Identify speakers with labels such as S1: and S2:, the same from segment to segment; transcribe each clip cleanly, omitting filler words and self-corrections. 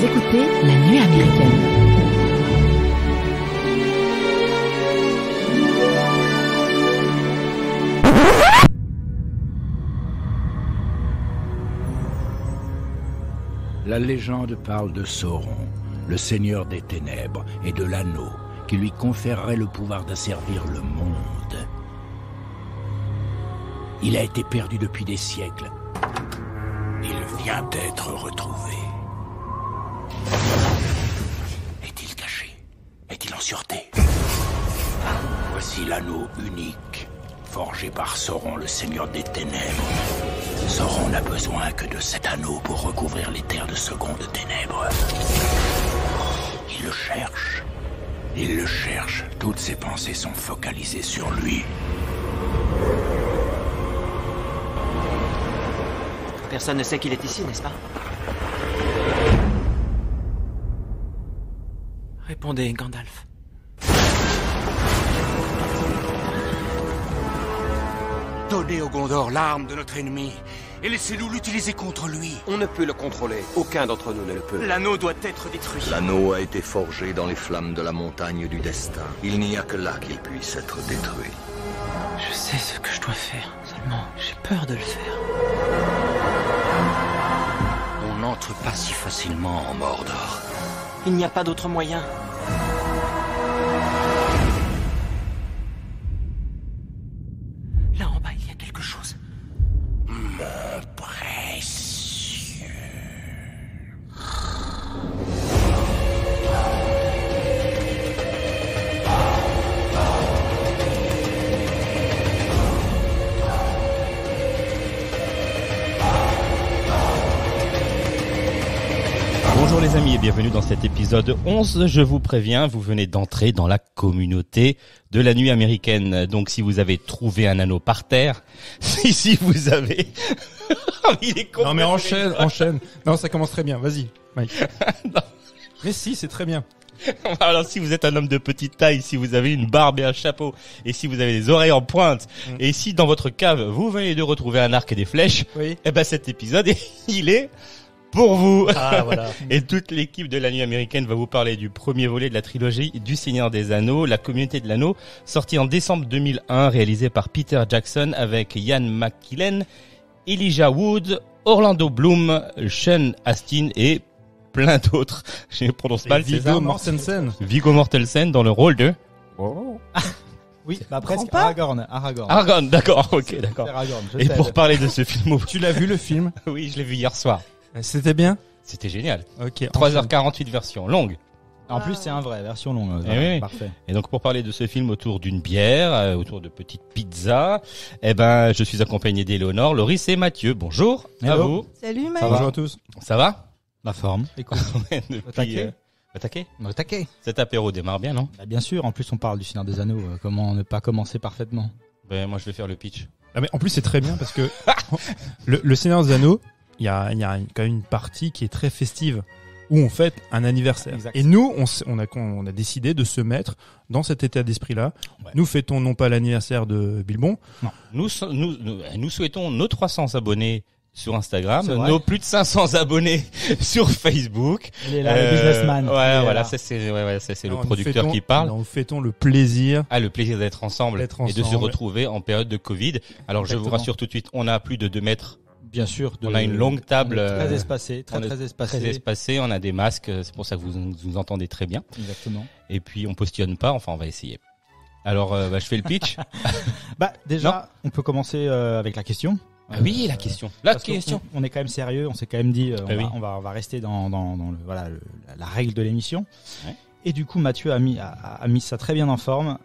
S1: Vous écoutez La Nuit Américaine.
S2: La légende parle de Sauron, le seigneur des ténèbres, et de l'anneau qui lui conférerait le pouvoir d'asservir le monde. Il a été perdu depuis des siècles. Il vient d'être retrouvé. Est-il caché? Est-il en sûreté? Voici l'anneau unique, forgé par Sauron, le seigneur des ténèbres. Sauron n'a besoin que de cet anneau pour recouvrir les terres de seconde ténèbres. Il le cherche. Il le cherche. Toutes ses pensées sont focalisées sur lui.
S3: Personne ne sait qu'il est ici, n'est-ce pas? Répondez, Gandalf.
S4: Donnez au Gondor l'arme de notre ennemi et laissez-nous l'utiliser contre lui.
S5: On ne peut le contrôler. Aucun d'entre nous ne le peut.
S4: L'anneau doit être détruit.
S6: L'anneau a été forgé dans les flammes de la montagne du destin. Il n'y a que là qu'il puisse être détruit.
S3: Je sais ce que je dois faire. Seulement, j'ai peur de le faire.
S2: On n'entre pas si facilement en Mordor.
S3: Il n'y a pas d'autre moyen. Là en bas, il y a quelque chose.
S2: Mon précieux.
S7: Bonjour les amis et bienvenue dans cet épisode 11. Je vous préviens, vous venez d'entrer dans la communauté de la nuit américaine. Donc si vous avez trouvé un anneau par terre, si vous avez... Il est
S8: Non mais enchaîne. Non, ça commence très bien, vas-y, Mike.
S7: Non.
S8: Mais si, c'est très bien.
S7: Alors si vous êtes un homme de petite taille, si vous avez une barbe et un chapeau, et si vous avez des oreilles en pointe, et si dans votre cave vous venez de retrouver un arc et des flèches,
S8: Oui.
S7: eh ben cet épisode, il est pour vous.
S8: Ah voilà.
S7: Et toute l'équipe de la nuit américaine va vous parler du premier volet de la trilogie du Seigneur des Anneaux, la communauté de l'anneau, sorti en décembre 2001, réalisé par Peter Jackson avec Ian McKellen, Elijah Wood, Orlando Bloom, Sean Astin et plein d'autres. Je prononce mal.
S8: Viggo Mortensen.
S7: Viggo Mortensen dans le rôle de
S9: Oui, bah presque Aragorn.
S7: Aragorn. D'accord, ok, d'accord.
S9: Aragorn, je
S7: Et
S9: t'aide.
S7: pour parler de ce film,
S8: Tu l'as vu le film?
S7: oui, je l'ai vu hier soir.
S8: C'était bien?
S7: C'était génial.
S8: Ok.
S7: 3h48 version longue.
S9: En plus, c'est un vrai, version longue.
S7: Eh oui.
S9: Parfait.
S7: Et donc pour parler de ce film autour d'une bière, autour de petites pizzas, eh ben je suis accompagné d'Éléonore, Loris et Mathieu. Bonjour à
S9: Hello.
S7: vous.
S10: Salut Mike.
S8: Bonjour à tous.
S7: Ça va?
S9: La forme. Écoute,
S7: Depuis attaqué.
S9: attaquer.
S7: Cet apéro démarre bien, non?
S9: Bah, bien sûr, en plus on parle du Seigneur des Anneaux. Comment ne pas commencer parfaitement?
S7: Ben moi je vais faire le pitch.
S8: Ah mais en plus c'est très bien parce que le Seigneur des Anneaux, il y a quand même une partie qui est très festive où on fête un anniversaire.
S9: Exact.
S8: Et nous, on a décidé de se mettre dans cet état d'esprit-là.
S7: Ouais.
S8: Nous fêtons non pas l'anniversaire de Bilbon,
S7: Nous souhaitons nos 300 abonnés sur Instagram,
S9: C'est vrai.
S7: nos plus de 500 abonnés sur Facebook.
S9: Il est là, le businessman.
S7: Ouais,
S9: Il est
S7: voilà,
S9: là.
S7: ça c'est le
S8: nous
S7: producteur
S8: fêtons-
S7: qui parle.
S8: Nous fêtons le plaisir.
S7: Ah, le plaisir d'être ensemble
S8: D'être
S7: et de se
S8: ensemble.
S7: retrouver en période de Covid. Alors je vous
S9: Exactement.
S7: rassure tout de suite, on a plus de 2 mètres.
S9: Bien sûr.
S7: On a une longue table,
S9: on est très
S7: euh,
S9: espacé,
S7: on est
S9: très espacé.
S7: Très espacé, on a des masques, c'est pour ça que vous nous entendez très bien.
S9: Exactement.
S7: Et puis on postillonne pas, enfin on va essayer. Alors je fais le pitch.
S9: Bah déjà, on peut commencer avec la question.
S7: Ah oui, la question. La
S9: Parce
S7: question.
S9: qu'on- On est quand même sérieux, on s'est quand même dit,
S7: oui.
S9: on va rester dans la règle de l'émission.
S7: Ouais.
S9: Et du coup, Mathieu a mis ça très bien en forme.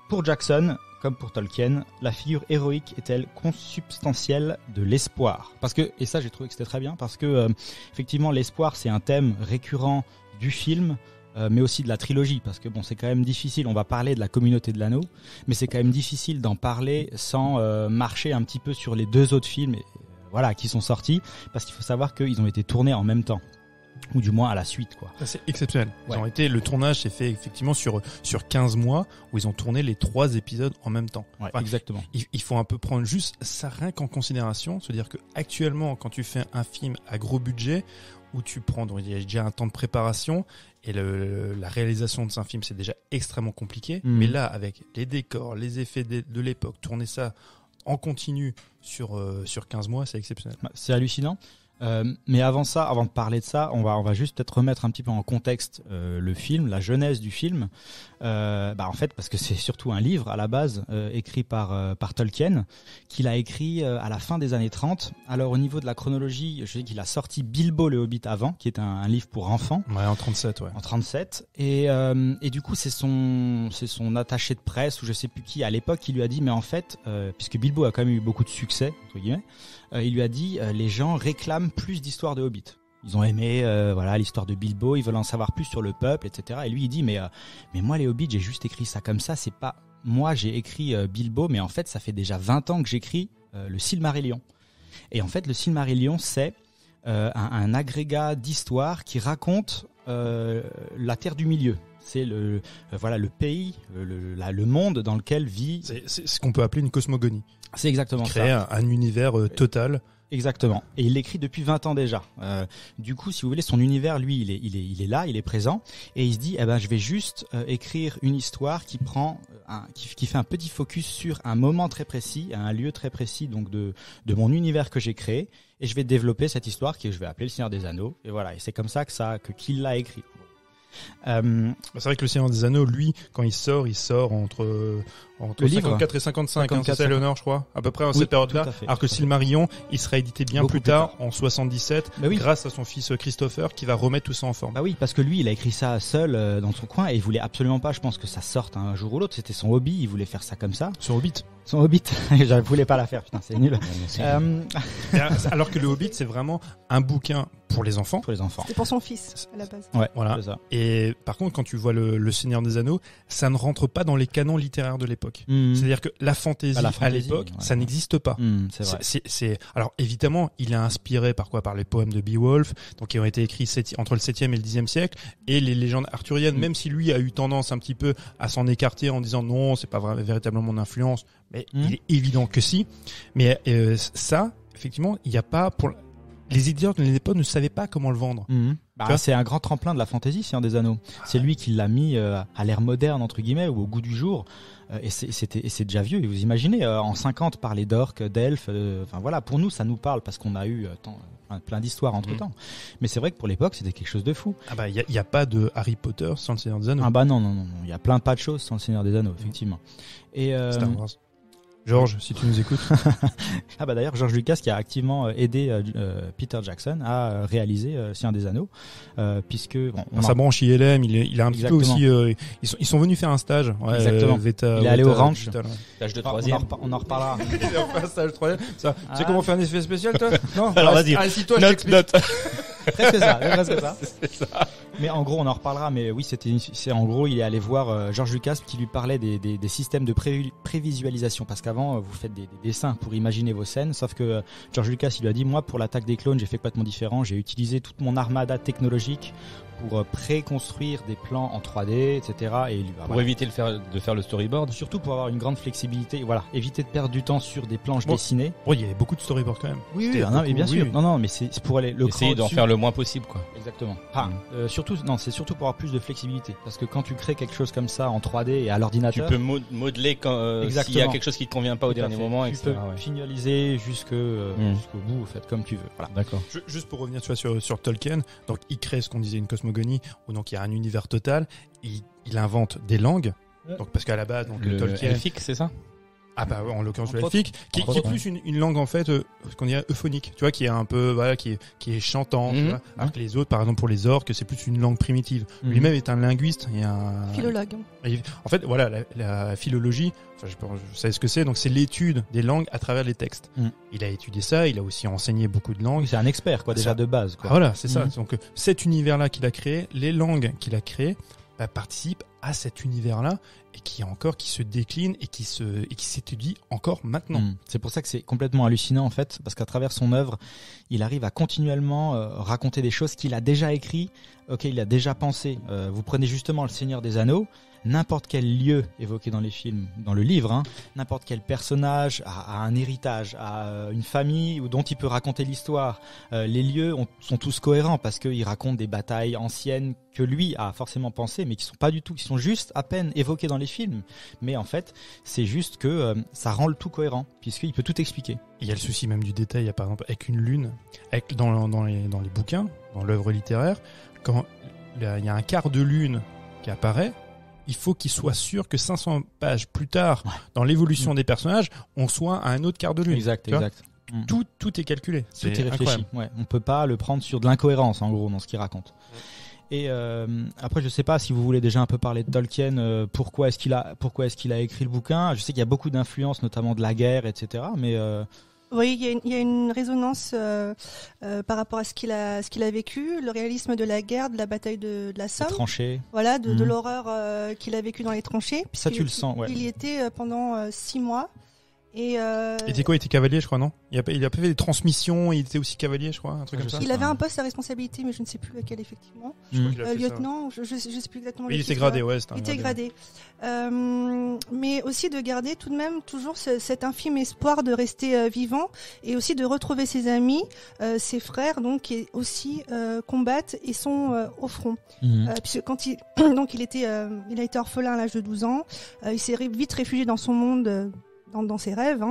S9: Pour Jackson, comme pour Tolkien, la figure héroïque est-elle consubstantielle de l'espoir? Parce que, et ça j'ai trouvé que c'était très bien, parce que effectivement l'espoir c'est un thème récurrent du film, mais aussi de la trilogie, parce que bon, c'est quand même difficile. On va parler de la communauté de l'anneau, mais c'est quand même difficile d'en parler sans marcher un petit peu sur les deux autres films, voilà, qui sont sortis, parce qu'il faut savoir qu'ils ont été tournés en même temps. ou du moins à la suite, quoi.
S8: Ça, c'est exceptionnel.
S9: Ouais.
S8: Le tournage s'est fait effectivement sur 15 mois où ils ont tourné les 3 épisodes en même temps.
S9: Ouais, exactement.
S8: Il faut un peu prendre juste ça rien qu'en considération, se dire que actuellement, quand tu fais un film à gros budget, où tu prends, donc il y a déjà un temps de préparation et la réalisation de un film, c'est déjà extrêmement compliqué. Mais là, avec les décors, les effets de l'époque, tourner ça en continu sur 15 mois, c'est exceptionnel.
S9: C'est hallucinant. Mais avant de parler de ça, on va juste peut-être remettre un petit peu en contexte le film, la genèse du film. En fait, parce que c'est surtout un livre à la base écrit par Tolkien, qu'il a écrit à la fin des années 30. Alors au niveau de la chronologie, je sais qu'il a sorti Bilbo le Hobbit avant, qui est un livre pour enfants.
S8: Ouais, en 37, ouais.
S9: En 37. Et du coup, c'est son attaché de presse ou je sais plus qui à l'époque qui lui a dit, mais en fait, puisque Bilbo a quand même eu beaucoup de succès entre guillemets. Il lui a dit les gens réclament plus d'histoires de Hobbit. Ils ont aimé l'histoire de Bilbo, ils veulent en savoir plus sur le peuple, etc. Et lui il dit mais moi les Hobbits j'ai juste écrit ça comme ça, c'est pas moi j'ai écrit Bilbo, mais en fait ça fait déjà 20 ans que j'écris le Silmarillion. Et en fait le Silmarillion c'est un agrégat d'histoires qui raconte la Terre du Milieu. C'est le pays, le monde dans lequel vit.
S8: C'est ce qu'on peut appeler une cosmogonie.
S9: C'est exactement ça.
S8: Créer un univers total.
S9: Exactement. Et il l'écrit depuis 20 ans déjà. Du coup, si vous voulez, son univers, lui, il est là, il est présent. Et il se dit, je vais juste écrire une histoire qui prend, qui fait un petit focus sur un moment très précis, un lieu très précis, donc de mon univers que j'ai créé. Et je vais développer cette histoire que je vais appeler Le Seigneur des Anneaux. Et voilà. Et c'est comme ça qu'il l'a écrit.
S8: C'est vrai que Le Seigneur des Anneaux, lui, quand il sort entre 54 et 55, c'est ça, Léonore, je crois, à peu près en cette période-là. Alors que Silmarillion, il sera édité bien plus tard, en 77, grâce à son fils Christopher, qui va remettre tout ça en forme.
S9: Bah oui, parce que lui, il a écrit ça seul dans son coin et il voulait absolument pas, je pense, que ça sorte un jour ou l'autre. C'était son hobby, il voulait faire ça comme ça.
S8: Son Hobbit.
S9: Je voulais pas la faire, putain, c'est nul.
S8: Alors que le Hobbit, c'est vraiment un bouquin pour les enfants.
S10: C'était pour son fils, à la base.
S8: Ouais, voilà. Ça. Et par contre, quand tu vois le Seigneur des Anneaux, ça ne rentre pas dans les canons littéraires de l'époque. C'est-à-dire que la fantaisie à l'époque, ça n'existe pas.
S9: C'est vrai.
S8: Alors évidemment, il est inspiré par quoi? Par les poèmes de Beowulf, donc qui ont été écrits entre le 7e et le 10e siècle, et les légendes arthuriennes, même si lui a eu tendance un petit peu à s'en écarter en disant non, c'est pas véritablement mon influence, mais il est évident que si. Mais ça, effectivement, il n'y a pas pour les éditeurs de l'époque ne savaient pas comment le vendre.
S9: C'est un grand tremplin de la fantaisie, Seigneur des Anneaux. C'est lui qui l'a mis à l'ère moderne entre guillemets ou au goût du jour. Et c'est déjà vieux. Et vous imaginez en 50 parler d'orques, d'elfes. Pour nous ça nous parle parce qu'on a eu plein d'histoires entre temps. Mais c'est vrai que pour l'époque c'était quelque chose de fou.
S8: Il y a pas de Harry Potter sans le Seigneur des Anneaux.
S9: Non. Il y a plein pas de choses sans le Seigneur des Anneaux effectivement. Et
S8: Star Wars. Georges, si tu nous écoutes.
S9: D'ailleurs, George Lucas qui a activement aidé Peter Jackson à réaliser Seigneur des Anneaux, puisque
S8: sa branche ILM, il a un petit peu aussi. Ils sont venus faire un stage. Ouais,
S9: exactement. Il est allé au ranch.
S7: Stage de 3e.
S9: On en reparlera.
S8: Il a fait un stage de 3e. Tu sais comment faire un effet spécial, toi? Non.
S7: Alors vas-y.
S8: Assis-toi,
S7: note.
S9: Presque ça. Mais en gros, on en reparlera. Mais oui, c'est en gros, il est allé voir George Lucas qui lui parlait des systèmes de prévisualisation. Parce qu'avant, vous faites des dessins pour imaginer vos scènes. Sauf que George Lucas, il lui a dit, moi, pour l'attaque des clones, j'ai fait complètement différent. J'ai utilisé toute mon armada technologique pour préconstruire des plans en 3D, etc. Et
S7: pour éviter de faire le storyboard.
S9: Surtout pour avoir une grande flexibilité. Voilà, éviter de perdre du temps sur des planches dessinées.
S8: Il y avait beaucoup de storyboard quand même.
S9: Oui, bien sûr. Non, mais c'est pour aller
S7: essayer d'en faire le moins possible, quoi.
S9: Exactement. C'est surtout pour avoir plus de flexibilité. Parce que quand tu crées quelque chose comme ça en 3D et à l'ordinateur,
S7: tu peux modeler s'il y a quelque chose qui te convient pas au dernier moment, etc.
S9: Tu peux finaliser jusqu'au bout, en fait, comme tu veux. Voilà.
S8: D'accord. Juste pour revenir, sur Tolkien, donc il crée ce qu'on disait une cosmogonie, où donc il y a un univers total. Il invente des langues. Donc parce qu'à la base, donc le Tolkien,
S7: elfique, c'est ça?
S8: En l'occurrence le elfique, qui est plus une langue en fait, ce qu'on dirait euphonique, tu vois, qui est un peu qui est chantant, tu vois, alors que les autres, par exemple pour les orques, c'est plus une langue primitive. Lui-même est un linguiste et un
S10: philologue.
S8: En fait, la philologie, je sais ce que c'est, donc c'est l'étude des langues à travers les textes. Il a étudié ça, il a aussi enseigné beaucoup de langues.
S9: C'est un expert, déjà de base, quoi.
S8: Voilà, c'est ça. Donc cet univers-là qu'il a créé, les langues qu'il a créées, participent à cet univers-là et qui se décline et qui s'étudie encore maintenant.
S9: C'est pour ça que c'est complètement hallucinant en fait, parce qu'à travers son œuvre, il arrive à continuellement raconter des choses qu'il a déjà écrites, auxquelles il a déjà pensé. Vous prenez justement Le Seigneur des Anneaux, n'importe quel lieu évoqué dans les films, dans le livre, n'importe quel personnage a un héritage, a une famille dont il peut raconter l'histoire. Les lieux sont tous cohérents parce qu'ils racontent des batailles anciennes que lui a forcément pensé, mais qui sont pas du tout, qui sont juste à peine évoquées dans les films. Mais en fait, c'est juste que ça rend le tout cohérent, puisqu'il peut tout expliquer.
S8: Il y a le souci même du détail, par exemple, avec une lune, dans les bouquins, dans l'œuvre littéraire, quand il y a un quart de lune qui apparaît, il faut qu'il soit sûr que 500 pages plus tard, dans l'évolution des personnages, on soit à un autre quart de lune.
S9: Exact.
S8: Tout est calculé.
S9: Tout est réfléchi. Ouais. On peut pas le prendre sur de l'incohérence, en gros, dans ce qu'il raconte. Et après, je sais pas si vous voulez déjà un peu parler de Tolkien. Pourquoi est-ce qu'il a écrit le bouquin ? Je sais qu'il y a beaucoup d'influences, notamment de la guerre, etc. Mais
S10: oui, il y a une résonance par rapport à ce qu'il a vécu, le réalisme de la guerre, de la bataille de la Somme,
S9: tranchées.
S10: Voilà, de l'horreur qu'il a vécu dans les tranchées.
S9: Ça, tu le sens, ouais.
S10: Il y était pendant 6 mois.
S8: Il était quoi ? Il était cavalier, je crois, non ? Il a pas fait des transmissions, il était aussi cavalier, je crois, un truc comme ça.
S10: Il avait un poste à responsabilité, mais je ne sais plus lequel, effectivement. Lieutenant, je sais plus exactement.
S8: Il était gradé, ouais.
S10: Il était gradé. Mais aussi de garder tout de même toujours cet infime espoir de rester vivant et aussi de retrouver ses amis, ses frères, donc qui aussi combattent et sont au front. Puisque quand il a été orphelin à l'âge de 12 ans, il s'est vite réfugié dans son monde. Dans ses rêves.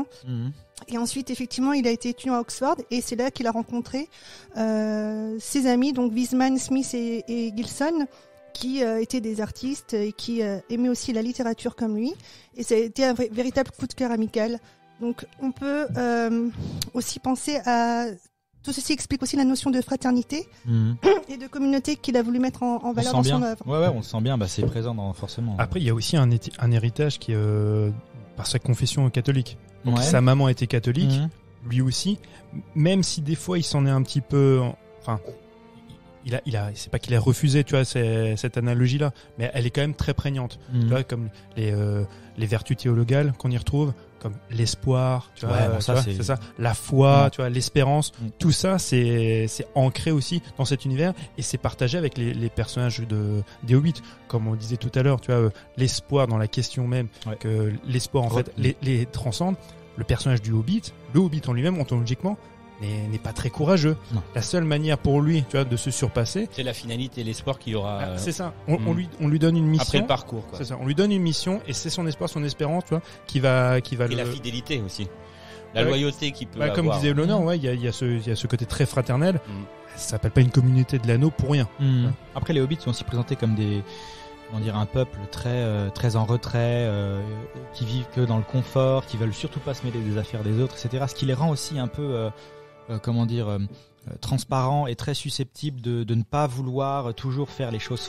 S10: Et ensuite, effectivement, il a été étudiant à Oxford et c'est là qu'il a rencontré ses amis, donc Wiseman, Smith et Gilson, qui étaient des artistes et qui aimaient aussi la littérature comme lui. Et ça a été un véritable coup de cœur amical. Donc, on peut aussi penser à... Tout ceci explique aussi la notion de fraternité et de communauté qu'il a voulu mettre en valeur dans son œuvre.
S9: Ouais, on le sent bien, c'est présent forcément.
S8: Après, il y a aussi un héritage qui est... par sa confession catholique. Donc sa maman était catholique, lui aussi, même si des fois il s'en est un petit peu, enfin, c'est pas qu'il a refusé, tu vois, cette analogie-là, mais elle est quand même très prégnante. Tu vois, comme les vertus théologales qu'on y retrouve, comme l'espoir, tu vois, c'est ça, la foi, tu vois, l'espérance, tout ça, c'est ancré aussi dans cet univers et c'est partagé avec les personnages des Hobbits, comme on disait tout à l'heure, tu vois, l'espoir dans la question même, que l'espoir en fait les transcende. Le personnage du Hobbit, le Hobbit en lui-même, ontologiquement, n'est pas très courageux. Non. La seule manière pour lui, tu vois, de se surpasser,
S7: c'est la finalité, l'espoir qu'il y aura.
S8: C'est ça. On lui donne une mission.
S7: Après le parcours, quoi.
S8: C'est ça. On lui donne une mission et c'est son espoir, son espérance, tu vois, qui va
S7: et la fidélité aussi. La loyauté qu'il peut avoir.
S8: Comme disait Léonore, il y a ce côté très fraternel. Ça s'appelle pas une communauté de l'anneau pour rien.
S9: Après, les Hobbits sont aussi présentés comme un peuple très en retrait, qui vivent que dans le confort, qui veulent surtout pas se mêler des affaires des autres, etc. Ce qui les rend aussi un peu, transparents et très susceptibles de ne pas vouloir toujours faire les choses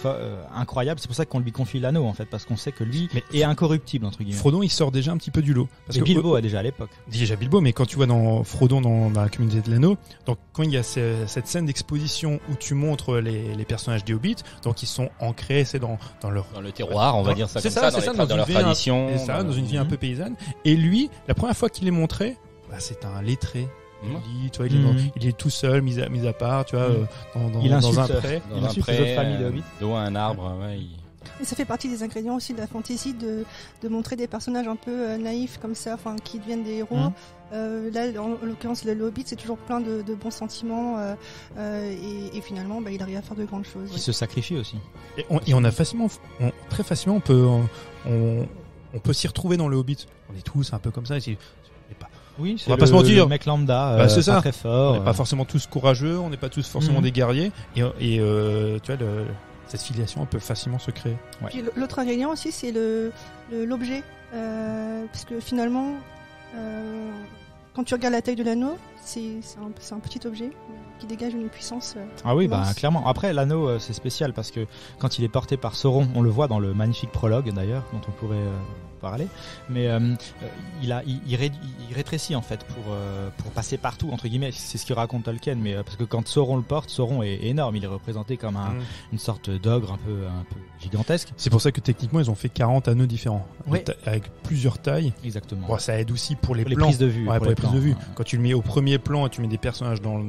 S9: incroyables. C'est pour ça qu'on lui confie l'anneau, en fait, parce qu'on sait que lui est incorruptible, entre guillemets.
S8: Frodon, il sort déjà un petit peu du lot.
S9: Parce que Bilbo a déjà à l'époque.
S8: Déjà Bilbo, mais quand tu vois dans Frodon dans la communauté de l'anneau, donc quand il y a cette scène d'exposition où tu montres les personnages des Hobbits, donc ils sont ancrés, c'est dans
S7: le terroir, on va dire ça comme ça, dans leur tradition.
S8: C'est ça, dans une vie un peu paysanne. Et lui, la première fois qu'il est montré, c'est un lettré. Il est tout seul, mis à part, tu vois, dans un pré.
S9: Il insulte les autres familles de Hobbits.
S7: Dans un arbre,
S10: Et ça fait partie des ingrédients aussi de la fantasy de montrer des personnages un peu naïfs comme ça, enfin qui deviennent des héros. Là, en l'occurrence, le Hobbit, c'est toujours plein de bons sentiments et finalement, il arrive à faire de grandes choses.
S9: Qui se sacrifie aussi.
S8: Et très facilement, on peut s'y retrouver dans le Hobbit. On est tous un peu comme ça.
S9: Oui,
S8: on va pas se mentir.
S9: Le mec lambda,
S8: c'est ça.
S9: Pas très fort.
S8: On n'est pas forcément tous courageux, on n'est pas tous forcément des guerriers. Et tu vois, cette filiation, elle peut facilement se créer.
S10: Ouais. Puis l'autre ingrédient aussi, c'est l'objet, parce que finalement, quand tu regardes la taille de l'anneau, c'est un petit objet qui dégage une puissance.
S9: Ah oui, clairement. Après, l'anneau, c'est spécial parce que quand il est porté par Sauron, on le voit dans le magnifique prologue d'ailleurs, dont on pourrait parler, mais il rétrécit en fait pour passer partout entre guillemets. C'est ce qu'il raconte Tolkien, mais parce que quand Sauron le porte, Sauron est énorme, il est représenté comme une sorte d'ogre un peu gigantesque.
S8: C'est pour ça que techniquement ils ont fait 40 anneaux différents,
S9: Ouais.
S8: Avec plusieurs tailles.
S9: Exactement.
S8: Bon, ça aide aussi pour les
S9: Pour les
S8: plans.
S9: prises de vue.
S8: Ouais, pour les prises de vue.
S9: plans,
S8: Quand tu le mets au premier plan et tu mets des personnages dans le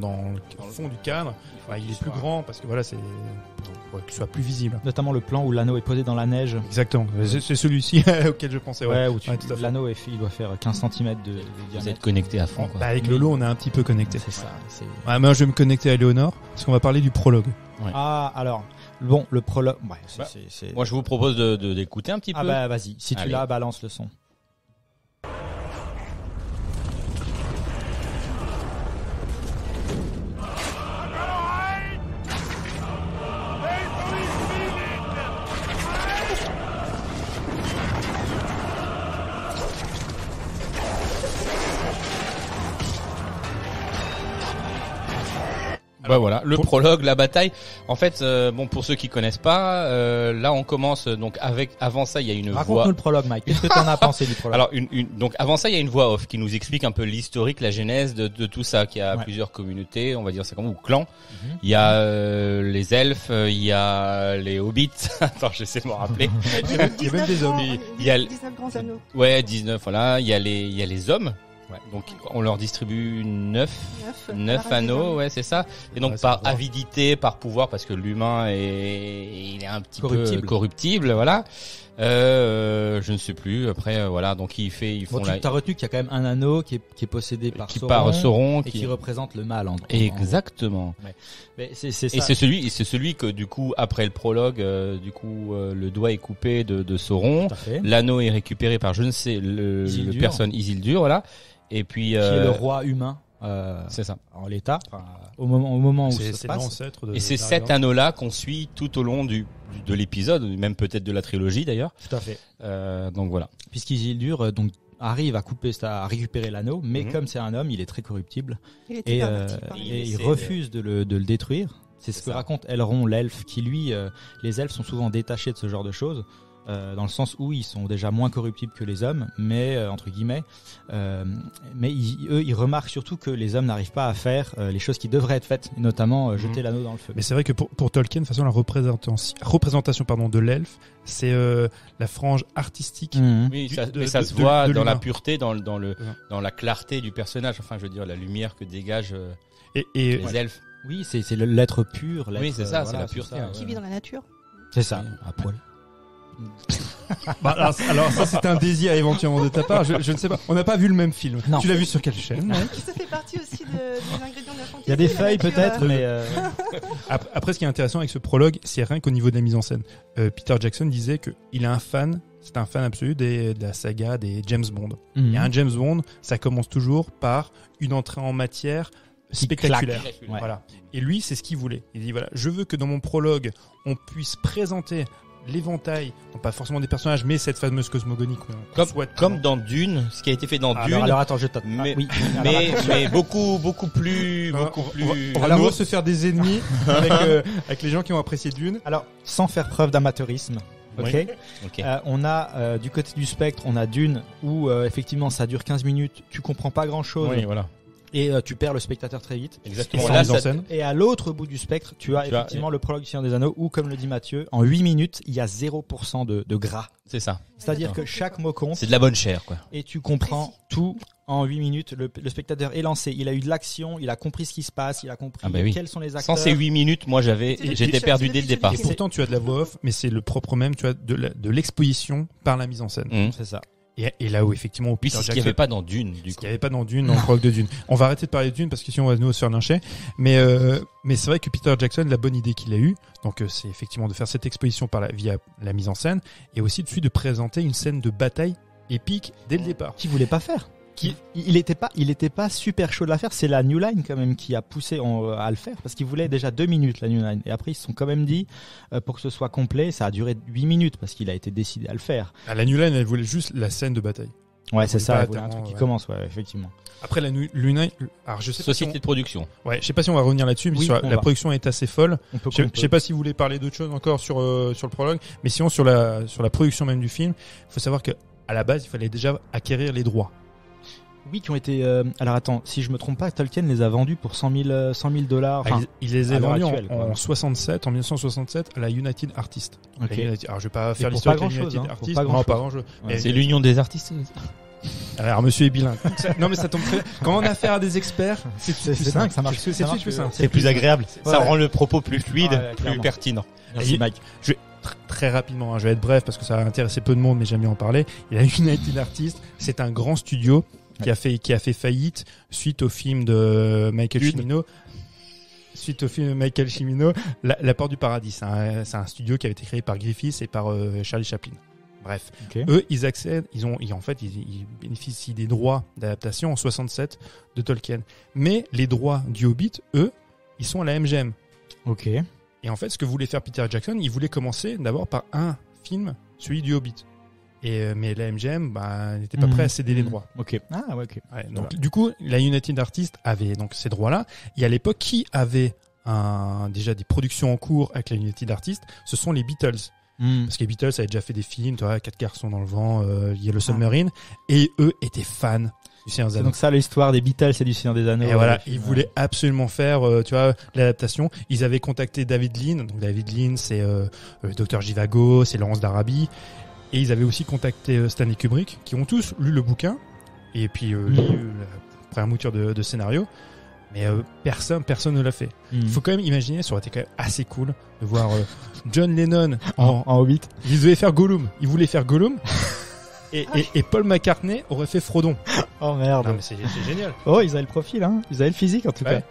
S8: fond du cadre, il est plus grand parce que voilà, c'est pour qu'il soit plus visible.
S9: Notamment le plan où l'anneau est posé dans la neige.
S8: Exactement. C'est celui-ci auquel je pensais.
S9: Ouais, où
S8: tout à fait.
S9: l'anneau il doit faire 15 cm de
S7: Vous
S9: diamètre.
S7: êtes connecté à fond, quoi.
S8: Bah, avec Lolo, on est un petit peu connecté.
S9: C'est ça. C'est...
S8: Ouais, moi, je vais me connecter à Eleonore parce qu'on va parler du prologue.
S7: Ouais.
S9: Ah, alors, bon, le prologue. Ouais, c'est...
S7: Moi, je vous propose d'écouter un petit peu.
S9: Ah bah vas-y, si tu
S7: Allez.
S9: l'as, balance le son.
S7: Bah voilà, le prologue, la bataille. En fait, bon, pour ceux qui connaissent pas, là on commence donc avec. Avant ça, il y a une voix.
S9: Raconte-nous le prologue, Mike. Qu'est-ce que t'en as pensé du prologue?
S7: Alors, donc avant ça, il y a une voix off qui nous explique un peu l'historique, la genèse de tout ça, qui a plusieurs communautés, on va dire ça comme ou clans. Il y a les elfes, il y a les hobbits. Attends, j'essaie de me rappeler.
S8: Il y a même des hommes.
S7: Il y a
S10: 19 grands anneaux.
S7: Ouais, 19. Voilà, il y a les hommes. Ouais. Donc on leur distribue 9 anneaux, ouais, c'est ça. Et donc par avidité, par pouvoir, parce que l'humain il est un petit peu corruptible, voilà. Je ne sais plus. Après, voilà, donc ils font
S9: t'as retenu qu'il y a quand même un anneau qui est possédé par
S7: Sauron,
S9: et qui représente le mal.
S7: Exactement.
S9: Ouais. Mais c'est ça.
S7: Et c'est celui que du coup après le prologue, le doigt est coupé de Sauron. L'anneau est récupéré par je ne sais le personne Isildur, voilà. Et puis
S9: qui est le roi humain.
S7: C'est ça.
S9: En l'état, au moment où ça se passe.
S8: L'ancêtre de.
S7: Et c'est cet anneau-là qu'on suit tout au long de l'épisode, même peut-être de la trilogie d'ailleurs.
S9: Tout à fait.
S7: Donc voilà.
S9: Puisqu'Isildur donc arrive à récupérer l'anneau, mais comme c'est un homme, il est très corruptible et il refuse de le détruire. C'est ce que raconte Elrond, l'elfe, qui lui, les elfes sont souvent détachés de ce genre de choses. Dans le sens où ils sont déjà moins corruptibles que les hommes, mais entre guillemets, mais ils remarquent surtout que les hommes n'arrivent pas à faire les choses qui devraient être faites, notamment jeter l'anneau dans le feu.
S8: Mais c'est vrai que pour Tolkien, de toute façon, la représentation de l'elfe, c'est la frange artistique.
S7: Oui, ça se voit dans la pureté, dans la clarté du personnage. Enfin, je veux dire, la lumière que dégagent les elfes.
S9: Oui, c'est l'être pur.
S7: Oui, c'est ça, c'est la pureté.
S10: Qui vit dans la nature.
S9: C'est ça, à poil.
S8: Alors ça c'est un désir éventuellement de ta part, je ne sais pas. On n'a pas vu le même film.
S9: Non.
S8: Tu l'as vu sur quelle chaîne?
S10: Ça fait partie aussi des ingrédients de la fantaisie.
S9: Il y a des feuilles peut-être, mais
S8: après ce qui est intéressant avec ce prologue, c'est rien qu'au niveau de la mise en scène. Peter Jackson disait que il est un fan. C'est un fan absolu de la saga des James Bond. Il y a un James Bond, ça commence toujours par une entrée en matière spectaculaire. Voilà. Et lui, c'est ce qu'il voulait. Il dit voilà, je veux que dans mon prologue, on puisse présenter l'éventail, non pas forcément des personnages, mais cette fameuse cosmogonie qu'on souhaite.
S7: Comme dans Dune, ce qui a été fait dans Dune.
S9: Alors attends, je t'attends.
S7: Mais beaucoup plus.
S8: On va nouveau se faire des ennemis avec les gens qui ont apprécié Dune.
S9: Alors, sans faire preuve d'amateurisme. Okay. On a du côté du spectre, on a Dune où effectivement ça dure 15 minutes, tu comprends pas grand chose.
S7: Oui, voilà.
S9: Et tu perds le spectateur très vite.
S7: Exactement.
S9: Et à l'autre bout du spectre, tu as effectivement le prologue du Seigneur des Anneaux où, comme le dit Mathieu, en 8 minutes, il y a 0% de gras.
S7: C'est ça.
S9: C'est-à-dire que chaque mot compte.
S7: C'est de la bonne chair, quoi.
S9: Et tu comprends tout en 8 minutes. Le spectateur est lancé. Il a eu de l'action, il a compris ce qui se passe, il a compris quels sont les acteurs.
S7: Sans ces 8 minutes, moi j'étais perdu dès le départ.
S8: Et pourtant, tu as de la voix off, mais c'est le propre même, tu as de l'exposition par la mise en scène.
S9: C'est ça.
S8: Et là où effectivement,
S7: oui, c'est ce qu'il n'y avait pas dans Dune, du coup.
S8: Ce qu'il n'y avait pas dans Dune, dans le prologue de Dune. On va arrêter de parler de Dune parce que sinon on va nous se faire lyncher. Mais c'est vrai que Peter Jackson, la bonne idée qu'il a eue, donc c'est effectivement de faire cette exposition via la mise en scène, et aussi de présenter une scène de bataille épique dès le départ.
S9: Qu'il voulait pas faire. Il était pas super chaud de la faire. C'est la New Line quand même qui a poussé à le faire parce qu'il voulait déjà 2 minutes la New Line. Et après ils se sont quand même dit pour que ce soit complet, ça a duré 8 minutes parce qu'il a été décidé à le faire.
S8: La New Line, elle voulait juste la scène de bataille.
S9: Ouais, c'est ça. Elle voulait un truc qui commence, effectivement.
S8: Après la New Line, alors je sais
S7: Société de production.
S8: Ouais, je sais pas si on va revenir là-dessus, mais la production est assez folle. Je sais pas si vous voulez parler d'autre chose encore sur le prologue, mais sinon sur la production même du film, il faut savoir que à la base, il fallait déjà acquérir les droits.
S9: Oui, qui ont été. Alors attends, si je me trompe pas, Tolkien les a vendus pour $100 000. Enfin,
S8: il les a
S9: à l'heure
S8: vendus
S9: actuelle,
S8: en
S9: quoi.
S8: 1967 à la United Artists.
S9: Ok.
S8: Alors je vais pas faire
S9: pour
S8: l'histoire
S9: pas
S8: de la
S9: grand-chose,
S8: United
S9: hein, pour
S8: Artists.
S9: pas
S8: Non,
S9: grand-chose.
S8: pas grand-chose.
S9: Ouais.
S8: Mais
S7: C'est l'union des artistes.
S8: alors monsieur est bilingue. Non mais ça tombe très. Quand on a affaire à des experts,
S9: c'est dingue, ça marche.
S8: C'est plus simple.
S7: C'est plus agréable. Ça
S9: Ouais.
S7: rend le propos plus fluide,
S9: Ouais,
S7: plus
S9: clairement.
S7: pertinent.
S9: Merci
S8: Et-
S9: Mike.
S8: Très rapidement, hein, je vais être bref parce que ça va intéresser peu de monde, mais j'aime bien en parler. Et la United Artists, c'est un grand studio qui a fait faillite suite au film de Michael Cimino. Suite au film de Michael Cimino, La Porte du Paradis. C'est un studio qui avait été créé par Griffiths et par Charlie Chaplin. Bref,
S9: Ok.
S8: eux, ils accèdent, ils bénéficient des droits d'adaptation en 67 de Tolkien. Mais les droits du Hobbit, eux, ils sont à la MGM.
S9: Ok.
S8: Et en fait, ce que voulait faire Peter Jackson, il voulait commencer d'abord par un film, celui du Hobbit. Mais la MGM n'était pas prêt à céder les droits.
S9: Ok. Ah ouais, ok.
S8: Ouais, donc, du coup, la United Artists avait donc ces droits-là. Et à l'époque, qui avait déjà des productions en cours avec la United Artists? Ce sont les Beatles. Parce que les Beatles avaient déjà fait des films, tu vois, 4 garçons dans le vent, Yellow Submarine. Et eux étaient fans du Seigneur des
S9: C'est
S8: Anneaux.
S9: donc ça l'histoire des Beatles et du Seigneur des Anneaux.
S8: Et voilà,
S9: Ouais.
S8: ils voulaient absolument faire, tu vois, l'adaptation. Ils avaient contacté David Lean. Donc David Lean, c'est le Docteur Zhivago, c'est Laurence d'Arabie. Et ils avaient aussi contacté Stanley Kubrick, qui ont tous lu le bouquin et puis lu la première mouture de scénario. Mais personne ne l'a fait. Il faut quand même imaginer, ça aurait été quand même assez cool de voir John Lennon
S9: en Hobbit.
S8: Il devait faire Gollum. Il voulait faire Gollum. Et Paul McCartney aurait fait Frodon.
S9: Oh merde.
S8: Non, mais c'est génial.
S9: Oh, ils avaient le profil, hein. Ils avaient le physique en tout
S8: Ouais.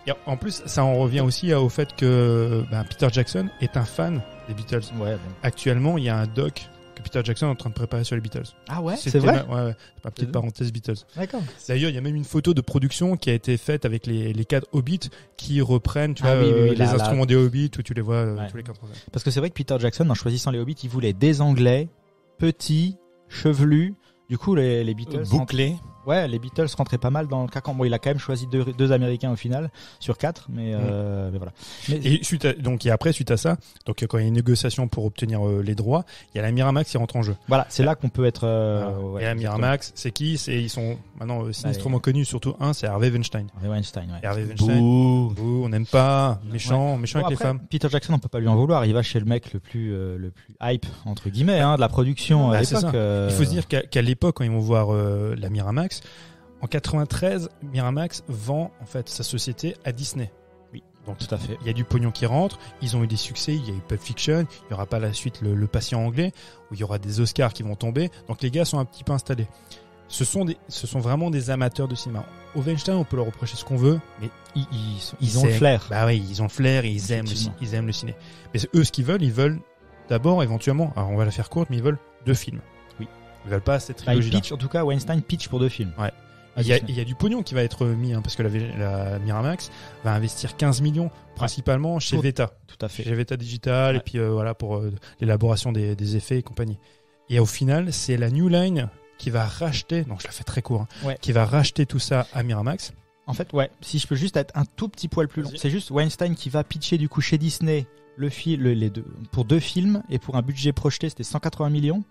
S9: cas.
S8: Et en plus, ça en revient aussi au fait que Peter Jackson est un fan des Beatles.
S9: Ouais. Bon.
S8: Actuellement, il y a un doc que Peter Jackson est en train de préparer sur les Beatles.
S9: Ah ouais.
S8: C'était
S9: C'est vrai.
S8: Ouais. Ma petite parenthèse Beatles.
S9: D'accord.
S8: D'ailleurs, il y a même une photo de production qui a été faite avec les 4 Hobbits qui reprennent, tu
S9: Ah
S8: vois,
S9: oui,
S8: les
S9: là,
S8: instruments des Hobbits où tu les vois
S9: Ouais.
S8: tous les 4 ans.
S9: Parce que c'est vrai que Peter Jackson, en choisissant les Hobbits, il voulait des Anglais, petits, chevelus. Du coup, les Beatles.
S7: Bouclé.
S9: Ouais, les Beatles rentraient pas mal dans le cas. Bon, il a quand même choisi deux Américains au final sur 4, mais voilà. Mais
S8: Et suite à ça, donc quand il y a une négociation pour obtenir les droits, il y a la Miramax qui rentre en jeu.
S9: voilà, c'est là qu'on peut être.
S8: Et la Miramax, c'est qui? Ils sont maintenant sinistrement connus, surtout un, c'est Harvey Weinstein.
S9: Harvey Weinstein, ouais.
S8: Harvey Weinstein.
S7: Bouh.
S8: On n'aime pas, méchant
S9: Bon,
S8: avec les
S9: après,
S8: femmes.
S9: Peter Jackson, on peut pas lui en vouloir. Il va chez le mec le plus hype entre guillemets de la production à
S8: C'est
S9: l'époque.
S8: ça. Il faut se dire qu'à l'époque, quand ils vont voir la Miramax, en 93, Miramax vend en fait sa société à Disney.
S9: Oui,
S8: donc
S9: tout à fait.
S8: Il y a du pognon qui rentre. Ils ont eu des succès. Il y a eu Pulp Fiction. Il y aura pas la suite le patient anglais où il y aura des Oscars qui vont tomber. Donc les gars sont un petit peu installés. Ce sont vraiment des amateurs de cinéma. Au Weinstein, on peut leur reprocher ce qu'on veut, mais
S9: Ils ont le flair.
S8: Bah oui, ils ont le flair et ils aiment le ciné. Mais eux, ce qu'ils veulent, ils veulent d'abord, éventuellement, alors on va la faire courte, mais ils veulent 2 films.
S9: Oui.
S8: Ils veulent pas cette
S9: Il
S8: trilogie.
S9: pitch, en tout cas, Weinstein pitch pour 2 films.
S8: Ouais. Il y a du pognon qui va être mis, parce que la Miramax va investir 15 millions, principalement chez Veta.
S9: Tout à fait.
S8: Chez Veta Digital, et puis voilà, pour l'élaboration des effets et compagnie. Et au final, c'est la New Line qui va racheter, donc je la fais très court, qui va racheter tout ça à Miramax.
S9: En fait, ouais, si je peux juste être un tout petit poil plus long, c'est juste Weinstein qui va pitcher du coup chez Disney les deux, pour 2 films, et pour un budget projeté, c'était 180 millions.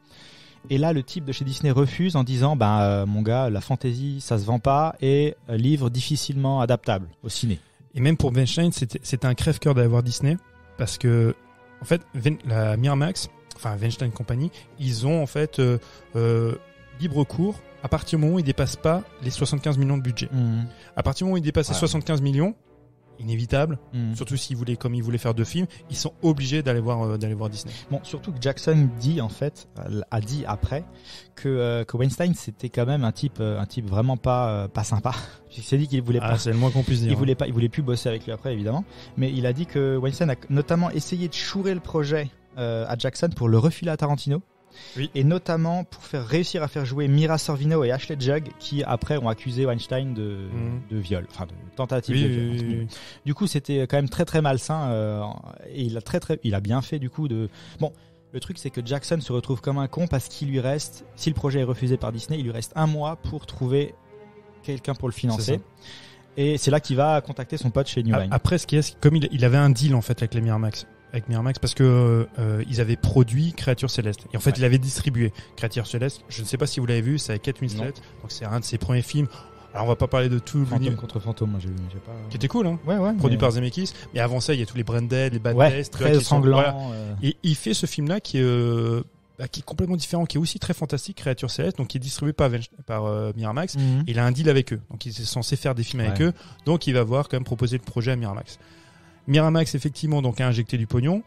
S9: Et là, le type de chez Disney refuse en disant, mon gars, la fantasy, ça se vend pas, et livre difficilement adaptable au ciné.
S8: Et même pour Weinstein, c'était un crève-cœur d'avoir Disney, parce que, en fait, la Miramax, enfin Weinstein Company, ils ont en fait libre cours à partir du moment où ils dépassent pas les 75 millions de budget. À partir du moment où ils dépassent les 75 millions, inévitable, surtout s'ils voulaient, comme ils voulaient faire 2 films, ils sont obligés d'aller voir Disney.
S9: Bon, surtout que Jackson a dit après que Weinstein c'était quand même un type vraiment pas sympa. Il s'est dit qu'il voulait pas.
S8: C'est le moins qu'on puisse dire.
S9: Il voulait plus bosser avec lui après évidemment, mais il a dit que Weinstein a notamment essayé de chourer le projet à Jackson pour le refiler à Tarantino.
S8: Oui.
S9: Et notamment pour réussir à faire jouer Mira Sorvino et Ashley Judd qui après ont accusé Weinstein de viol, enfin de tentative de viol.
S8: Oui.
S9: Du coup c'était quand même très très malsain et il a bien fait du coup de... Bon, le truc c'est que Jackson se retrouve comme un con parce qu'il lui reste, si le projet est refusé par Disney, il lui reste 1 mois pour trouver quelqu'un pour le financer. Et c'est là qu'il va contacter son pote chez New Line.
S8: Après, ce qu'il y a, c'est que comme il avait un deal en fait avec les Miramax, avec Miramax parce que ils avaient produit Créature Céleste. Et en fait, ils l'avaient distribué. Créature Céleste, je ne sais pas si vous l'avez vu, c'est avec Kate Winslet. Donc c'est un de ses premiers films. Alors on va pas parler de tout
S9: Fantôme contre Fantôme, moi j'ai pas.
S8: Qui était cool, hein.
S9: Ouais.
S8: Produit par Zemeckis. Mais avant ça, il y a tous les Branded, les Bad Taste,
S9: très sanglant.
S8: Voilà. Et il fait ce film-là qui est complètement différent, qui est aussi très fantastique, Créature Céleste, donc qui est distribué par Miramax. Il a un deal avec eux, donc il est censé faire des films avec eux, donc il va voir quand même proposer le projet à Miramax. Miramax effectivement donc a injecté du pognon,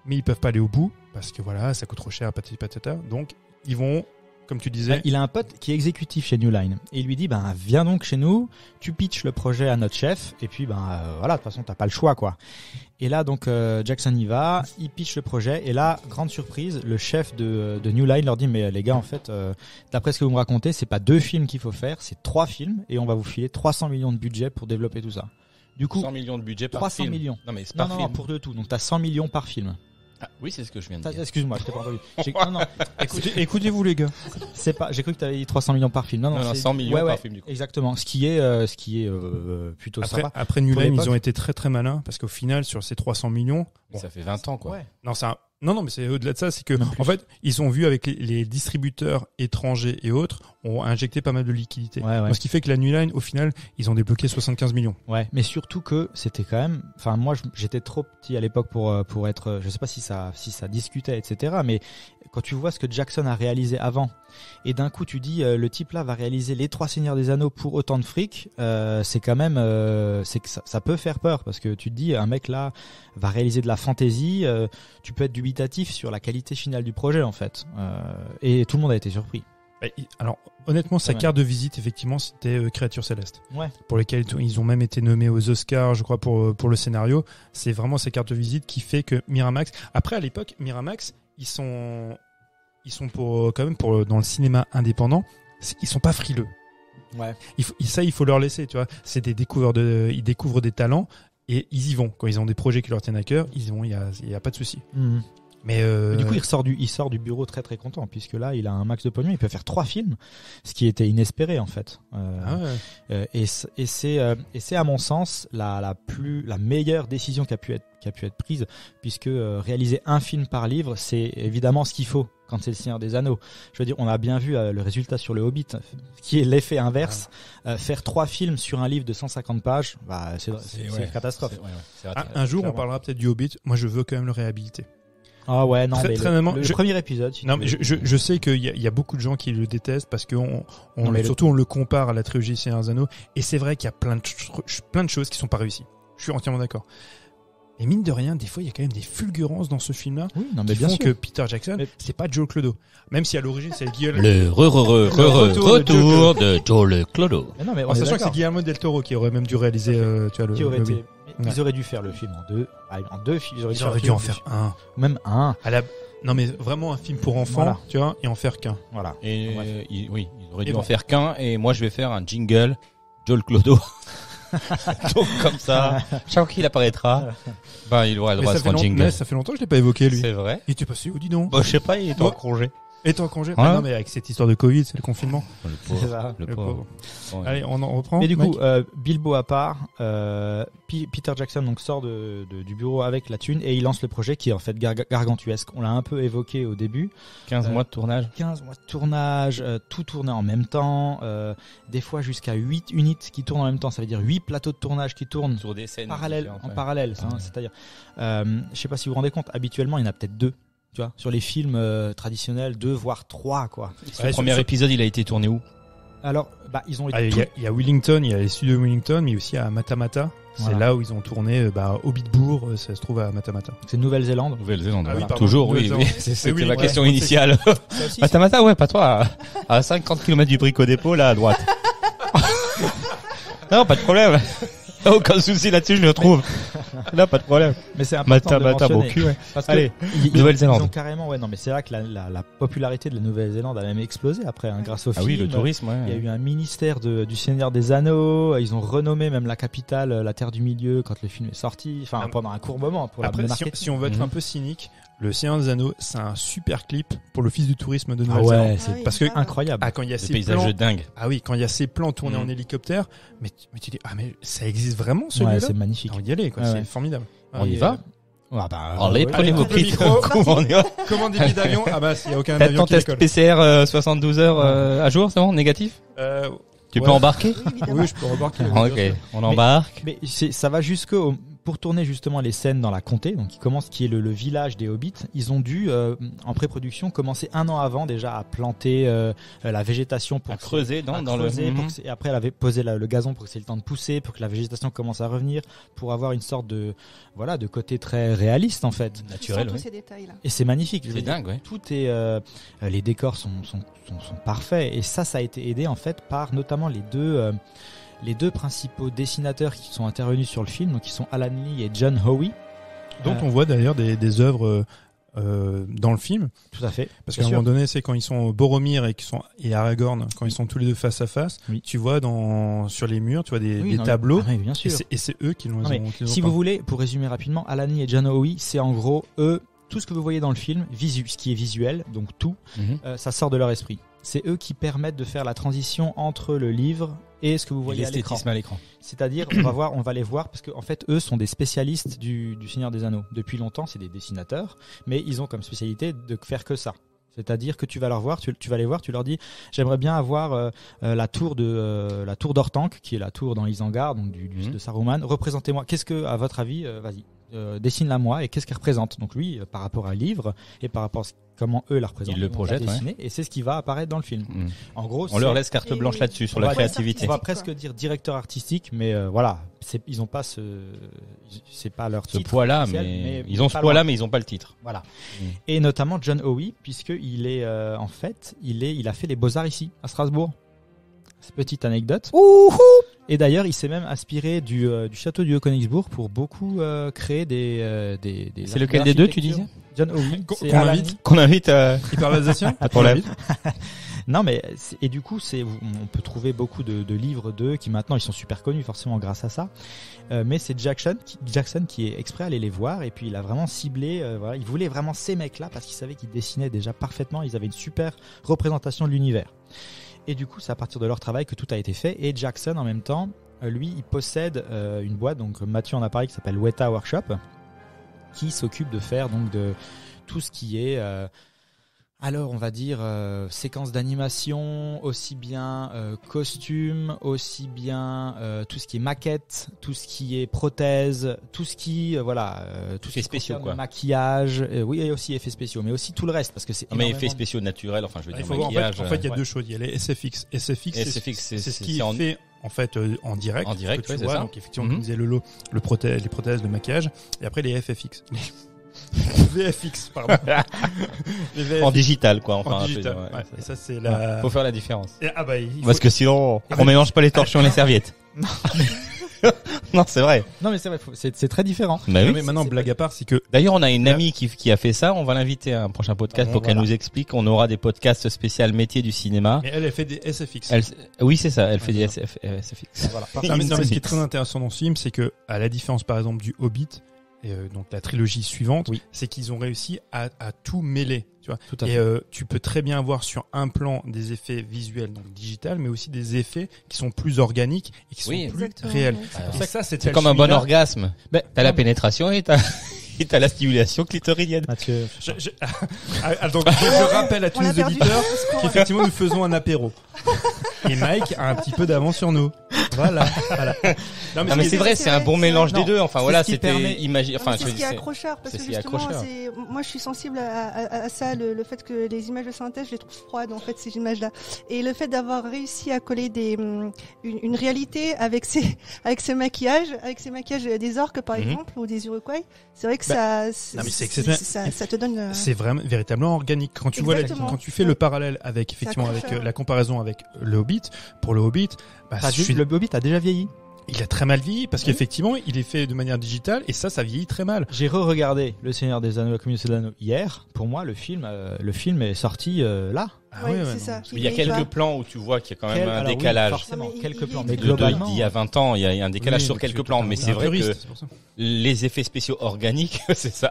S8: mais ils peuvent pas aller au bout parce que voilà, ça coûte trop cher, patati patata. Donc ils vont, comme tu disais,
S9: il a un pote qui est exécutif chez New Line et il lui dit viens donc chez nous, tu pitches le projet à notre chef et puis voilà, de toute façon t'as pas le choix quoi. Et là donc Jackson y va, il pitch le projet et là grande surprise, le chef de New Line leur dit mais les gars en fait d'après ce que vous me racontez, c'est pas 2 films qu'il faut faire, c'est 3 films et on va vous filer 300 millions de budget pour développer tout ça. Du coup
S7: 100 millions de budget par
S9: 300
S7: film.
S9: millions.
S7: Non mais c'est par film.
S9: Non, pour de tout. Donc t'as 100 millions par film.
S7: Ah, oui, c'est ce que je viens de dire.
S9: Excuse-moi, je t'ai pas entendu. Non.
S8: écoutez-vous les gars.
S9: C'est pas. J'ai cru que t'avais dit 300 millions par film. Non,
S7: 100 millions par film du coup.
S9: Exactement. Ce qui est plutôt sympa.
S8: Après New Line, ils ont été très très malins parce qu'au final sur ces 300 millions,
S7: ça fait 20 ans quoi.
S9: Ouais.
S8: Non, mais c'est au-delà de ça, c'est que en fait, ils ont vu avec les distributeurs étrangers et autres, ont injecté pas mal de liquidités. Donc, ce qui fait que la New Line, au final, ils ont débloqué 75 millions.
S9: Ouais, mais surtout que c'était quand même, enfin moi j'étais trop petit à l'époque pour être, je sais pas si ça discutait, etc. Mais quand tu vois ce que Jackson a réalisé avant, et d'un coup tu dis le type là va réaliser les 3 Seigneurs des Anneaux pour autant de fric, c'est quand même, c'est que ça peut faire peur parce que tu te dis un mec là va réaliser de la fantasy, tu peux être dubitatif sur la qualité finale du projet en fait, et tout le monde a été surpris.
S8: Alors honnêtement, sa carte de visite effectivement c'était Créature Céleste, pour lesquelles ils ont même été nommés aux Oscars, je crois pour le scénario. C'est vraiment sa carte de visite qui fait que Miramax. Après à l'époque, Miramax ils sont dans le cinéma indépendant, ils sont pas frileux.
S9: Ouais.
S8: Il faut leur laisser, tu vois. C'est des ils découvrent des talents et ils y vont. Quand ils ont des projets qui leur tiennent à cœur, ils y vont, il y a pas de souci. Mais
S9: du coup, il sort du bureau très très content puisque là, il a un max de pognon, il peut faire 3 films, ce qui était inespéré en fait. Et c'est à mon sens la meilleure décision qui a pu être prise puisque réaliser un film par livre, c'est évidemment ce qu'il faut quand c'est le Seigneur des Anneaux. Je veux dire, on a bien vu le résultat sur le Hobbit, qui est l'effet inverse. Faire 3 films sur un livre de 150 pages, c'est une catastrophe.
S8: Un jour, on parlera peut-être du Hobbit. Moi, je veux quand même le réhabiliter.
S9: Ah ouais, non, mais le premier épisode.
S8: Non, mais je sais qu'il y a beaucoup de gens qui le détestent parce que surtout on le compare à la trilogie Seigneur des Anneaux, et c'est vrai qu'il y a plein de choses qui sont pas réussies. Je suis entièrement d'accord. Et mine de rien, des fois, il y a quand même des fulgurances dans ce film-là qui font que Peter Jackson, c'est pas Joel Clodo. Même si à l'origine, c'est Guillermo.
S7: Le retour de Joel Clodo.
S8: En sachant que c'est Guillermo del Toro qui aurait même dû réaliser,
S9: ils auraient dû faire le film en 2 films.
S8: Ils auraient dû en faire un.
S9: Même un.
S8: Non, mais vraiment un film pour enfants, tu vois, et en faire qu'un.
S9: Voilà.
S7: Et ils auraient dû en faire qu'un, et moi je vais faire un jingle Joel Clodo. Donc comme ça, chaque fois qu'il apparaîtra, il aura le droit à son jingle.
S8: Mais ça fait longtemps que je l'ai pas évoqué lui.
S7: C'est vrai.
S8: Il était passé où, dis donc?
S7: Je sais pas, il est en congé.
S8: Non, mais avec cette histoire de Covid, c'est le confinement.
S7: Le pauvre.
S8: Allez, on en reprend.
S9: Mais du coup, Bilbo à part, Peter Jackson donc sort du bureau avec la thune et il lance le projet qui est en fait gargantuesque. On l'a un peu évoqué au début.
S7: 15 mois de tournage.
S9: 15 mois de tournage, tout tourné en même temps, des fois jusqu'à 8 unités qui tournent en même temps. Ça veut dire 8 plateaux de tournage qui tournent
S7: sur des scènes
S9: en parallèle. C'est-à-dire, je sais pas si vous vous rendez compte, habituellement il y en a peut-être 2. Tu vois, sur les films traditionnels, 2 voire 3 quoi.
S7: Le premier épisode, il a été tourné où?
S9: Alors, ils ont été.
S8: Il y a Wellington, il y a les studios de Wellington, mais aussi à Matamata. C'est là où ils ont tourné Hobbitbourg, ça se trouve à Matamata.
S9: C'est Nouvelle-Zélande.
S7: Toujours, oui. C'était ma question initiale. Matamata, ouais, pas toi. À 50 km du Brico Dépôt, là, à droite. Non, pas de problème. Aucun souci là-dessus, je le trouve. Là, pas de problème.
S9: Mais c'est important de mentionner.
S7: Bon cul, ouais.
S9: Parce
S7: allez,
S9: Nouvelle-Zélande. Ils ont carrément, mais c'est vrai que la popularité de la Nouvelle-Zélande a même explosé après, grâce au film.
S7: Ah oui, le tourisme, ouais.
S9: Il y a eu un ministère du Seigneur des Anneaux. Ils ont renommé même la capitale, la Terre du Milieu, quand le film est sorti. Enfin, pendant un court moment.
S8: Après, si on veut être un peu cynique, le Seigneur des Anneaux, c'est un super clip pour l'Office du tourisme de Nouvelle-Zélande.
S9: Ouais, c'est parce que incroyable.
S8: Quand il y a ces
S7: paysages dingues.
S8: Ah oui, quand il y a ces plans tournés en hélicoptère, mais tu dis mais ça existe vraiment celui-là.
S9: Ouais, c'est magnifique.
S8: On y aller, quoi. C'est formidable.
S7: On y va.
S9: Ah bah,
S7: Allez, prenez vos
S8: Allez,
S7: prises.
S8: micro.
S7: On y va.
S8: Comment des billets d'avion? Ah bah, s'il y a aucun
S7: Faites
S8: avion
S7: ton
S8: qui
S7: test
S8: décolle.
S7: PCR 72 heures à jour, c'est bon, négatif? Tu peux
S8: Ouais.
S7: embarquer?
S10: Oui, évidemment.
S8: Oui, je peux remarquer.
S7: Ok, on embarque.
S9: Mais ça va pour tourner justement les scènes dans la comté, donc qui est le village des Hobbits. Ils ont dû en pré-production commencer 1 an avant déjà à planter la végétation pour
S7: À creuser dans le.
S9: et après elle avait posé le gazon pour que c'est le temps de pousser, pour que la végétation commence à revenir, pour avoir une sorte de côté très réaliste en fait.
S7: Naturel,
S10: Tous
S7: ouais.
S10: ces détails là.
S9: Et c'est magnifique. Je veux
S7: C'est
S9: dire,
S7: dingue, ouais.
S9: Tout est, les décors sont parfaits et ça a été aidé en fait par notamment les deux principaux dessinateurs qui sont intervenus sur le film, donc qui sont Alan Lee et John Howe.
S8: Dont on voit d'ailleurs des œuvres dans le film.
S9: Tout à fait.
S8: Parce
S9: Bien
S8: qu'à un
S9: sûr.
S8: moment donné, c'est quand ils sont Boromir et Aragorn, quand ils sont tous les deux face à face,
S9: Oui.
S8: tu vois sur les murs, tu vois des
S9: Oui, non,
S8: tableaux.
S9: ah oui, bien sûr.
S8: Et c'est eux qui l'ont.
S9: Non, mais si vous voulez, pour résumer rapidement, Alan Lee et John Howe, c'est en gros eux, tout ce que vous voyez dans le film, ce qui est visuel, donc tout, ça sort de leur esprit. C'est eux qui permettent de faire la transition entre le livre et ce que vous voyez à l'écran.
S7: L'esthétisme à l'écran.
S9: C'est-à-dire, on va les voir parce qu'en fait, eux sont des spécialistes du Seigneur des Anneaux. Depuis longtemps, c'est des dessinateurs, mais ils ont comme spécialité de faire que ça. C'est-à-dire que tu vas leur voir, tu vas les voir, tu leur dis, j'aimerais bien avoir la tour d'Orthanc, qui est la tour dans Isengard, donc de Saruman. Représentez-moi. Qu'est-ce que, à votre avis, vas-y, dessine-la moi et qu'est-ce qu'elle représente. Donc lui, par rapport à un livre et par rapport à comment eux la représentent,
S7: Ils le projettent,
S9: et c'est ce qui va apparaître dans le film. En gros,
S7: On leur laisse carte blanche là-dessus sur la créativité.
S9: On va presque dire directeur artistique, mais voilà, ils ont pas c'est pas leur
S7: Ce
S9: titre
S7: poids-là,
S9: officiel,
S7: mais ils ont ce
S9: pas
S7: poids-là,
S9: loin.
S7: mais ils ont pas le titre.
S9: Voilà. Et notamment John Howe, puisque il a fait les Beaux-Arts ici, à Strasbourg. C'est petite anecdote. Et d'ailleurs, il s'est même inspiré du château du Haut-Königsbourg pour beaucoup créer des
S7: C'est lequel des deux, tu disais?
S9: John Howe. c'est
S8: Qu'on
S9: Alan
S8: invite
S9: Lee.
S7: Qu'on invite
S8: Il parle alsacien?
S7: Pas de problème.
S9: Non, mais et du coup, on peut trouver beaucoup de livres d'eux qui maintenant ils sont super connus forcément grâce à ça. Mais c'est Jackson qui est exprès allé les voir et puis il a vraiment ciblé. Il voulait vraiment ces mecs-là parce qu'il savait qu'ils dessinaient déjà parfaitement. Ils avaient une super représentation de l'univers. Et du coup, c'est à partir de leur travail que tout a été fait. Et Jackson, en même temps, lui, il possède une boîte. Donc Mathieu en a parlé qui s'appelle Weta Workshop, qui s'occupe de faire donc de tout ce qui est alors on va dire séquences d'animation, aussi bien costumes, aussi bien tout ce qui est maquette, tout ce qui est prothèse, tout ce qui tout ce qui
S7: spéciaux,
S9: concerne
S7: quoi.
S9: le maquillage, oui, et aussi effets spéciaux, mais aussi tout le reste parce que c'est
S7: Mais
S9: énormément
S7: effets spéciaux naturels, enfin je veux
S8: Il
S7: dire
S8: faut voir,
S7: maquillage.
S8: en fait, il y a deux choses. Il y a les SFX. SFX, c'est ce qui est fait en fait en direct.
S7: En direct,
S8: que tu
S7: ouais, c'est
S8: vois.
S7: ça.
S8: Donc effectivement, comme disait Lolo, les prothèses, le maquillage, et après les FFX. VFX, pardon. Les VFX.
S7: En digital, quoi. Enfin,
S8: En
S7: je veux
S8: digital,
S7: dire,
S8: ouais. Et ça, c'est
S7: Ouais, faut faire la différence.
S8: Parce
S7: que sinon, on mélange pas les torchons et les serviettes. Non, c'est vrai.
S9: Non, mais c'est vrai, c'est très différent.
S7: Bah oui.
S8: Mais maintenant, blague à part, c'est que
S7: D'ailleurs, on a une amie qui a fait ça. On va l'inviter à un prochain podcast pour qu'elle nous explique. On aura des podcasts spéciaux métiers du cinéma.
S8: mais elle fait des SFX.
S7: Oui, c'est ça. Elle fait des SFX.
S8: Voilà. Non, mais ce qui est très intéressant dans ce film, c'est que, à la différence par exemple du Hobbit, donc la trilogie suivante, c'est qu'ils ont réussi à tout mêler. Tu vois.
S9: Tout à
S8: et
S9: fait.
S8: tu peux très bien avoir sur un plan des effets visuels, donc digital, mais aussi des effets qui sont plus organiques et qui sont plus
S10: Exactement,
S8: réels.
S10: oui.
S8: C'est pour ça que ça,
S7: C'est comme un bon orgasme.
S9: Ben,
S7: T'as la pénétration et t'as la stimulation clitoridienne.
S9: Mathieu,
S8: Donc, je rappelle à tous
S10: On l'a
S8: les
S10: perdu.
S8: auditeurs qu'effectivement nous faisons un apéro. Et Mike a un petit peu d'avance sur nous. Voilà.
S7: Non, mais c'est vrai, c'est un bon mélange des deux. Enfin,
S9: c'est
S7: voilà,
S9: ce qui
S7: c'était
S9: permet-
S7: imagé. Enfin,
S10: c'est ce qui est accrocheur parce
S7: c'est
S10: que
S7: ce qui est
S10: justement
S7: accrocheur.
S10: moi je suis sensible à ça, le fait que les images de synthèse je les trouve froides en fait ces images là, et le fait d'avoir réussi à coller une réalité avec ces maquillages des orques par exemple ou des Uruguay, c'est vrai que
S8: non, mais c'est exceptionnel.
S10: ça te donne
S8: C'est vraiment véritablement organique. Quand tu vois,
S10: Exactement.
S8: quand tu fais le parallèle avec effectivement avec
S10: accrocheur.
S8: la comparaison avec le Hobbit, pour le Hobbit,
S9: le Hobbit a déjà vieilli.
S8: il a très mal vieilli parce qu'effectivement il est fait de manière digitale et ça vieillit très mal.
S9: J'ai re-regardé Le Seigneur des Anneaux, la communauté des Anneaux hier. Pour moi, le film est sorti là.
S10: Oui, c'est ça.
S7: Il y a quelques plans où tu vois qu'il y a quand même un
S9: Alors oui,
S7: décalage.
S9: forcément,
S10: Non, mais
S9: quelques
S10: il-
S9: plans.
S10: il-
S9: Mais
S10: de-
S9: globalement,
S7: d'il y a 20 ans, il y a un décalage
S8: Oui,
S7: sur
S8: mais
S7: quelques
S8: tu-
S7: plans, mais
S8: t'es
S7: c'est
S8: un
S7: vrai
S8: puriste,
S7: que
S8: c'est pour ça.
S7: les effets spéciaux organiques, c'est ça.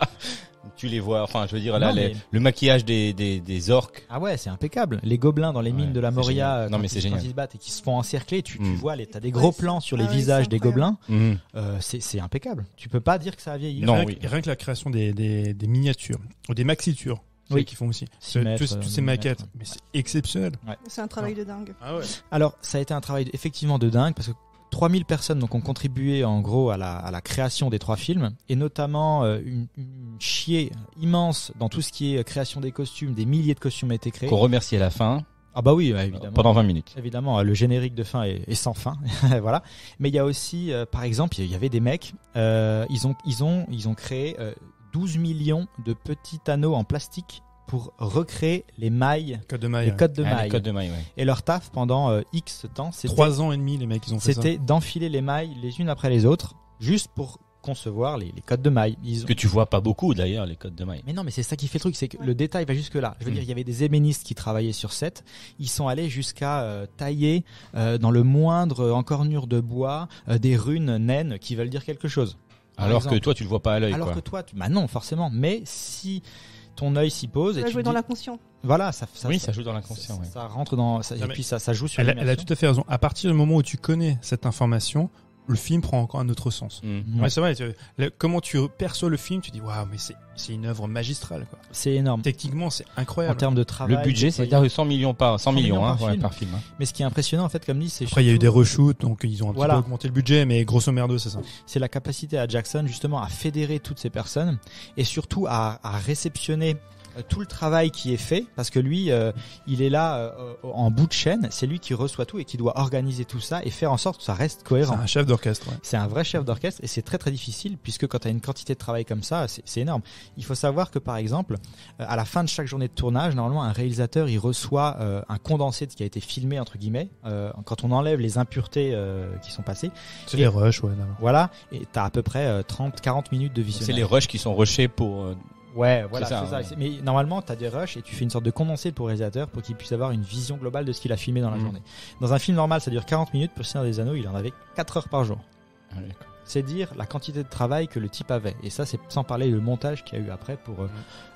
S7: Tu les vois, enfin, je veux dire, là,
S9: Non, mais-
S7: le maquillage des orques.
S9: Ah ouais, c'est impeccable. Les gobelins dans les mines de la
S7: c'est
S9: Moria,
S7: génial. Non, mais c'est
S9: quand
S7: génial.
S9: ils se battent et qu'ils se font encercler, tu
S7: Mm.
S9: vois, t'as des gros plans sur les
S10: Ah ouais,
S9: visages
S10: c'est
S9: des
S10: incroyable.
S9: gobelins.
S7: Mhm.
S9: C'est impeccable. Tu peux pas dire que ça a vieilli.
S7: Non,
S8: rien,
S7: oui.
S8: rien que la création des miniatures ou des maxitures.
S9: Oui.
S8: Qui font aussi.
S9: 6 mètres,
S8: Toutes ces maquettes. Mais c'est exceptionnel.
S10: C'est un travail de dingue.
S8: Ah ouais.
S9: Alors, ça a été un travail effectivement de dingue parce que 3000 personnes donc ont contribué en gros à la création des 3 films et notamment une chier immense dans tout ce qui est création des costumes, des milliers de costumes ont été créés.
S7: Qu'on remercie à la fin,
S9: Ah bah oui, évidemment.
S7: pendant 20 minutes.
S9: Évidemment, le générique de fin est sans fin, voilà. Mais il y a aussi, par exemple, il y avait des mecs, ils ont créé 12 millions de petits anneaux en plastique pour recréer les mailles,
S8: Code de maille.
S9: les codes de
S7: Ah,
S9: mailles.
S7: les codes de maille, ouais.
S9: Et leur taf pendant X temps, c'était
S8: 3 ans et demi, les mecs, ils ont fait ça.
S9: c'était d'enfiler les mailles les unes après les autres, juste pour concevoir les codes de mailles.
S7: Que tu vois pas beaucoup d'ailleurs, les codes de maille.
S9: Mais non, mais c'est ça qui fait le truc, c'est que le détail va jusque là. Je veux dire, il y avait des ébénistes qui travaillaient sur set. Ils sont allés jusqu'à tailler dans le moindre encornure de bois des runes naines qui veulent dire quelque chose. Par
S7: Alors
S9: exemple.
S7: que toi, tu le vois pas à l'œil,
S9: Alors
S7: quoi.
S9: que toi, bah non, forcément. Mais si ton œil s'y pose
S10: Ça
S9: et
S10: va
S9: tu
S10: jouer
S9: te
S10: dans
S9: dis-
S10: l'inconscient.
S9: voilà, ça
S7: joue dans l'inconscient, ouais.
S9: ça rentre dans, et
S8: Non, mais
S9: puis ça joue sur
S8: Elle a
S9: l'immersion.
S8: tout à fait raison. À partir du moment où tu connais cette information, le film prend encore un autre sens.
S7: Mhm.
S8: Ouais, c'est vrai. Comment tu perçois le film, tu dis waouh, mais c'est une œuvre magistrale, quoi.
S9: C'est énorme.
S8: Techniquement, c'est
S9: En
S8: incroyable.
S9: termes de travail.
S7: Le budget,
S9: déployé.
S7: c'est-à-dire 100 millions par 100 millions,
S9: millions
S7: hein,
S9: par
S7: ouais,
S9: film.
S7: par film. Hein.
S9: Mais ce qui est impressionnant, en fait, comme dit, c'est
S8: Après, il y a eu des
S9: surtout-
S8: reshoots, donc ils ont un petit
S9: Voilà.
S8: peu augmenté le budget, mais grosso merdo, c'est ça.
S9: c'est la capacité à Jackson justement à fédérer toutes ces personnes et surtout à réceptionner tout le travail qui est fait parce que lui il est là en bout de chaîne, c'est lui qui reçoit tout et qui doit organiser tout ça et faire en sorte que ça reste
S8: C'est
S9: cohérent.
S8: un chef d'orchestre. Ouais.
S9: C'est un vrai chef d'orchestre et c'est très très difficile puisque quand tu as une quantité de travail comme ça, c'est énorme. Il faut savoir que par exemple, à la fin de chaque journée de tournage, normalement un réalisateur il reçoit un condensé de ce qui a été filmé entre guillemets quand on enlève les impuretés qui sont passées.
S8: C'est
S9: Et-
S8: les rushs, ouais. d'abord.
S9: Voilà, et tu as à peu près 30-40 minutes de
S7: C'est
S9: visionnage.
S7: les rushs qui sont rushés pour.
S9: Ouais, voilà,
S7: C'est ça,
S9: c'est ça.
S7: ouais.
S9: Mais normalement, tu as des rushs et tu fais une sorte de condensé pour le réalisateur pour qu'il puisse avoir une vision globale de ce qu'il a filmé dans la
S7: Mhm.
S9: journée. Dans un film normal, ça dure 40 minutes. Pour le Seigneur des Anneaux, il en avait 4 heures par jour.
S7: Ah, d'accord.
S9: C'est dire la quantité de travail que le type avait. Et ça, c'est sans parler le montage qu'il y a eu après pour...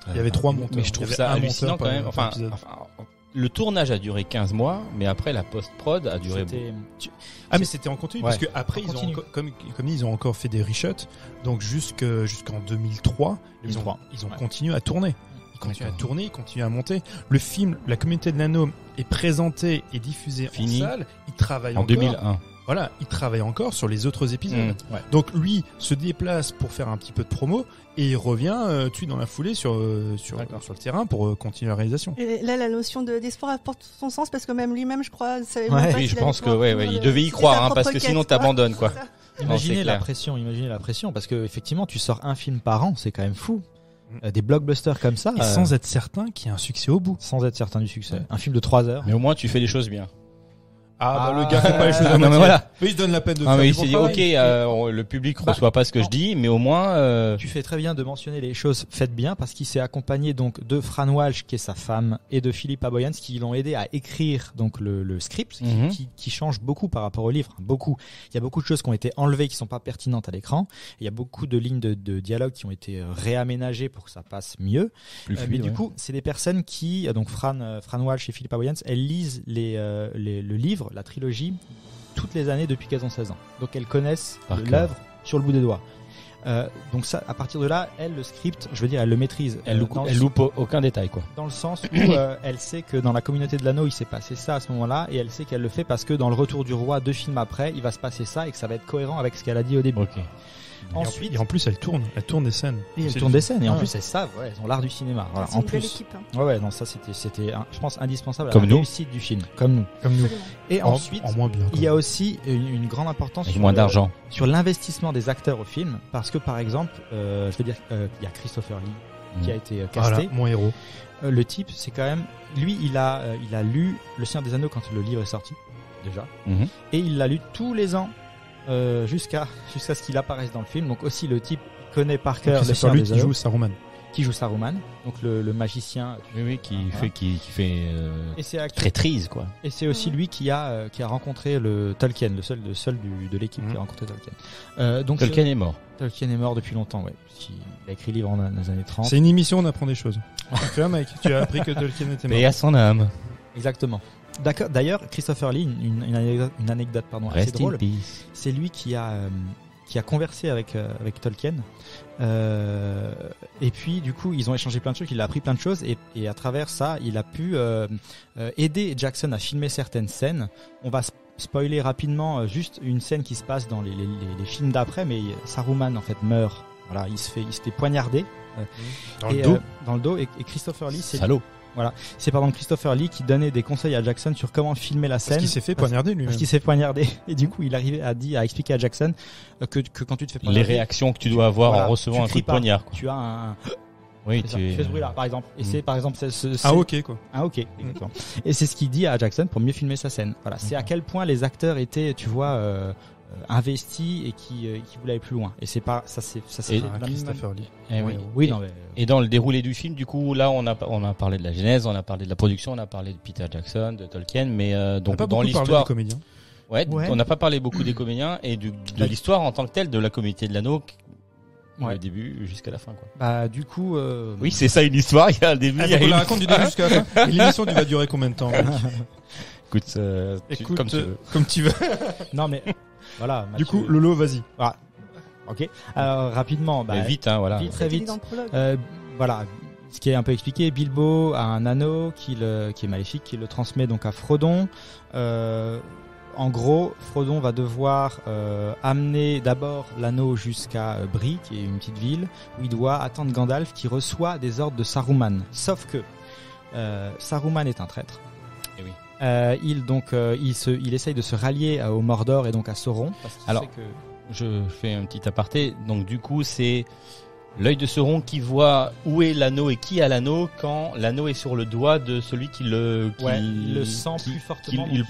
S8: Il y avait 3 monteurs.
S7: Mais je
S8: Il y
S7: trouve
S8: avait
S7: ça
S8: un
S7: hallucinant
S8: monteur
S7: quand même.
S8: par
S7: Enfin,
S8: épisode.
S7: le tournage a duré 15 mois, mais après la post-prod a duré.
S9: C'était-
S8: Ah, mais c'était en continu, parce
S9: Ouais.
S8: que après,
S9: En
S8: ils ont
S9: continu.
S8: encore, comme dit, ils ont encore fait des reshots. Donc, jusqu'en 2003, ils ont
S9: 2003.
S8: ouais.
S9: Ouais.
S8: continué à tourner. Ils continuent à
S7: D'accord.
S8: tourner, ils continuent à monter. Le film, La Communauté de l'Anneau, est présenté et diffusé
S7: Fini.
S8: en salle. Ils travaillent
S7: En
S8: encore.
S7: 2001.
S8: Voilà, il travaille encore sur les autres épisodes.
S7: Mmh, ouais.
S8: Donc lui se déplace pour faire un petit peu de promo et il revient tout de suite dans la foulée sur le terrain pour continuer la réalisation.
S10: Et là, la notion d'espoir apporte son sens parce que même lui-même, je crois, savait
S9: Ouais.
S10: même pas
S7: Oui,
S10: s'il
S7: je pense
S10: allait
S7: que
S10: pouvoir
S7: ouais,
S10: finir
S7: il
S10: le-
S7: devait y
S10: c'était
S7: croire,
S10: sa
S7: hein, parce
S10: propre
S7: que sinon
S10: quête,
S7: t'abandonnes, quoi.
S10: C'est ça.
S9: Imaginez
S7: c'est
S9: la
S7: clair.
S9: pression, parce que effectivement, tu sors un film par an, c'est quand même fou. Des blockbusters comme ça,
S8: Et sans être certain qu'il y ait un succès au bout.
S9: sans être certain du succès.
S8: Ouais.
S9: Un film de 3 heures.
S7: Mais au moins, tu fais les choses bien.
S8: Ah,
S9: Ah,
S8: le gars fait pas les choses à
S7: non, mais
S8: moitié.
S7: voilà.
S8: Mais il se donne la peine de
S7: Ah,
S8: faire
S7: mais
S8: du
S7: il
S8: bon
S7: s'est dit,
S8: travail.
S7: ok, le public reçoit pas ce que je dis, mais au moins.
S9: Tu fais très bien de mentionner les choses faites bien parce qu'il s'est accompagné donc de Fran Walsh qui est sa femme et de Philip Aboyans qui l'ont aidé à écrire donc le script
S7: Mhm.
S9: qui change beaucoup par rapport au livre. Beaucoup. Il y a beaucoup de choses qui ont été enlevées qui sont pas pertinentes à l'écran. Il y a beaucoup de lignes de dialogue qui ont été réaménagées pour que ça passe mieux.
S7: Plus
S9: Mais
S7: fluide,
S9: du
S7: ouais.
S9: coup, c'est des personnes qui donc Fran Walsh et Philip Aboyans, elles lisent le livre, la trilogie toutes les années depuis qu'elles ont 16 ans. Donc elles connaissent
S7: Par cœur.
S9: l'œuvre sur le bout des doigts. Donc ça, à partir de là, elle, le script, je veux dire, elle le maîtrise.
S7: Elle loupe aucun détail, quoi.
S9: Dans le sens où elle sait que dans la communauté de l'anneau, il s'est passé ça à ce moment-là, et elle sait qu'elle le fait parce que dans le Retour du Roi, 2 films après, il va se passer ça et que ça va être cohérent avec ce qu'elle a dit au début.
S7: Ok.
S9: Ensuite,
S8: Et en plus, elle tourne des scènes.
S9: et elle
S8: C'est
S9: tourne
S8: du-
S9: des scènes, et en
S8: Ouais.
S9: plus elles savent, ouais, elles ont l'art du cinéma. Voilà,
S10: C'est
S9: en
S10: une belle
S9: plus.
S10: équipe. hein.
S9: Ouais, non, ça c'était, je pense, indispensable à
S7: Comme
S9: la
S7: nous.
S9: réussite du film, comme nous.
S8: Comme nous.
S10: Absolument.
S9: Et
S8: En-
S9: ensuite,
S8: en moins bien.
S9: il y a aussi une grande importance
S7: Avec
S9: sur
S7: moins d'argent.
S9: sur l'investissement des acteurs au film, parce que par exemple, je veux dire, il y a Christopher Lee qui a été casté.
S8: Voilà, mon héros.
S9: Le type, c'est quand même, lui, il a lu Le Seigneur des Anneaux quand le livre est sorti, déjà,
S7: Mhm.
S9: et il l'a lu tous les ans jusqu'à ce qu'il apparaisse dans le film. Donc aussi, le type connaît par cœur Le
S8: C'est
S9: Seigneur
S8: lui
S9: des
S8: qui
S9: Anneaux.
S8: joue Saruman.
S9: qui joue Saruman, donc le magicien.
S7: Oui, qui fait
S9: Et c'est
S7: traîtrise, quoi.
S9: Et c'est aussi lui qui a rencontré le Tolkien, le seul de l'équipe qui a rencontré Tolkien. Donc
S7: Tolkien est mort.
S9: Tolkien est mort depuis longtemps, ouais. Il a écrit livre dans les années 30.
S8: C'est une émission, on apprend des choses. Tu vois, mec, tu as appris que Tolkien était mort.
S7: Et à son âme.
S9: Exactement. D'accord. D'ailleurs, Christopher Lee, une anecdote assez drôle. C'est lui qui a conversé avec Tolkien. Et puis, du coup, ils ont échangé plein de trucs. Il a appris plein de choses et à travers ça, il a pu aider Jackson à filmer certaines scènes. On va spoiler rapidement juste une scène qui se passe dans les films d'après, mais Saruman en fait meurt. Voilà, il se fait poignarder dans le dos et Christopher Lee, c'est
S7: salaud.
S9: Voilà, c'est Christopher Lee qui donnait des conseils à Jackson sur comment filmer la scène.
S8: Parce qu'il s'est fait poignarder lui-même.
S9: Parce qu'il s'est poignardé et du coup il arrivait à expliquer à Jackson que quand tu te fais poignarder,
S7: les réactions que tu dois avoir en recevant un coup de poignard.
S9: Tu as un
S7: oui,
S9: tu fais ce bruit là par exemple. Et c'est par exemple
S8: un ok quoi.
S9: Un ok, exactement. Et c'est ce qu'il dit à Jackson pour mieux filmer sa scène. Voilà, c'est à quel point les acteurs étaient, tu vois, investis et qui voulaient aller plus loin. Et c'est pas ça c'est
S8: Christopher Lee.
S9: Oui, non, mais...
S7: Et dans le déroulé du film, du coup, là, on a parlé de la genèse, on a parlé de la production, on a parlé de Peter Jackson, de Tolkien, mais donc dans l'histoire,
S8: des comédiens.
S7: Ouais, on n'a pas parlé beaucoup des comédiens et de l'histoire en tant que telle de la Communauté de l'Anneau. Le début jusqu'à la fin, quoi.
S9: Bah, du coup,
S7: oui, c'est ça une histoire. Il y a un début.
S8: Il la raconte du début jusqu'à la fin. Et l'émission, tu vas durer combien de temps, mec?
S7: Écoute,
S8: comme tu veux.
S9: Non, mais voilà.
S8: Du coup, Lolo, vas-y.
S9: Ah. Ok. Alors rapidement,
S7: mais vite, hein, voilà.
S9: Très vite. Voilà. Ce qui est un peu expliqué, Bilbo a un anneau qui est maléfique, qui le transmet donc à Frodon. En gros, Frodon va devoir amener d'abord l'anneau jusqu'à Bree, qui est une petite ville, où il doit attendre Gandalf qui reçoit des ordres de Saruman. Sauf que Saruman est un traître.
S7: Et oui.
S9: Il essaye de se rallier au Mordor et donc à Sauron. Parce qu'il
S7: Alors,
S9: sait que...
S7: je fais un petit aparté. Donc du coup, c'est l'œil de Sauron qui voit où est l'anneau et qui a l'anneau quand l'anneau est sur le doigt de celui qui le
S9: il le sent plus fortement.
S7: Il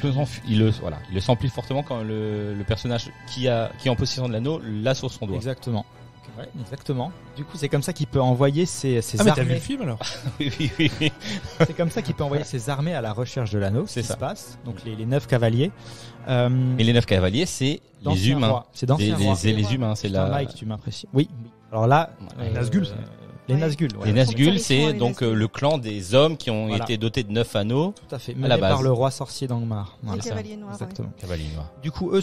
S7: le sent plus fortement quand le personnage qui est en possession de l'anneau l'a sur son doigt.
S9: Exactement. Ouais, exactement. Du coup, c'est comme ça qu'il peut envoyer ses
S8: armées.
S9: Mais
S8: t'as vu le film alors?
S7: Oui.
S9: C'est comme ça qu'il peut envoyer ses armées à la recherche de l'anneau. C'est ça. Se passe. Donc les 9 cavaliers.
S7: Et les 9 cavaliers, c'est les humains.
S9: Rois. C'est d'anciens rois.
S7: Les humains, c'est la.
S9: Mike, tu m'impressionnes. Oui. Alors là,
S8: les Nazgûl.
S9: Les Nazgûl.
S7: Les Nazgûl, c'est donc le clan des hommes qui ont été dotés de 9 anneaux.
S9: Tout à fait. Mené par le roi sorcier d'Angmar.
S10: Les cavaliers noirs.
S9: Exactement.
S10: Cavaliers
S7: noirs.
S9: Du coup, eux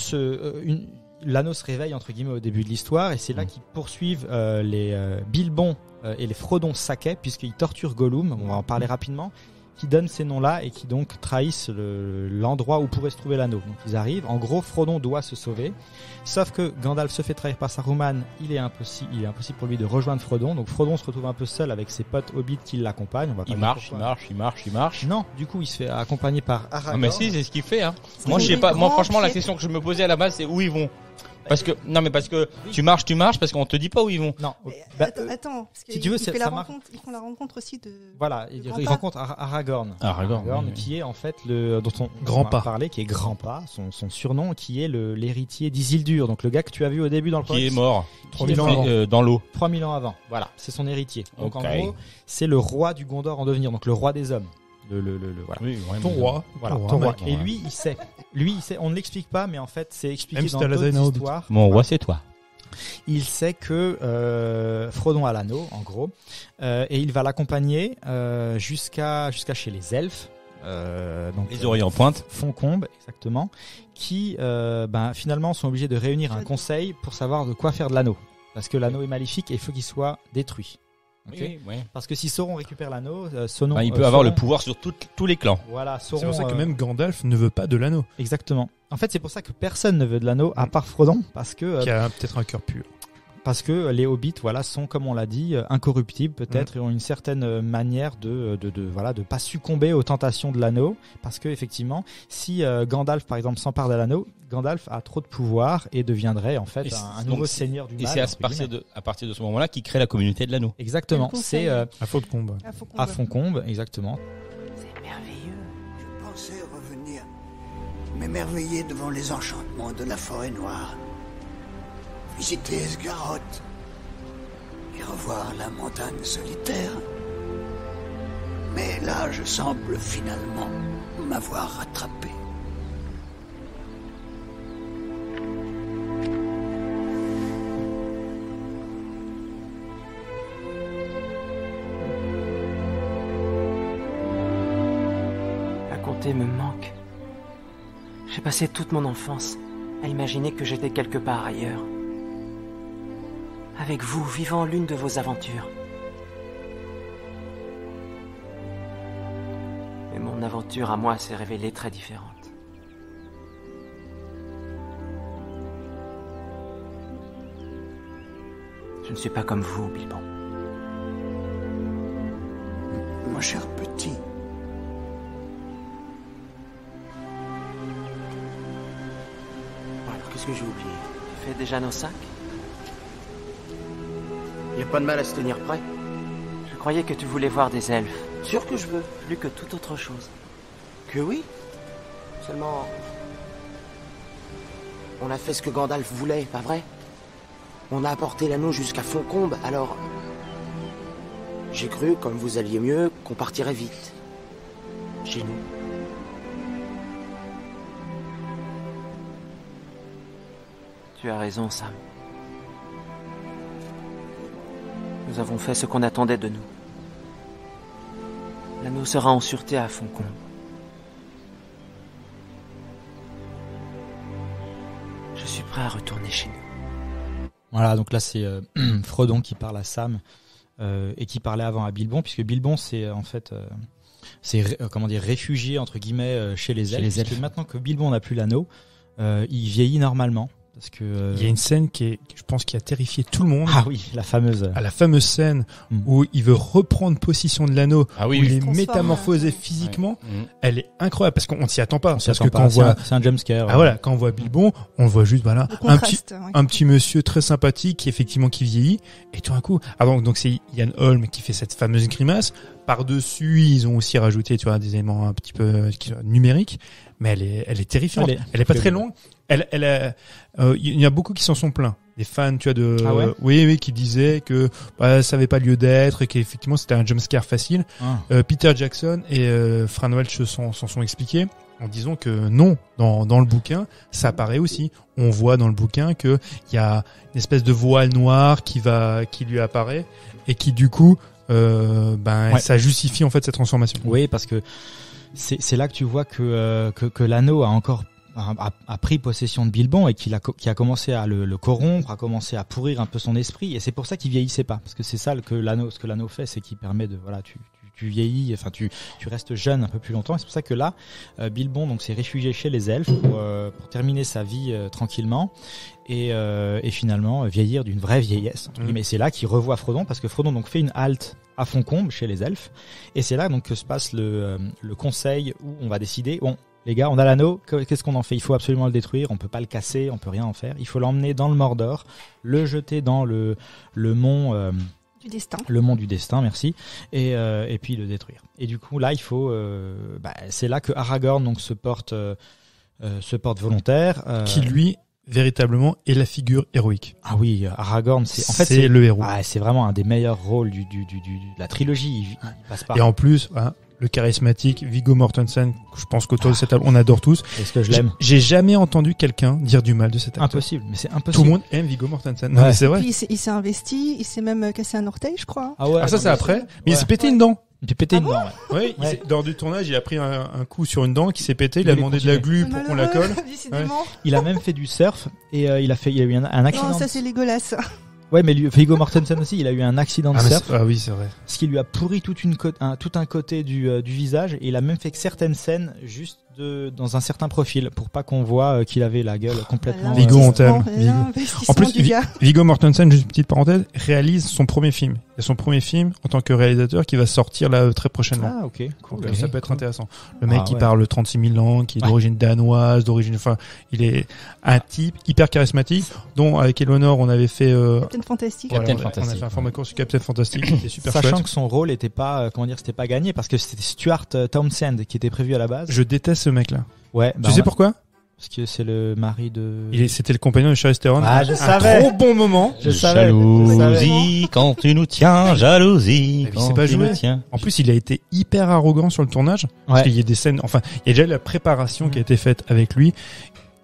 S9: l'anneau se réveille entre guillemets au début de l'histoire et c'est là qu'ils poursuivent les Bilbon et les Frodon Saquet puisqu'ils torturent Gollum, on va en parler rapidement, qui donnent ces noms-là et qui donc trahissent l'endroit où pourrait se trouver l'anneau. Donc ils arrivent, en gros Frodon doit se sauver, sauf que Gandalf se fait trahir par Saruman, il est impossible pour lui de rejoindre Frodon, donc Frodon se retrouve un peu seul avec ses potes hobbits qui l'accompagnent.
S7: Il marche.
S9: Non, du coup il se fait accompagner par Aragorn.
S7: Ah mais si, c'est ce qu'il fait, hein. Moi je sais pas, moi franchement la question que je me posais à la base c'est où ils vont. Parce que tu marches parce qu'on te dit pas où ils vont.
S9: Non.
S10: Attends, parce que
S9: si tu veux,
S10: ils font la rencontre aussi de.
S9: Voilà, ils rencontrent Aragorn.
S7: Aragorn,
S9: qui est en fait dont on
S8: grand-pa
S9: parlait, qui est grand-pa, son surnom, qui est l'héritier d'Isildur, donc le gars que tu as vu au début dans le
S7: qui est mort
S9: 3000 ans
S7: dans l'eau.
S9: 3000 ans avant. Voilà, c'est son héritier. Donc en gros, c'est le roi du Gondor en devenir, donc le roi des hommes. Voilà.
S7: Oui,
S8: ton roi.
S9: Voilà, ton roi. Et lui, il sait. On ne l'explique pas, mais en fait, c'est expliqué dans d'autres histoires.
S7: Mon roi, c'est toi.
S9: Il sait que Frodon a l'anneau, en gros, et il va l'accompagner jusqu'à chez les elfes. Donc
S7: les oreilles en pointe.
S9: Foncombe, exactement. Qui, finalement, sont obligés de réunir un conseil pour savoir de quoi faire de l'anneau. Parce que l'anneau est maléfique et il faut qu'il soit détruit. Okay.
S7: Oui.
S9: Parce que si Sauron récupère l'anneau,
S7: il peut avoir le pouvoir sur tous les clans.
S9: Voilà, Sauron.
S8: C'est pour ça que même Gandalf ne veut pas de l'anneau.
S9: Exactement. En fait, c'est pour ça que personne ne veut de l'anneau à part Frodon, parce que
S8: qui a peut-être un cœur pur.
S9: Parce que les hobbits, sont comme on l'a dit, incorruptibles peut-être, et ont une certaine manière de pas succomber aux tentations de l'anneau. Parce que effectivement, si Gandalf par exemple s'empare de l'anneau, Gandalf a trop de pouvoir et deviendrait en fait un nouveau seigneur du mal.
S7: Et c'est à partir de ce moment-là qu'il crée la communauté de l'anneau.
S9: Exactement. C'est
S8: à Foncombe.
S9: À Foncombe, exactement.
S11: C'est merveilleux. Je pensais revenir, m'émerveiller devant les enchantements de la forêt noire. Visiter Esgaroth et revoir la montagne solitaire. Mais là, je semble finalement m'avoir rattrapé.
S3: La comté me manque. J'ai passé toute mon enfance à imaginer que j'étais quelque part ailleurs. Avec vous, vivant l'une de vos aventures. Mais mon aventure à moi s'est révélée très différente. Je ne suis pas comme vous, Bilbon.
S11: Mon cher petit,
S3: Alors, qu'est-ce que j'ai oublié? Tu fais déjà nos sacs? Y a pas de mal à se tenir prêt. Je croyais que tu voulais voir des elfes. Sûr que je veux, plus que toute autre chose. Que oui? Seulement... On a fait ce que Gandalf voulait, pas vrai? On a apporté l'anneau jusqu'à Foncombe, alors... J'ai cru, comme vous alliez mieux, qu'on partirait vite. Chez nous. Tu as raison, Sam. Nous avons fait ce qu'on attendait de nous. L'anneau sera en sûreté à Foncombe. Je suis prêt à retourner chez nous.
S9: Voilà, donc là c'est Frodon qui parle à Sam et qui parlait avant à Bilbon, puisque Bilbon c'est en fait réfugié entre guillemets chez les elfes. Parce que maintenant que Bilbon n'a plus l'anneau, il vieillit normalement. Parce que
S8: il y a une scène je pense, qui a terrifié tout le monde.
S9: Ah oui, la fameuse
S8: scène où il veut reprendre possession de l'anneau,
S7: où
S8: il est métamorphosé physiquement. Ouais. Elle est incroyable parce qu'on s'y attend pas. Parce que quand on voit,
S9: c'est un jumpscare.
S8: Ah voilà, quand on voit Bilbon, on voit juste un petit monsieur très sympathique qui vieillit, et tout d'un coup, donc c'est Ian Holm qui fait cette fameuse grimace. Par-dessus, ils ont aussi rajouté, tu vois, des éléments un petit peu numériques, mais elle est terrifiante. Elle est pas très longue. Il y a beaucoup qui s'en sont plaints. Des fans, tu vois, oui, qui disaient que ça avait pas lieu d'être et qu'effectivement c'était un jumpscare facile. Peter Jackson et Fran Welch s'en sont expliqués en disant que non, dans le bouquin, ça apparaît aussi. On voit dans le bouquin que il y a une espèce de voile noire qui lui apparaît et qui du coup ça justifie en fait cette transformation.
S9: Oui, parce que c'est là que tu vois que l'anneau a pris possession de Bilbon et qui a commencé à le corrompre, a commencé à pourrir un peu son esprit, et c'est pour ça qu'il vieillissait pas, parce que c'est ça ce que l'anneau fait, c'est qu'il permet de tu vieillis, enfin tu restes jeune un peu plus longtemps, et c'est pour ça que là Bilbon donc s'est réfugié chez les elfes pour terminer sa vie tranquillement et finalement vieillir d'une vraie vieillesse. Mais c'est là qu'il revoit Frodon, parce que Frodon donc fait une halte à Foncombe chez les elfes, et c'est là donc que se passe le conseil où on va décider, bon les gars, on a l'anneau, qu'est-ce qu'on en fait? Il faut absolument le détruire, on peut pas le casser, on peut rien en faire. Il faut l'emmener dans le Mordor, le jeter dans le mont
S10: du destin.
S9: Le mont du destin, merci, et puis le détruire. Et du coup là, il faut c'est là que Aragorn donc se porte volontaire,
S8: qui lui véritablement est la figure héroïque.
S9: Ah oui, Aragorn,
S8: c'est le héros.
S9: Ah, c'est vraiment un des meilleurs rôles de la trilogie. Il passe par.
S8: Et en plus, le charismatique Viggo Mortensen, je pense qu'autour de cette table, on adore tous.
S9: Est-ce que je l'aime?
S8: J'ai jamais entendu quelqu'un dire du mal de cet acteur.
S9: Impossible, mais c'est impossible.
S8: Tout le monde aime Viggo Mortensen. Non, mais c'est vrai.
S10: Puis il s'est investi, il s'est même cassé un orteil, je crois.
S8: Ah ouais. Ça c'est après. Mais il s'est pété une dent.
S9: Il s'est pété une dent.
S8: Oui, lors du tournage, il a pris un coup sur une dent qui s'est pété. Il a demandé de la glu pour qu'on la colle.
S10: Il
S9: a même fait du surf et il a eu un accident.
S10: Non, ça c'est Legolas.
S9: Ouais, mais Viggo Mortensen aussi, il a eu un accident de surf.
S8: Ah oui, c'est vrai.
S9: Ce qui lui a pourri tout un côté du visage, et il a même fait que certaines scènes juste dans un certain profil pour pas qu'on voit qu'il avait la gueule complètement.
S8: Viggo, on t'aime. En plus, Viggo Mortensen, juste une petite parenthèse, réalise son premier film. Il y a son premier film en tant que réalisateur qui va sortir là très prochainement.
S9: Ah ok, cool.
S8: Donc, ça peut être intéressant. Le mec qui parle 36 000 langues, qui est d'origine danoise, il est un type hyper charismatique, dont avec Eleanor on avait fait
S10: Captain Fantastic.
S8: On a fait un format court sur Captain Fantastic, c'était super chouette.
S9: Sachant que son rôle était pas c'était pas gagné, parce que c'était Stuart Townsend qui était prévu à la base.
S8: Je déteste ce mec là.
S9: Ouais.
S8: Tu sais pourquoi?
S9: Parce que c'est le mari de...
S8: C'était le compagnon de Charlize Theron.
S9: Ah, je savais.
S8: Trop bon moment.
S7: Jalousie quand tu nous tiens, jalousie
S8: Mais il
S7: quand
S8: sait pas
S7: tu
S8: jouer.
S7: nous tiens.
S8: En plus, il a été hyper arrogant sur le tournage. Parce qu'il y a des scènes, enfin, il y a déjà la préparation qui a été faite avec lui.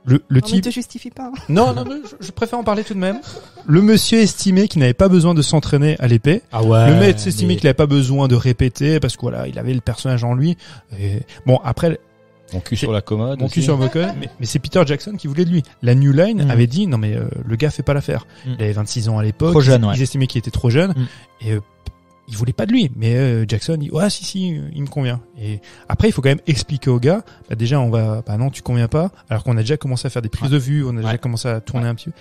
S8: Le
S10: Non, mais
S8: type.
S10: te justifie pas. hein.
S8: Non, mais je préfère en parler tout de même. Le monsieur estimé qu'il n'avait pas besoin de s'entraîner à l'épée.
S9: Ah ouais.
S8: Le maître estimé qu'il n'avait pas besoin de répéter parce que voilà, il avait le personnage en lui. Et bon, après,
S7: Mon cul sur la commode.
S8: mon cul
S7: aussi.
S8: sur le commode, mais c'est Peter Jackson qui voulait de lui. La New Line avait dit non mais le gars fait pas l'affaire. Il avait 26 ans à l'époque.
S9: Trop jeune, ouais.
S8: Ils estimaient qu'il était trop jeune et il voulait pas de lui. Mais Jackson dit ouais si il me convient. Et après il faut quand même expliquer au gars. Bah déjà non tu conviens pas. Alors qu'on a déjà commencé à faire des prises de vue, on a déjà commencé à tourner un petit peu.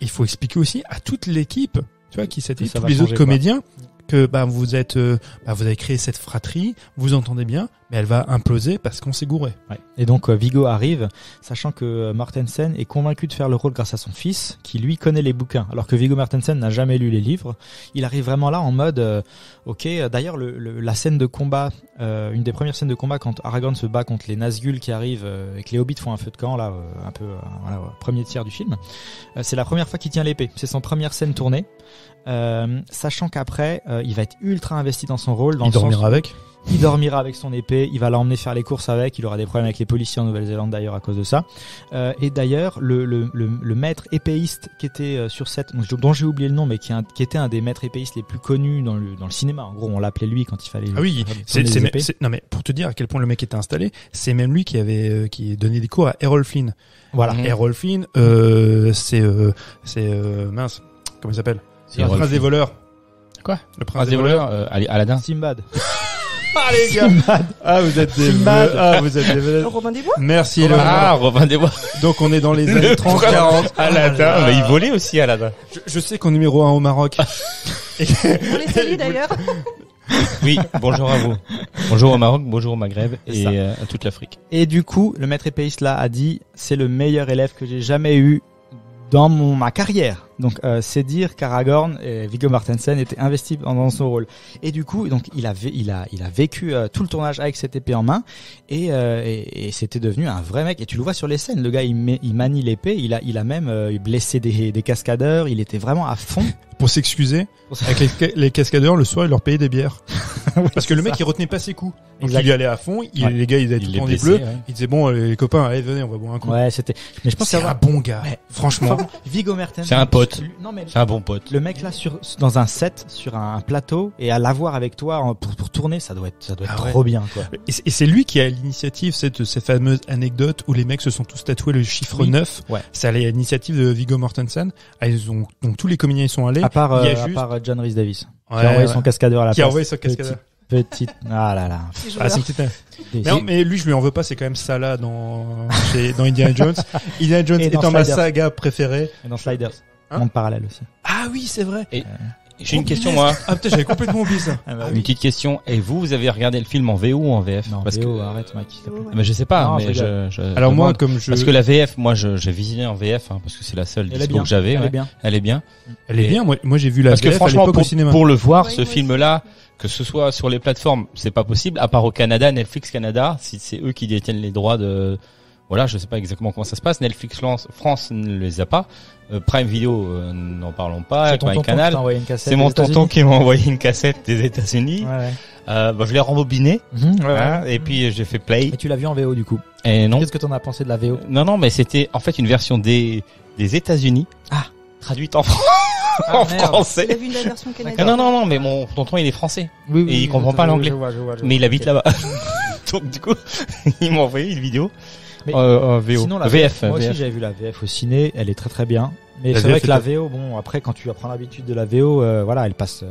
S8: Il faut expliquer aussi à toute l'équipe, tu vois, qui s'était
S9: Ça
S8: tous
S9: va
S8: les autres
S9: changer,
S8: comédiens. Que vous avez créé cette fratrie, vous entendez bien, mais elle va imploser parce qu'on s'est gouré.
S9: Ouais. Et donc Viggo arrive, sachant que Mortensen est convaincu de faire le rôle grâce à son fils, qui lui connaît les bouquins, alors que Viggo Mortensen n'a jamais lu les livres. Il arrive vraiment là en mode, ok. D'ailleurs, la scène de combat, une des premières scènes de combat quand Aragorn se bat contre les Nazgûl qui arrivent et que les Hobbits font un feu de camp là, un peu, voilà, premier tiers du film. C'est la première fois qu'il tient l'épée. C'est son première scène tournée. Sachant qu'après il va être ultra investi dans son rôle.
S8: Il dormira avec.
S9: Il dormira avec son épée, il va l'emmener faire les courses avec, il aura des problèmes avec les policiers en Nouvelle-Zélande d'ailleurs à cause de ça. Et d'ailleurs, le maître épéiste qui était sur cette, dont j'ai oublié le nom, mais qui était un des maîtres épéistes les plus connus dans le cinéma. En gros, on l'appelait lui quand il fallait.
S8: Ah oui, non mais pour te dire à quel point le mec était installé, c'est même lui qui avait qui donnait des cours à Errol Flynn.
S9: Voilà.
S8: Errol Flynn, c'est mince, comment il s'appelle?
S7: C'est
S8: Le prince des voleurs.
S7: Quoi?
S8: Le prince des voleurs.
S7: Aladdin.
S9: Simbad.
S8: Ah les gars. Ah vous êtes des vous êtes des
S10: Robin des Bois.
S8: Merci
S7: Robin des Bois.
S8: Donc on est dans les années 30 40.
S7: Aladdin, mais il volait aussi Aladdin.
S8: Je sais qu'on est numéro 1 au Maroc.
S10: On les salue d'ailleurs.
S7: Oui, bonjour à vous. Bonjour au Maroc, bonjour au Maghreb et à toute l'Afrique.
S9: Et du coup, le maître épéiste là a dit, c'est le meilleur élève que j'ai jamais eu dans ma carrière. Donc c'est dire qu'Aragorn et Viggo Mortensen étaient investis dans son rôle. Et du coup, donc il a vécu tout le tournage avec cette épée en main et c'était devenu un vrai mec. Et tu le vois sur les scènes, le gars il manie l'épée, il a même blessé des cascadeurs, il était vraiment à fond.
S8: Pour s'excuser, avec les cascadeurs, le soir, il leur payait des bières. Parce que le mec, il retenait pas ses coups. Donc il y allait à fond, les gars, ils avaient tout le temps des bleus. Ouais. Il disait, bon, les copains, allez, venez, on va boire un coup.
S9: Ouais, c'était, mais je pense
S8: c'est un bon gars. Ouais, franchement.
S9: Viggo Mortensen.
S7: C'est un pote.
S9: Non, mais
S7: c'est un bon pote.
S9: Le mec là, dans un set, sur un plateau, et à l'avoir avec toi pour tourner, ça doit être trop bien, quoi.
S8: Et c'est lui qui a l'initiative, cette fameuse anecdote où les mecs se sont tous tatoués le chiffre 9. Ouais. C'est à l'initiative de Viggo Mortensen. Donc tous les comédiens y sont allés.
S9: À part John Rhys Davis.
S8: Ouais,
S9: qui a envoyé son cascadeur à la place.
S8: Qui a envoyé son cascadeur.
S9: Petite. Ah là là.
S8: Ah, c'est une petite. Mais lui, je lui en veux pas, c'est quand même ça là dans Indiana Jones. Indiana Jones étant ma saga préférée.
S9: Et dans Sliders. Monde parallèle aussi.
S8: Ah oui, c'est vrai.
S7: Et j'ai une question, moi.
S8: Ah putain, j'avais complètement oublié ça.
S7: Une petite question. Et vous avez regardé le film en VO ou en VF?
S9: Non,
S7: parce
S9: VO,
S7: que...
S9: arrête, mec.
S7: Mais je sais pas,
S9: non,
S7: mais
S8: alors moi, comme je...
S7: Parce que la VF, moi, j'ai visionné en VF, hein, parce que c'est la seule dispo que j'avais. Elle est bien. Elle est bien.
S8: Elle est bien. Moi, j'ai vu la
S7: VF
S8: parce que franchement,
S7: à l'époque
S8: au cinéma.
S7: Pour le voir, ce film-là, que ce soit sur les plateformes, c'est pas possible, à part au Canada, Netflix Canada, si c'est eux qui détiennent les droits de... Voilà, je sais pas exactement comment ça se passe. Netflix France ne les a pas. Prime Video, n'en parlons pas.
S9: C'est ton tonton
S7: Canal.
S9: C'est
S7: mon tonton qui m'a envoyé une cassette des États-Unis.
S9: Ouais.
S7: Je l'ai rembobiné. Et puis j'ai fait play.
S9: Et tu l'as vu en VO du coup?
S7: Et non.
S9: Qu'est-ce que t'en as pensé de la VO?
S7: Non, mais c'était en fait une version des États-Unis.
S9: Ah.
S7: Traduite en français.
S10: Tu as vu la version canadienne?
S7: Non, mais mon tonton il est français.
S9: Oui,
S7: et il comprend pas l'anglais.
S9: Je vois.
S7: Mais il habite là-bas. Donc du coup, il m'a envoyé une vidéo.
S9: Mais
S7: VO.
S9: Sinon, la VF. Moi aussi, j'avais vu la VF au ciné. Elle est très très bien. Mais c'est vrai que la VO, bon, après, quand tu apprends l'habitude de la VO, voilà, elle passe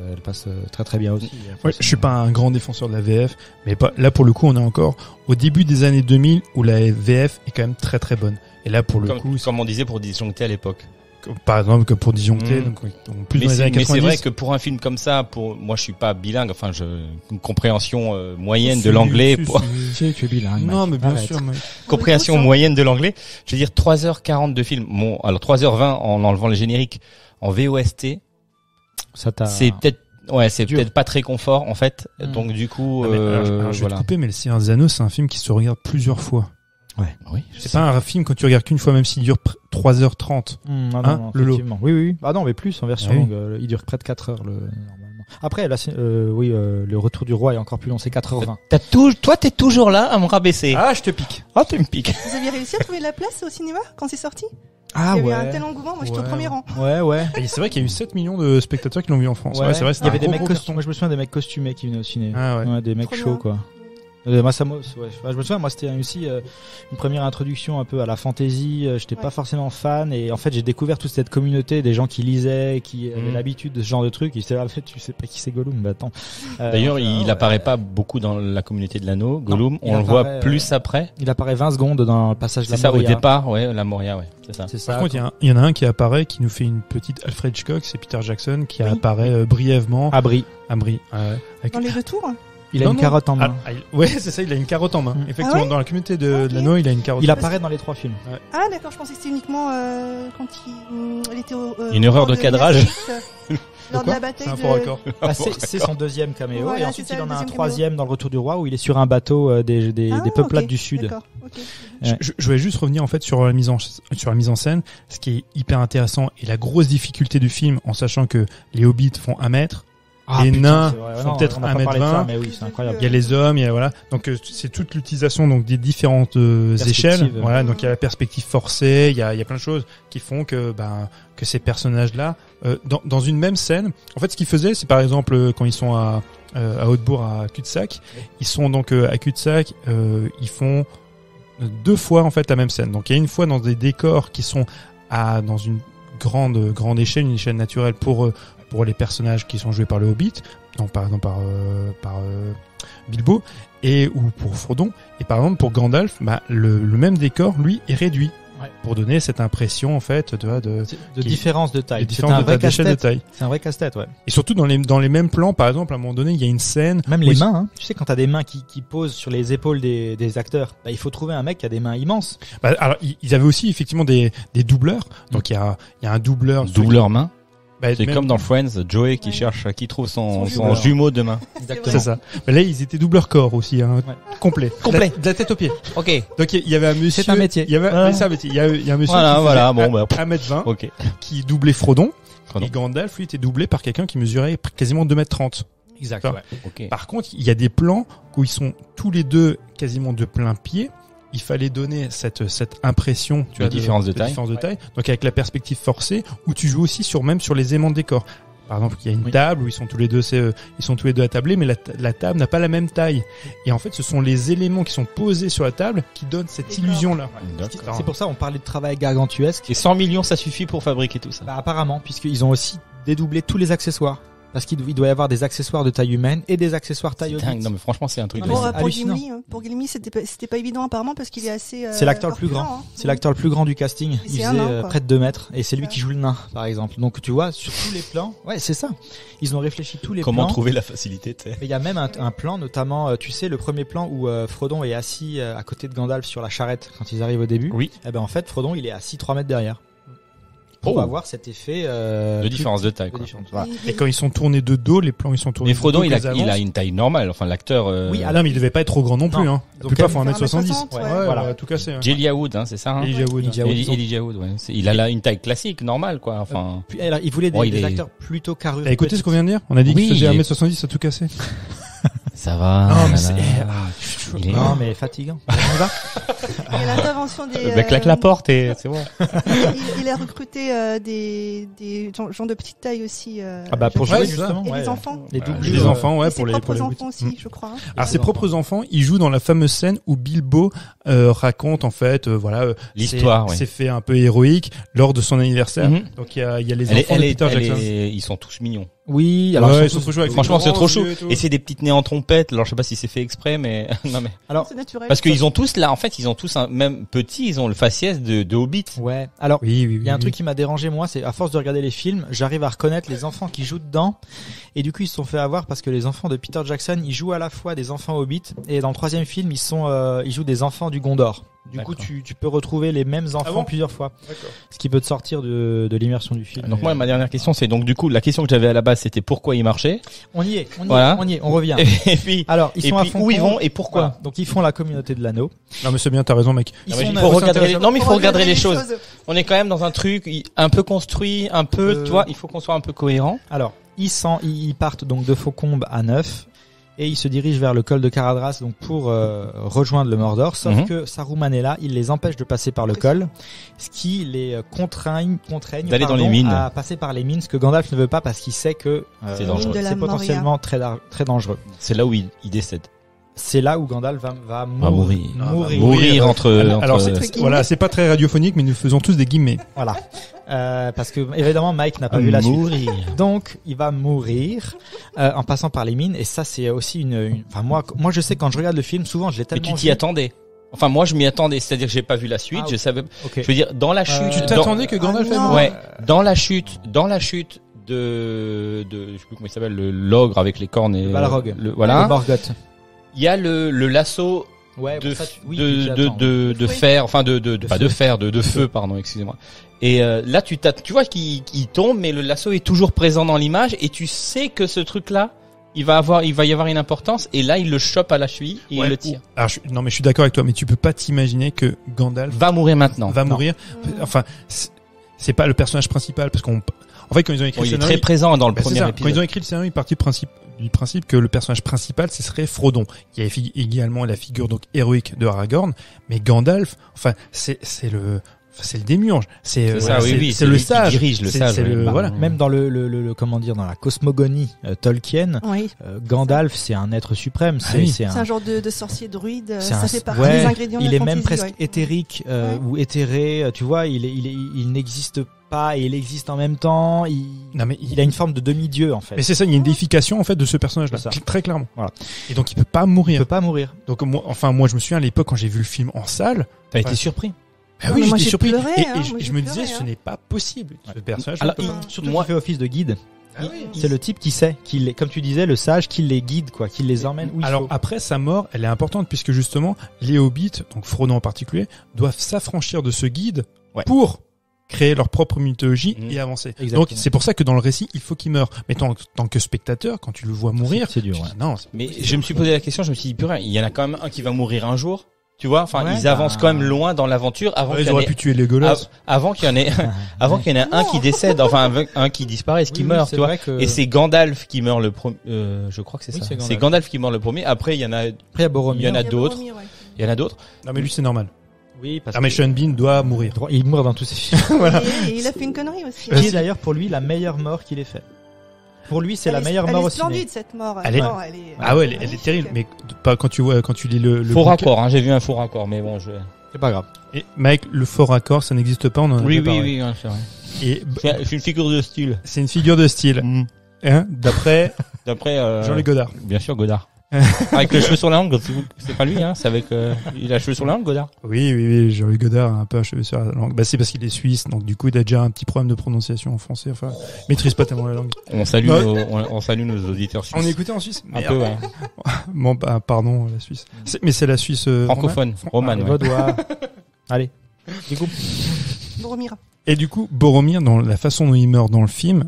S9: très très bien aussi.
S8: Ouais, je suis pas un grand défenseur de la VF, mais là, pour le coup, on est encore au début des années 2000 où la VF est quand même très très bonne. Et là, pour le coup.
S7: Comme on disait pour Disjoncté à l'époque.
S8: Par exemple, que pour Disjoncté, donc, plus dans les années 90.
S7: Mais c'est vrai que pour un film comme ça, moi je suis pas bilingue, enfin une compréhension moyenne de l'anglais.
S9: Tu es bilingue.
S8: Non, mais bien sûr.
S7: Compréhension moyenne de l'anglais. Je veux dire 3h40 de film. Bon, alors 3h20 en enlevant les génériques en VOST. C'est peut-être peut-être pas très confort en fait. Donc du coup,
S8: alors, je vais te couper, mais Le Seigneur des Anneaux, c'est un film qui se regarde plusieurs fois.
S7: Oui.
S8: C'est pas un film quand tu regardes qu'une fois, même s'il dure 3h30.
S9: Non,
S8: Lolo.
S9: effectivement. Oui. Ah non, mais plus en version
S8: Ah oui.
S9: longue. Il dure près de 4 heures normalement. Après, là, le retour du roi est encore plus long, c'est 4h20.
S7: Toi, t'es toujours là à me rabaisser.
S8: Ah, je te pique.
S7: Ah, tu me piques.
S10: Vous aviez réussi à trouver de la place au cinéma quand c'est sorti?
S9: Ah
S10: Il y
S9: ouais.
S10: avait un tel engouement, moi j'étais au premier rang.
S9: Ouais.
S8: Et c'est vrai qu'il y a eu 7 millions de spectateurs qui l'ont vu en France. Ouais, c'est vrai.
S9: Il y avait des mecs
S8: gros
S9: costumés. Moi, je me souviens des mecs costumés qui venaient au ciné.
S8: Ah ouais.
S9: Des mecs
S10: Trop
S9: chauds,
S10: bien.
S9: quoi. Massamos, ouais. Enfin, je me souviens, moi, c'était aussi une première introduction un peu à la fantasy. J'étais pas forcément fan, et en fait, j'ai découvert toute cette communauté des gens qui lisaient, qui avaient l'habitude de ce genre de truc. Ils disaient, en fait, tu sais pas qui c'est Gollum, bah attends.
S7: D'ailleurs, il apparaît pas beaucoup dans la communauté de l'anneau. Gollum,
S9: il
S7: on le voit
S9: apparaît,
S7: plus après.
S9: Il apparaît 20 secondes dans le passage de
S7: C'est
S9: la
S7: ça, au
S9: Moria.
S7: départ, ouais, la Moria, ouais. C'est ça.
S9: C'est ça.
S8: Par contre, il y en a un qui apparaît, qui nous fait une petite Alfred Hitchcock, c'est Peter Jackson, qui apparaît brièvement.
S9: Abri.
S8: Avec...
S10: Dans les deux tours?
S9: Il a une carotte en main.
S8: Ouais, c'est ça, il a une carotte en main. Effectivement,
S10: Ah ouais
S8: dans la communauté de l'anneau, il a une carotte.
S9: Il apparaît dans les 3 films.
S8: Ouais.
S10: Ah d'accord, je pensais que c'était uniquement quand il était au...
S7: Une erreur de cadrage.
S10: Lors de la bataille
S8: C'est un faux raccord.
S9: Ah, c'est son deuxième caméo,
S10: Voilà,
S9: et ensuite
S10: c'est ça,
S9: il en
S10: le
S9: a un
S10: deuxième
S9: troisième dans le Retour du Roi où il est sur un bateau des peuplades
S10: ok,
S9: du Sud.
S10: D'accord, ok.
S8: Je voulais juste revenir en fait sur la mise en scène, ce qui est hyper intéressant et la grosse difficulté du film, en sachant que les hobbits font 1 mètre, les nains font peut-être 1m20,
S9: mais oui, c'est incroyable.
S8: il y a les hommes, voilà. Donc c'est toute l'utilisation donc des différentes échelles. Voilà, donc il y a la perspective forcée, il y a plein de choses qui font que ces personnages-là, dans une même scène, en fait, ce qu'ils faisaient, c'est par exemple quand ils sont à Hautebourg, à Cul-de-Sac, ils sont donc à Cul-de-Sac, ils font 2 fois en fait la même scène. Donc il y a une fois dans des décors qui sont dans une grande échelle, une échelle naturelle pour les personnages qui sont joués par le Hobbit, donc par exemple par Bilbo, ou pour Frodon, et par exemple pour Gandalf, le même décor lui est réduit.
S9: Ouais.
S8: Pour donner cette impression en fait de
S9: différence de taille.
S8: C'est un vrai
S9: d'échelle
S8: de taille.
S9: C'est un vrai casse-tête, ouais.
S8: Et surtout dans les mêmes plans, par exemple, à un moment donné, il y a une scène.
S9: Même les mains, hein. Tu sais, quand t'as des mains qui posent sur les épaules des acteurs, il faut trouver un mec qui a des mains immenses.
S8: Alors, ils avaient aussi effectivement des doubleurs. Donc il y a un doubleur.
S7: Doubleur main. C'est
S8: même-
S7: comme dans Friends, Joey qui trouve son jumeau demain.
S8: Exactement. C'est ça. Mais là, ils étaient doubleurs corps aussi, hein, complet. De la tête aux pieds.
S7: Ok.
S8: Donc il y avait un monsieur.
S9: C'est un métier.
S8: Il y avait c'est un métier. Il y a un monsieur.
S7: Voilà,
S8: qui faisait
S7: bon,
S8: 1m20,
S7: ok.
S8: qui doublait Frodon.
S7: Frodon.
S8: Et Gandalf, lui, était doublé par quelqu'un qui mesurait quasiment 2m30.
S9: Exact.
S8: Ça.
S9: Ouais.
S7: Ok.
S8: Par contre, il y a des plans où ils sont tous les deux quasiment de plein pied. Il fallait donner cette impression
S7: De différence de taille.
S8: différence de taille. Donc avec la perspective forcée, où tu joues aussi même sur les aimants de décor. Par exemple, il y a une table où ils sont tous les deux attablés, mais la table n'a pas la même taille. Et en fait, ce sont les éléments qui sont posés sur la table qui donnent cette illusion-là.
S7: D'accord.
S9: C'est pour ça on parlait de travail gargantuesque.
S7: Et 100 millions, ça suffit pour fabriquer tout ça.
S9: Apparemment, puisqu'ils ont aussi dédoublé tous les accessoires. Parce qu'il doit y avoir des accessoires de taille humaine et des accessoires taille
S7: Dingue.
S9: Hobbit.
S7: Non mais franchement, c'est un truc de
S10: Pour
S9: hallucinant.
S10: Gimli, c'était pas évident apparemment parce qu'il est assez.
S9: C'est l'acteur le plus grand.
S10: corpulent, hein.
S9: C'est l'acteur le plus grand du casting.
S10: Et
S9: Il
S10: c'est
S9: faisait
S10: un nain, quoi.
S9: près de 2 mètres. Et c'est lui qui joue le nain, par exemple. Donc tu vois, sur tous les plans, ouais, c'est ça. Ils ont réfléchi tous les
S7: Comment
S9: plans.
S7: trouver la facilité, tu sais.
S9: Il y a même un plan, notamment, tu sais, le premier plan où Frodon est assis à côté de Gandalf sur la charrette quand ils arrivent au début.
S7: Oui.
S9: Et ben en fait, Frodon, il est assis 3 mètres derrière. Pour avoir cet effet
S7: de différence de taille. Quoi.
S9: Voilà.
S8: Et quand ils sont tournés de dos, les plans ils sont tournés
S7: Mais Frodon,
S8: de dos.
S7: il a une taille normale. Enfin, l'acteur.
S8: Oui, non, mais il devait pas être trop grand non plus.
S9: Non.
S8: Hein. La
S9: Donc,
S8: plupart font
S10: faire
S8: 1m70.
S10: 1m60,
S8: Ouais,
S9: voilà.
S8: tout cassé. Ouais.
S7: Elijah Wood, hein, c'est ça. Hein
S8: Elijah Wood.
S7: Elijah Wood, ouais. Il a là une taille classique, normale, quoi. Enfin.
S9: Puis, alors, il voulait des acteurs plutôt carrurés.
S8: T'as écouté ce qu'on vient de dire? On a dit qu'il faisait 1m70 à tout casser.
S7: Ça va.
S8: Non, mais
S7: il est...
S9: Non, mais fatigant. On y va.
S10: Il y a l'intervention des.
S7: Le mec claque la porte et c'est bon.
S10: Il a recruté des gens de petite taille aussi.
S9: Pour jouer
S8: Ouais,
S9: justement.
S10: Et
S9: ouais.
S10: les enfants.
S9: Les
S7: Voilà,
S9: doublures.
S8: Les enfants, ouais,
S10: Et
S8: pour
S10: ses
S8: les
S10: propres enfants
S8: petits.
S10: aussi, je crois. Hein.
S8: Alors ses propres enfants, ils jouent dans la fameuse scène où Bilbo raconte en fait,
S7: l'histoire,
S8: c'est fait un peu héroïque lors de son anniversaire. Donc il y a les enfants de Peter Jackson.
S7: Ils sont tous mignons.
S9: Oui, alors
S8: Ouais, ils sont trop chauds avec
S7: Franchement,
S8: les
S7: c'est trop
S8: grands
S7: chaud.
S8: yeux et tout.
S7: Et c'est des petites nez en trompette. Alors, je sais pas si c'est fait exprès, mais non mais.
S9: Alors,
S10: C'est naturel.
S7: Parce qu'ils ont tous là, en fait, ils ont tous même petit, ils ont le faciès de Hobbit.
S9: ouais. Alors,
S8: Oui.
S9: il y a un truc qui m'a dérangé moi, c'est à force de regarder les films, j'arrive à reconnaître les enfants qui jouent dedans, et du coup ils se sont fait avoir parce que les enfants de Peter Jackson, ils jouent à la fois des enfants Hobbit et dans le 3e film ils jouent des enfants du Gondor. Du coup,
S7: D'accord.
S9: tu peux retrouver les mêmes enfants plusieurs fois.
S8: D'accord.
S9: Ce qui peut te sortir de l'immersion du film.
S7: Donc moi, ma dernière question, c'est donc du coup, la question que j'avais à la base, c'était pourquoi il marchait.
S9: On y est,
S7: Voilà.
S9: on revient.
S7: Et puis,
S9: Alors, ils sont à fond
S7: où ils
S9: compte.
S7: vont et pourquoi.
S9: Voilà. Donc, ils font la communauté de l'anneau.
S8: Non mais c'est bien, t'as raison mec.
S9: Ils
S7: Ah ouais,
S9: sont
S7: il faut regarder les... Non, mais il faut
S10: Pour
S7: regarder les
S10: choses.
S7: choses. On est quand même dans un truc un peu construit, un peu, tu vois, il faut qu'on soit un peu cohérent.
S9: Alors, ils partent donc de Faucombe à 9 et ils se dirigent vers le col de Caradhras donc pour rejoindre le Mordor. Sauf
S7: Mhm.
S9: que Saruman est là, il les empêche de passer par le col, ce qui les contraigne
S7: D'aller dans les mines.
S9: à passer par les mines, ce que Gandalf ne veut pas parce qu'il sait que
S7: C'est dangereux.
S10: De la
S9: c'est
S10: Moria.
S9: potentiellement très dangereux.
S7: C'est là où il décède.
S9: C'est là où Gandalf va
S7: Va mourir.
S9: mourir.
S7: Mourir entre.
S8: Alors
S7: entre-
S8: voilà, c'est pas très radiophonique, mais nous faisons tous des guillemets.
S9: Voilà. Parce que évidemment Mike n'a pas vu la suite.
S7: mourir.
S9: Donc il va mourir en passant par les mines et ça c'est aussi enfin moi je sais quand je regarde le film souvent je l'ai
S7: Mais
S9: tellement
S7: tu t'y
S9: vu.
S7: attendais. Enfin, moi, je m'y attendais. C'est-à-dire que j'ai pas vu la suite.
S9: Ah,
S7: Je savais.
S9: Ok.
S7: Je veux dire, dans la chute.
S8: Tu
S7: dans-
S8: t'attendais que Gandalf
S10: Ah,
S8: ait
S10: non.
S8: mort
S7: Ouais. Dans la chute de, je sais plus comment il s'appelle, l'ogre avec les cornes et.
S9: Le Balrog.
S7: Le,
S9: Le
S7: voilà.
S9: Morgoth.
S7: Il y a le lasso
S9: Ouais,
S7: de,
S9: ça, oui, tu
S7: de
S9: attends.
S7: fer, enfin de pas de
S9: feu.
S7: fer, de feu, pardon, excusez-moi. Et là, tu vois qu'il tombe, mais le lasso est toujours présent dans l'image, et tu sais que ce truc-là, il va y avoir une importance, et là, il le chope à la cheville et
S8: Ouais.
S7: il le tire.
S8: Alors, non mais je suis d'accord avec toi, mais tu peux pas t'imaginer que Gandalf
S7: Va mourir maintenant.
S8: va
S7: Non.
S8: mourir. Enfin, c'est pas le personnage principal parce en fait quand ils ont écrit
S7: Bon,
S8: le
S7: il est
S8: scénario,
S7: très présent dans le
S8: bah, c'est
S7: premier
S8: ça.
S7: épisode.
S8: Quand ils ont écrit le scénario, ils partaient du principe que le personnage principal ce serait Frodon. Il y avait également la figure donc héroïque de Aragorn, mais Gandalf, enfin c'est le démiurge,
S7: C'est ça, oui, oui,
S8: c'est
S7: lui
S8: le
S7: qui
S8: sage,
S7: dirige le sage,
S8: c'est
S7: oui.
S8: le
S7: Bah,
S8: voilà.
S9: Même dans le comment dire dans la cosmogonie Tolkien,
S10: Oui.
S9: Gandalf c'est un être suprême,
S8: Ah oui.
S10: C'est un genre de sorcier druide.
S9: C'est
S10: Ça
S9: un-
S10: fait partie
S9: ouais,
S10: des ingrédients de
S9: il
S10: la
S9: est même
S10: fantasy,
S9: presque
S10: ouais.
S9: éthérique
S10: Ouais.
S9: ou éthéré, tu vois, il n'existe pas et il existe en même temps,
S8: Non mais
S9: il a une forme de demi-dieu en fait.
S8: mais c'est ça, il y a une déification en fait de ce personnage-là,
S9: C'est ça.
S8: très clairement.
S9: Voilà.
S8: Et donc il peut pas
S9: Il
S8: mourir.
S9: peut pas mourir.
S8: Donc moi je me souviens à l'époque quand j'ai vu le film en salle,
S7: T'as été
S8: Ouais.
S7: surpris.
S8: bah
S10: Non,
S8: oui,
S10: mais moi,
S8: j'étais
S10: j'ai
S8: surpris
S10: pleuré,
S8: et,
S10: hein,
S8: et
S10: moi,
S8: je
S10: j'ai
S8: me disais
S10: pleuré,
S8: ce
S10: hein.
S8: n'est pas possible. Ce personnage
S7: Alors,
S9: Surtout
S10: Non.
S9: qu'il fait office de guide.
S8: oui.
S9: C'est le type qui sait, comme tu disais, le sage qui les guide, quoi, qui les emmène où il
S8: Alors
S9: faut.
S8: après sa mort, elle est importante puisque justement les hobbits, donc Frodon en particulier, doivent s'affranchir de ce guide
S7: Ouais.
S8: pour créer leur propre mythologie
S7: Mhm.
S8: et avancer.
S9: Exactement.
S8: Donc c'est pour ça que dans le récit, il faut qu'il meure. Mais tant que spectateur, quand tu le vois mourir,
S9: C'est dur.
S8: tu
S9: Ouais.
S8: dis, non,
S7: Mais je me suis posé la question, je me suis dit, purée, il y en a quand même un qui va mourir un jour. Tu vois, enfin,
S9: Ouais,
S7: ils avancent
S9: bah.
S7: quand même loin dans l'aventure avant
S8: ouais,
S7: qu'il
S8: ils
S7: y en
S8: auraient
S7: ait,
S8: pu tuer Legolas.
S7: avant qu'il y en ait, avant qu'il y en ait un qui décède, enfin, un qui disparaisse, qui
S9: Oui,
S7: meurt,
S9: c'est
S7: tu vois.
S9: vrai que-
S7: Et c'est Gandalf qui meurt le premier, je crois que c'est
S9: Oui,
S7: ça.
S9: c'est Gandalf.
S7: C'est Gandalf qui meurt le premier. Après, il y en a,
S9: Après, il y a Boromir.
S7: Il y en a
S10: Il y a
S7: d'autres.
S10: Boromir, ouais.
S7: il y en a d'autres.
S8: Non mais lui c'est normal.
S9: Oui, parce
S8: Ah mais Sean Bean doit mourir.
S9: il meurt dans tous ses films.
S10: Et il a fait une connerie aussi.
S9: Qui est d'ailleurs pour lui la meilleure mort qu'il ait fait. Pour lui, c'est la meilleure mort
S10: Elle
S9: au
S10: est
S9: ciné.
S10: splendide cette mort.
S8: Elle est-
S10: Non, elle est-
S8: Ah ouais, elle est
S10: magnifique.
S8: terrible. Mais pas quand tu lis le
S7: Faux
S8: bouquin.
S7: raccord, hein, j'ai vu un faux raccord, mais bon,
S9: C'est pas grave.
S8: Et Mike, le faux raccord, ça n'existe pas. On en a
S7: oui,
S8: déjà
S7: oui,
S8: parlé.
S7: oui, ouais, c'est vrai.
S8: Et
S7: Je suis une figure de style.
S8: c'est une figure de style, hein, d'après
S7: D'après,
S8: Jean-Luc Godard.
S7: bien sûr, Godard. Avec les cheveux sur la langue, c'est pas lui, hein, c'est avec, il a les cheveux sur la langue, Godard.
S8: Oui, Jean-Luc Godard a un peu un cheveu sur la langue. Bah, c'est parce qu'il est suisse, donc du coup, il a déjà un petit problème de prononciation en français. Enfin, il maîtrise pas tellement la langue.
S7: On salue,
S8: Ouais.
S7: on salue nos auditeurs suisses.
S8: On écoutait en Suisse.
S7: un
S8: Merde.
S7: peu, ouais.
S8: Bon, bah, pardon, la Suisse. Mais c'est la Suisse
S7: Francophone, romane, ouais.
S9: Vaudois. Allez. Du coup,
S10: Boromir.
S8: Et du coup, Boromir, dans la façon dont il meurt dans le film,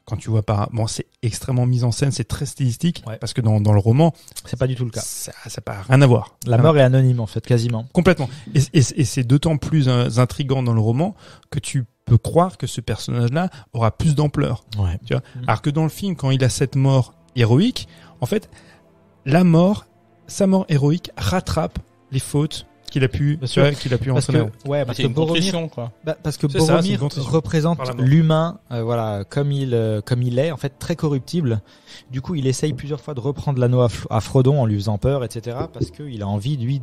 S8: quand tu vois bon, c'est extrêmement mis en scène, c'est très stylistique,
S9: Ouais.
S8: parce que dans le roman,
S9: c'est pas du tout le cas.
S8: ça n'a rien à voir.
S9: La mort est anonyme en fait, quasiment.
S8: Complètement. Et c'est d'autant plus intriguant dans le roman que tu peux croire que ce personnage-là aura plus d'ampleur.
S9: Ouais.
S8: Tu vois. Alors que dans le film, quand il a cette mort héroïque, en fait, sa mort héroïque rattrape les fautes qu'il a pu,
S9: Bien sûr. Parce
S8: entraîner.
S9: que, ouais, parce
S7: C'est
S9: que
S7: une
S9: Boromir,
S7: contrition, quoi.
S9: parce que
S8: C'est ça, c'est
S9: Boromir
S8: une contrition.
S9: représente
S8: Par la mort.
S9: l'humain, voilà, comme il est, en fait, très corruptible. Du coup, il essaye plusieurs fois de reprendre l'anneau à Frodon en lui faisant peur, etc. Parce qu'il a envie, lui,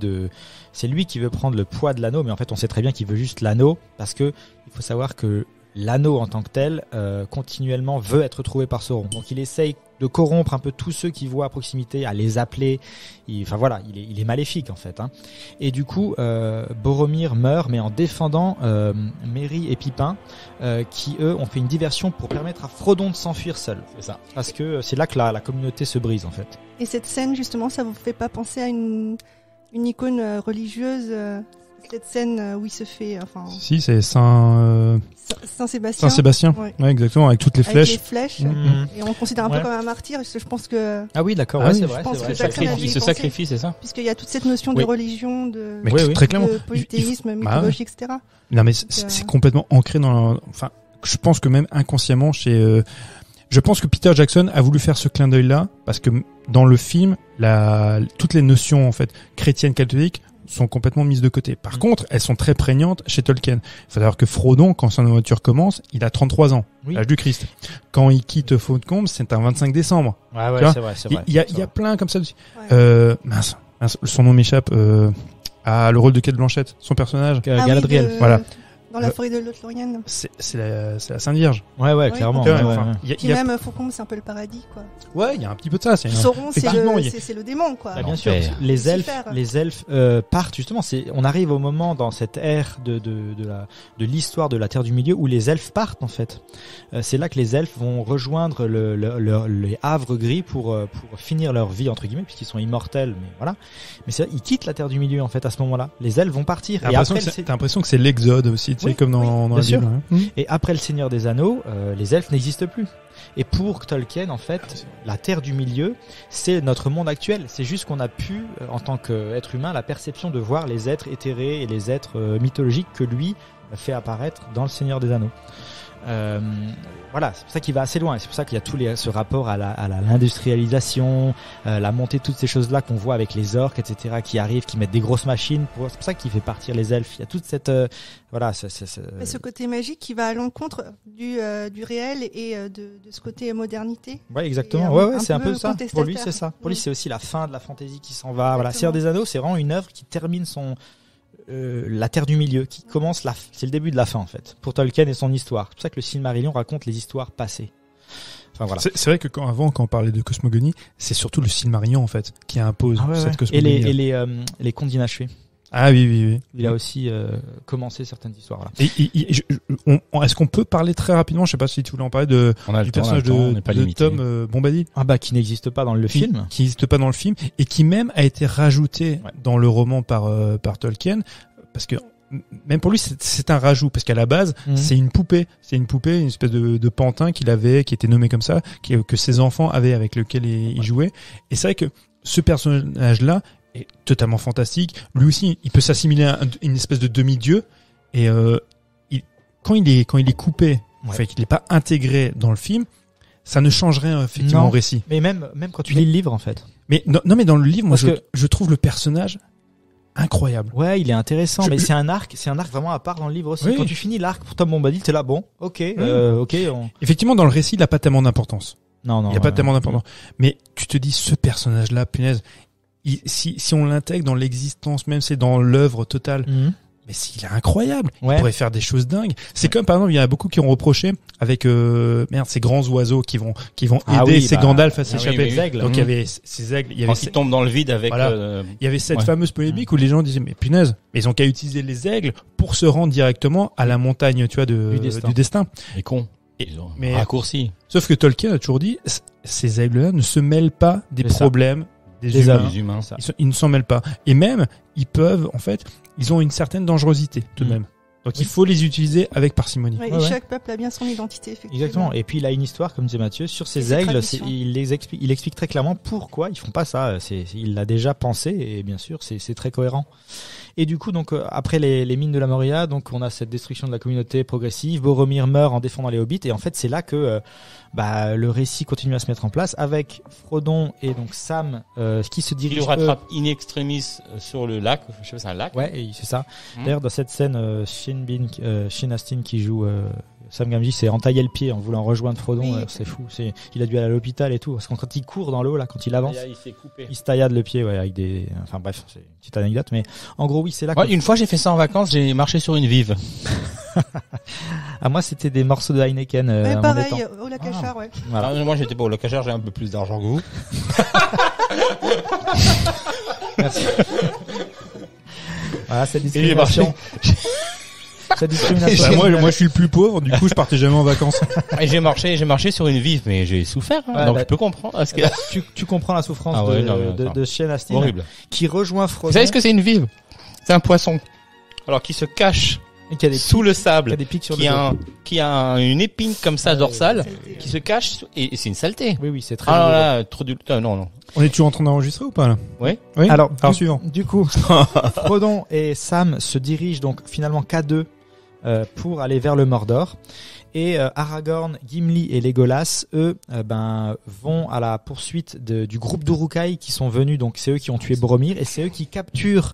S9: c'est lui qui veut prendre le poids de l'anneau, mais en fait, on sait très bien qu'il veut juste l'anneau, parce que il faut savoir que l'anneau en tant que tel, continuellement veut être trouvé par Sauron. Donc il essaye de corrompre un peu tous ceux qu'il voit à proximité, à les appeler. Enfin voilà, il est maléfique en fait. Hein. Et du coup, Boromir meurt, mais en défendant Merry et Pipin, qui eux ont fait une diversion pour permettre à Frodon de s'enfuir seul.
S7: C'est ça.
S9: Parce que c'est là que la communauté se brise en fait.
S10: Et cette scène, justement, ça vous fait pas penser à une icône religieuse cette scène où il se fait,
S8: Si, c'est
S10: Saint-Sébastien.
S8: Saint-Sébastien.
S10: Ouais.
S8: Exactement, avec toutes les flèches.
S10: Avec les flèches.
S8: Mhm.
S10: Et on le considère un peu comme un martyr, parce que je pense que.
S9: Ah oui, d'accord,
S8: Ah oui,
S9: c'est vrai.
S10: Je pense
S9: c'est
S10: que
S9: vrai.
S10: Jackson a dû y
S7: Il se
S10: penser,
S7: sacrifie, c'est ça?
S10: puisqu'il y a toute cette notion
S8: Oui.
S10: de religion, de,
S8: Mais
S9: Oui,
S8: très clairement.
S10: de polythéisme, mythologie, etc.
S8: Non, mais c'est complètement ancré dans. Enfin, je pense que même inconsciemment, je pense que Peter Jackson a voulu faire ce clin d'œil-là parce que dans le film, toutes les notions en fait chrétiennes catholiques sont complètement mises de côté. Par contre, elles sont très prégnantes chez Tolkien. Il faut savoir que Frodon, quand son aventure commence, il a 33 ans, l'âge du Christ. Quand il quitte Faucombe, c'est un 25 décembre.
S9: Ouais,
S8: Tu vois,
S9: c'est vrai.
S8: Il y a plein comme ça. Mince, son nom m'échappe. Le rôle de Cate Blanchett, son personnage.
S9: Galadriel.
S8: Voilà.
S10: Dans la forêt de Lothlorien.
S8: C'est la Sainte Vierge.
S9: Ouais,
S10: Oui,
S9: clairement.
S10: complètement.
S8: Il
S10: Puis
S8: y a-
S10: même Faucombe, c'est un peu le paradis, quoi.
S8: Ouais, il y a un petit peu de ça.
S10: Sauron, c'est
S8: effectivement,
S10: le démon, quoi.
S9: Bah, bien sûr,
S7: L'enfer.
S9: les
S10: Lucifer.
S9: elfes partent justement. On arrive au moment dans cette ère de l'histoire de la Terre du Milieu où les elfes partent en fait. C'est là que les elfes vont rejoindre les Havres Gris pour finir leur vie entre guillemets puisqu'ils sont immortels. Mais voilà. Mais ils quittent la Terre du Milieu en fait à ce moment-là. Les elfes vont partir.
S8: T'as l'impression que c'est l'exode aussi, tu sais,
S9: Oui,
S8: comme dans la
S9: bien sûr.
S8: Bible. Hein.
S9: Et après le Seigneur des Anneaux, les elfes n'existent plus. Et pour Tolkien, en fait, la Terre du Milieu, c'est notre monde actuel. C'est juste qu'on a pu, en tant qu'être humain, la perception de voir les êtres éthérés et les êtres mythologiques que lui fait apparaître dans le Seigneur des Anneaux. Voilà, c'est pour ça qu'il va assez loin. C'est pour ça qu'il y a ce rapport à l'industrialisation, la montée de toutes ces choses-là qu'on voit avec les orques, etc., qui arrivent, qui mettent des grosses machines. C'est pour ça qu'il fait partir les elfes. Il y a toute cette
S10: Mais ce côté magique qui va à l'encontre du réel et de ce côté modernité.
S9: Ouais, exactement. Ouais, c'est un peu ça. Pour lui, c'est ça. Pour lui, c'est aussi la fin de la fantaisie qui s'en va. Voilà, Seigneur des Anneaux, c'est vraiment une œuvre qui termine la Terre du Milieu, qui commence c'est le début de la fin en fait, pour Tolkien et son histoire. C'est pour ça que le Silmarillion raconte les histoires passées. Enfin, voilà.
S8: C'est vrai que quand on parlait de cosmogonie, c'est surtout le Silmarillion en fait qui impose cette cosmogonie.
S9: Et les contes d'inachevés.
S8: Ah oui.
S9: Il a aussi commencé certaines histoires. Voilà.
S8: Est-ce qu'on peut parler très rapidement, je sais pas si tu voulais en parler du personnage de Tom Bombadil,
S9: qui n'existe pas dans le film,
S8: qui n'existe pas dans le film et qui même a été rajouté dans le roman par Tolkien, parce que même pour lui c'est un rajout, parce qu'à la base c'est une poupée, une espèce de pantin qu'il avait, qui était nommé comme ça, que ses enfants avaient, avec lequel il jouait. Et c'est vrai que ce personnage là est totalement fantastique. Lui aussi, il peut s'assimiler à une espèce de demi-dieu. Et quand il est coupé, fait qu'il n'est pas intégré dans le film, ça ne change rien effectivement au récit.
S9: Mais même quand tu lis le livre en fait.
S8: Mais mais dans le livre, moi je trouve le personnage incroyable.
S9: Ouais, il est intéressant, mais c'est un arc vraiment à part dans le livre aussi. Oui. Quand tu finis l'arc pour Tom Bombadil, t'es là, bon, ok.
S8: Effectivement, dans le récit, il n'a pas tellement d'importance.
S9: Non.
S8: Il n'y a pas tellement d'importance. Mais tu te dis, ce personnage-là, punaise. Si on l'intègre dans l'existence, même c'est dans l'œuvre totale, mais s'il est incroyable, il pourrait faire des choses dingues. C'est comme par exemple, il y en a beaucoup qui ont reproché avec ces grands oiseaux qui vont aider Gandalf à s'échapper. Donc il y avait ces aigles,
S7: quand ils tombent dans le vide avec.
S8: Il y avait cette fameuse polémique où les gens disaient mais punaise, ils ont qu'à utiliser les aigles pour se rendre directement à la montagne, tu vois, du destin.
S7: Les cons. Mais raccourci.
S8: Sauf que Tolkien a toujours dit, ces aigles-là ne se mêlent pas des problèmes des humains. Ils ne s'en mêlent pas. Et même, ils ont une certaine dangerosité tout de même. Donc il faut les utiliser avec parcimonie.
S10: Et chaque peuple a bien son identité, effectivement.
S9: Exactement. Et puis il a une histoire, comme disait Mathieu, sur ces aigles. Il explique très clairement pourquoi ils font pas ça. Il l'a déjà pensé et bien sûr c'est très cohérent. Et du coup, donc après les mines de la Moria, donc on a cette destruction de la communauté progressive. Boromir meurt en défendant les hobbits, et en fait c'est là que le récit continue à se mettre en place avec Frodon et donc Sam qui se dirigent.
S7: Il le rattrape in extremis sur le lac. Je sais pas, c'est un lac.
S9: Ouais, c'est ça. D'ailleurs, dans cette scène, Sean Astin qui joue Sam Gamgee s'est entaillé le pied en voulant rejoindre Frodon. C'est fou. Il a dû aller à l'hôpital et tout. Parce que quand il court dans l'eau, là, quand il avance,
S7: il s'est coupé.
S9: Il se taillade le pied, avec des. Enfin bref, c'est une petite anecdote, mais en gros, oui, c'est là.
S7: Une fois, j'ai fait ça en vacances. J'ai marché sur une vive.
S9: Moi, c'était des morceaux de Heineken.
S10: Pareil, au lac Achard, ouais.
S7: Voilà. Moi, j'étais pas au lac Achard. J'ai un peu plus d'argent que vous.
S9: Merci. Voilà, cette discrimination.
S8: Moi, je suis le plus pauvre, du coup, je partais jamais en vacances.
S7: Et j'ai marché sur une vive, mais j'ai souffert. Donc, je peux comprendre.
S9: Tu comprends la souffrance de Sean Astin.
S7: Horrible.
S9: Qui rejoint Frodon.
S7: Vous savez ce que c'est une vive? C'est un poisson. Alors qui se cache
S9: Et qui a des
S7: sous le
S9: qui a
S7: sable,
S9: des pics sur
S7: qui
S9: le
S7: a
S9: dos.
S7: qui a une épine comme ça dorsale,
S10: Saleté.
S7: qui se cache et c'est une saleté.
S9: Oui, c'est très
S7: Ah
S9: douloureux.
S7: là, trop du non.
S8: On est toujours en train d'enregistrer ou pas là?
S7: Oui.
S8: Oui.
S9: Alors,
S8: Suivant.
S9: Du coup, Frodon et Sam se dirigent donc finalement qu'à deux pour aller vers le Mordor. Et Aragorn, Gimli et Legolas, eux, vont à la poursuite du groupe d'Uruk-hai qui sont venus. Donc c'est eux qui ont tué Boromir et c'est eux qui capturent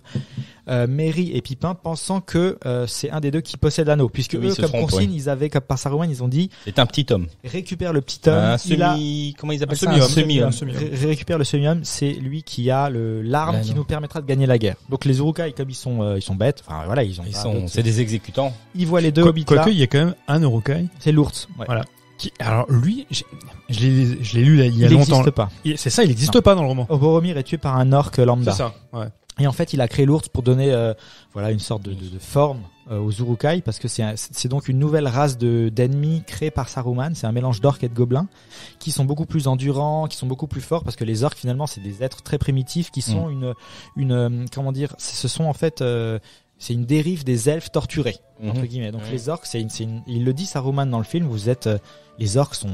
S9: Merry et Pippin, pensant que c'est un des deux qui possède l'anneau, puisque
S7: Oui,
S9: eux,
S7: ils se
S9: comme
S7: trompent,
S9: consigne, ils avaient comme par Saruman, ils ont dit
S7: C'est un petit homme.
S9: récupère le petit homme.
S7: Un
S9: Il a-
S7: semi, comment ils appellent
S8: Un
S7: ça?
S8: semi-homme.
S7: Un semi-homme.
S9: récupère le semi-homme, c'est lui qui a l'arme
S7: L'anneau.
S9: qui nous permettra de gagner la guerre. Donc les Uruk-hai, comme ils sont bêtes, enfin voilà, ils ont pas d'autres-
S7: C'est des exécutants.
S9: ils voient les deux hobbits là.
S8: Quoique, il y a quand même un Uruk-hai.
S9: C'est l'ours. Ouais.
S8: Voilà. Alors lui, je l'ai lu là, il y a
S9: Il
S8: longtemps.
S9: n'existe pas.
S8: C'est ça, il n'existe
S9: Non.
S8: pas dans le roman.
S9: Boromir est tué par un orc lambda.
S8: C'est ça. Ouais.
S9: Et en fait, il a créé l'ours pour donner une sorte de forme aux Uruk-hai, parce que c'est donc une nouvelle race d'ennemis créée par Saruman. C'est un mélange d'orques et de gobelins qui sont beaucoup plus endurants, qui sont beaucoup plus forts, parce que les orques finalement c'est des êtres très primitifs qui sont comment dire, ce sont en fait c'est une dérive des elfes torturés entre guillemets. Donc les orques, il le dit Saruman dans le film. Vous êtes les orques sont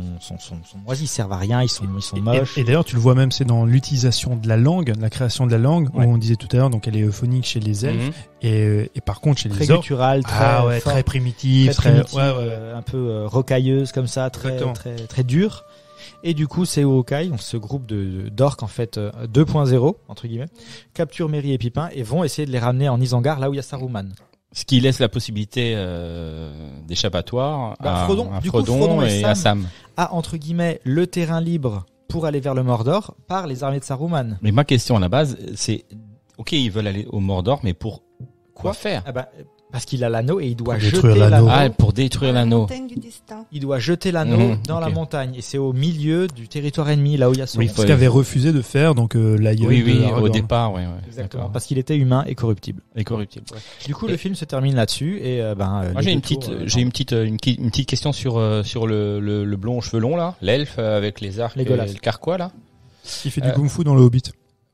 S9: moisis, ils servent à rien, ils sont moches.
S8: Et d'ailleurs, tu le vois même, c'est dans l'utilisation de la langue, la création de la langue,
S9: Ouais.
S8: où on disait tout à l'heure, donc elle est euphonique chez les elfes, et par contre chez
S9: Très
S8: les orques,
S9: gutturale, très
S8: très primitive,
S9: très primitive,
S8: ouais.
S9: un peu rocailleuse comme ça, très
S8: Exactement.
S9: très très dure. Et du coup, ces Uruk-hai, donc ce groupe d'orques en fait 2.0 entre guillemets, capturent Merry et Pippin et vont essayer de les ramener en Isengard, là où il y a Saruman.
S7: Ce qui laisse la possibilité d'échappatoire à
S9: Frodon,
S7: à
S9: du coup,
S7: Frodon
S9: Frodon et
S7: et à Sam.
S9: A entre guillemets le terrain libre pour aller vers le Mordor par les armées de Saruman.
S7: Mais ma question à la base, c'est ok, ils veulent aller au Mordor, mais pour quoi faire?
S9: Ah bah, parce qu'il a l'anneau et il doit
S8: Pour
S9: jeter
S8: détruire l'anneau.
S9: l'anneau.
S7: Ah, pour détruire
S10: La
S7: l'anneau.
S10: montagne du destin.
S9: Il doit jeter l'anneau dans la montagne et c'est au milieu du territoire ennemi, là où il y a Sauron.
S7: Oui,
S8: Ce qu'avait refusé de faire, donc l'aïeul
S7: Oui,
S8: de
S7: au
S8: Aragorn.
S7: départ, ouais.
S9: Exactement,
S7: D'accord.
S9: parce qu'il était humain et corruptible.
S7: Incorruptible.
S9: Du coup,
S7: Et-
S9: le film se termine là-dessus et
S7: Moi, j'ai une petite question sur le blond aux cheveux longs là, l'elfe avec les arcs,
S9: Legolas.
S7: le carquois là.
S8: Il fait du kung-fu dans le Hobbit.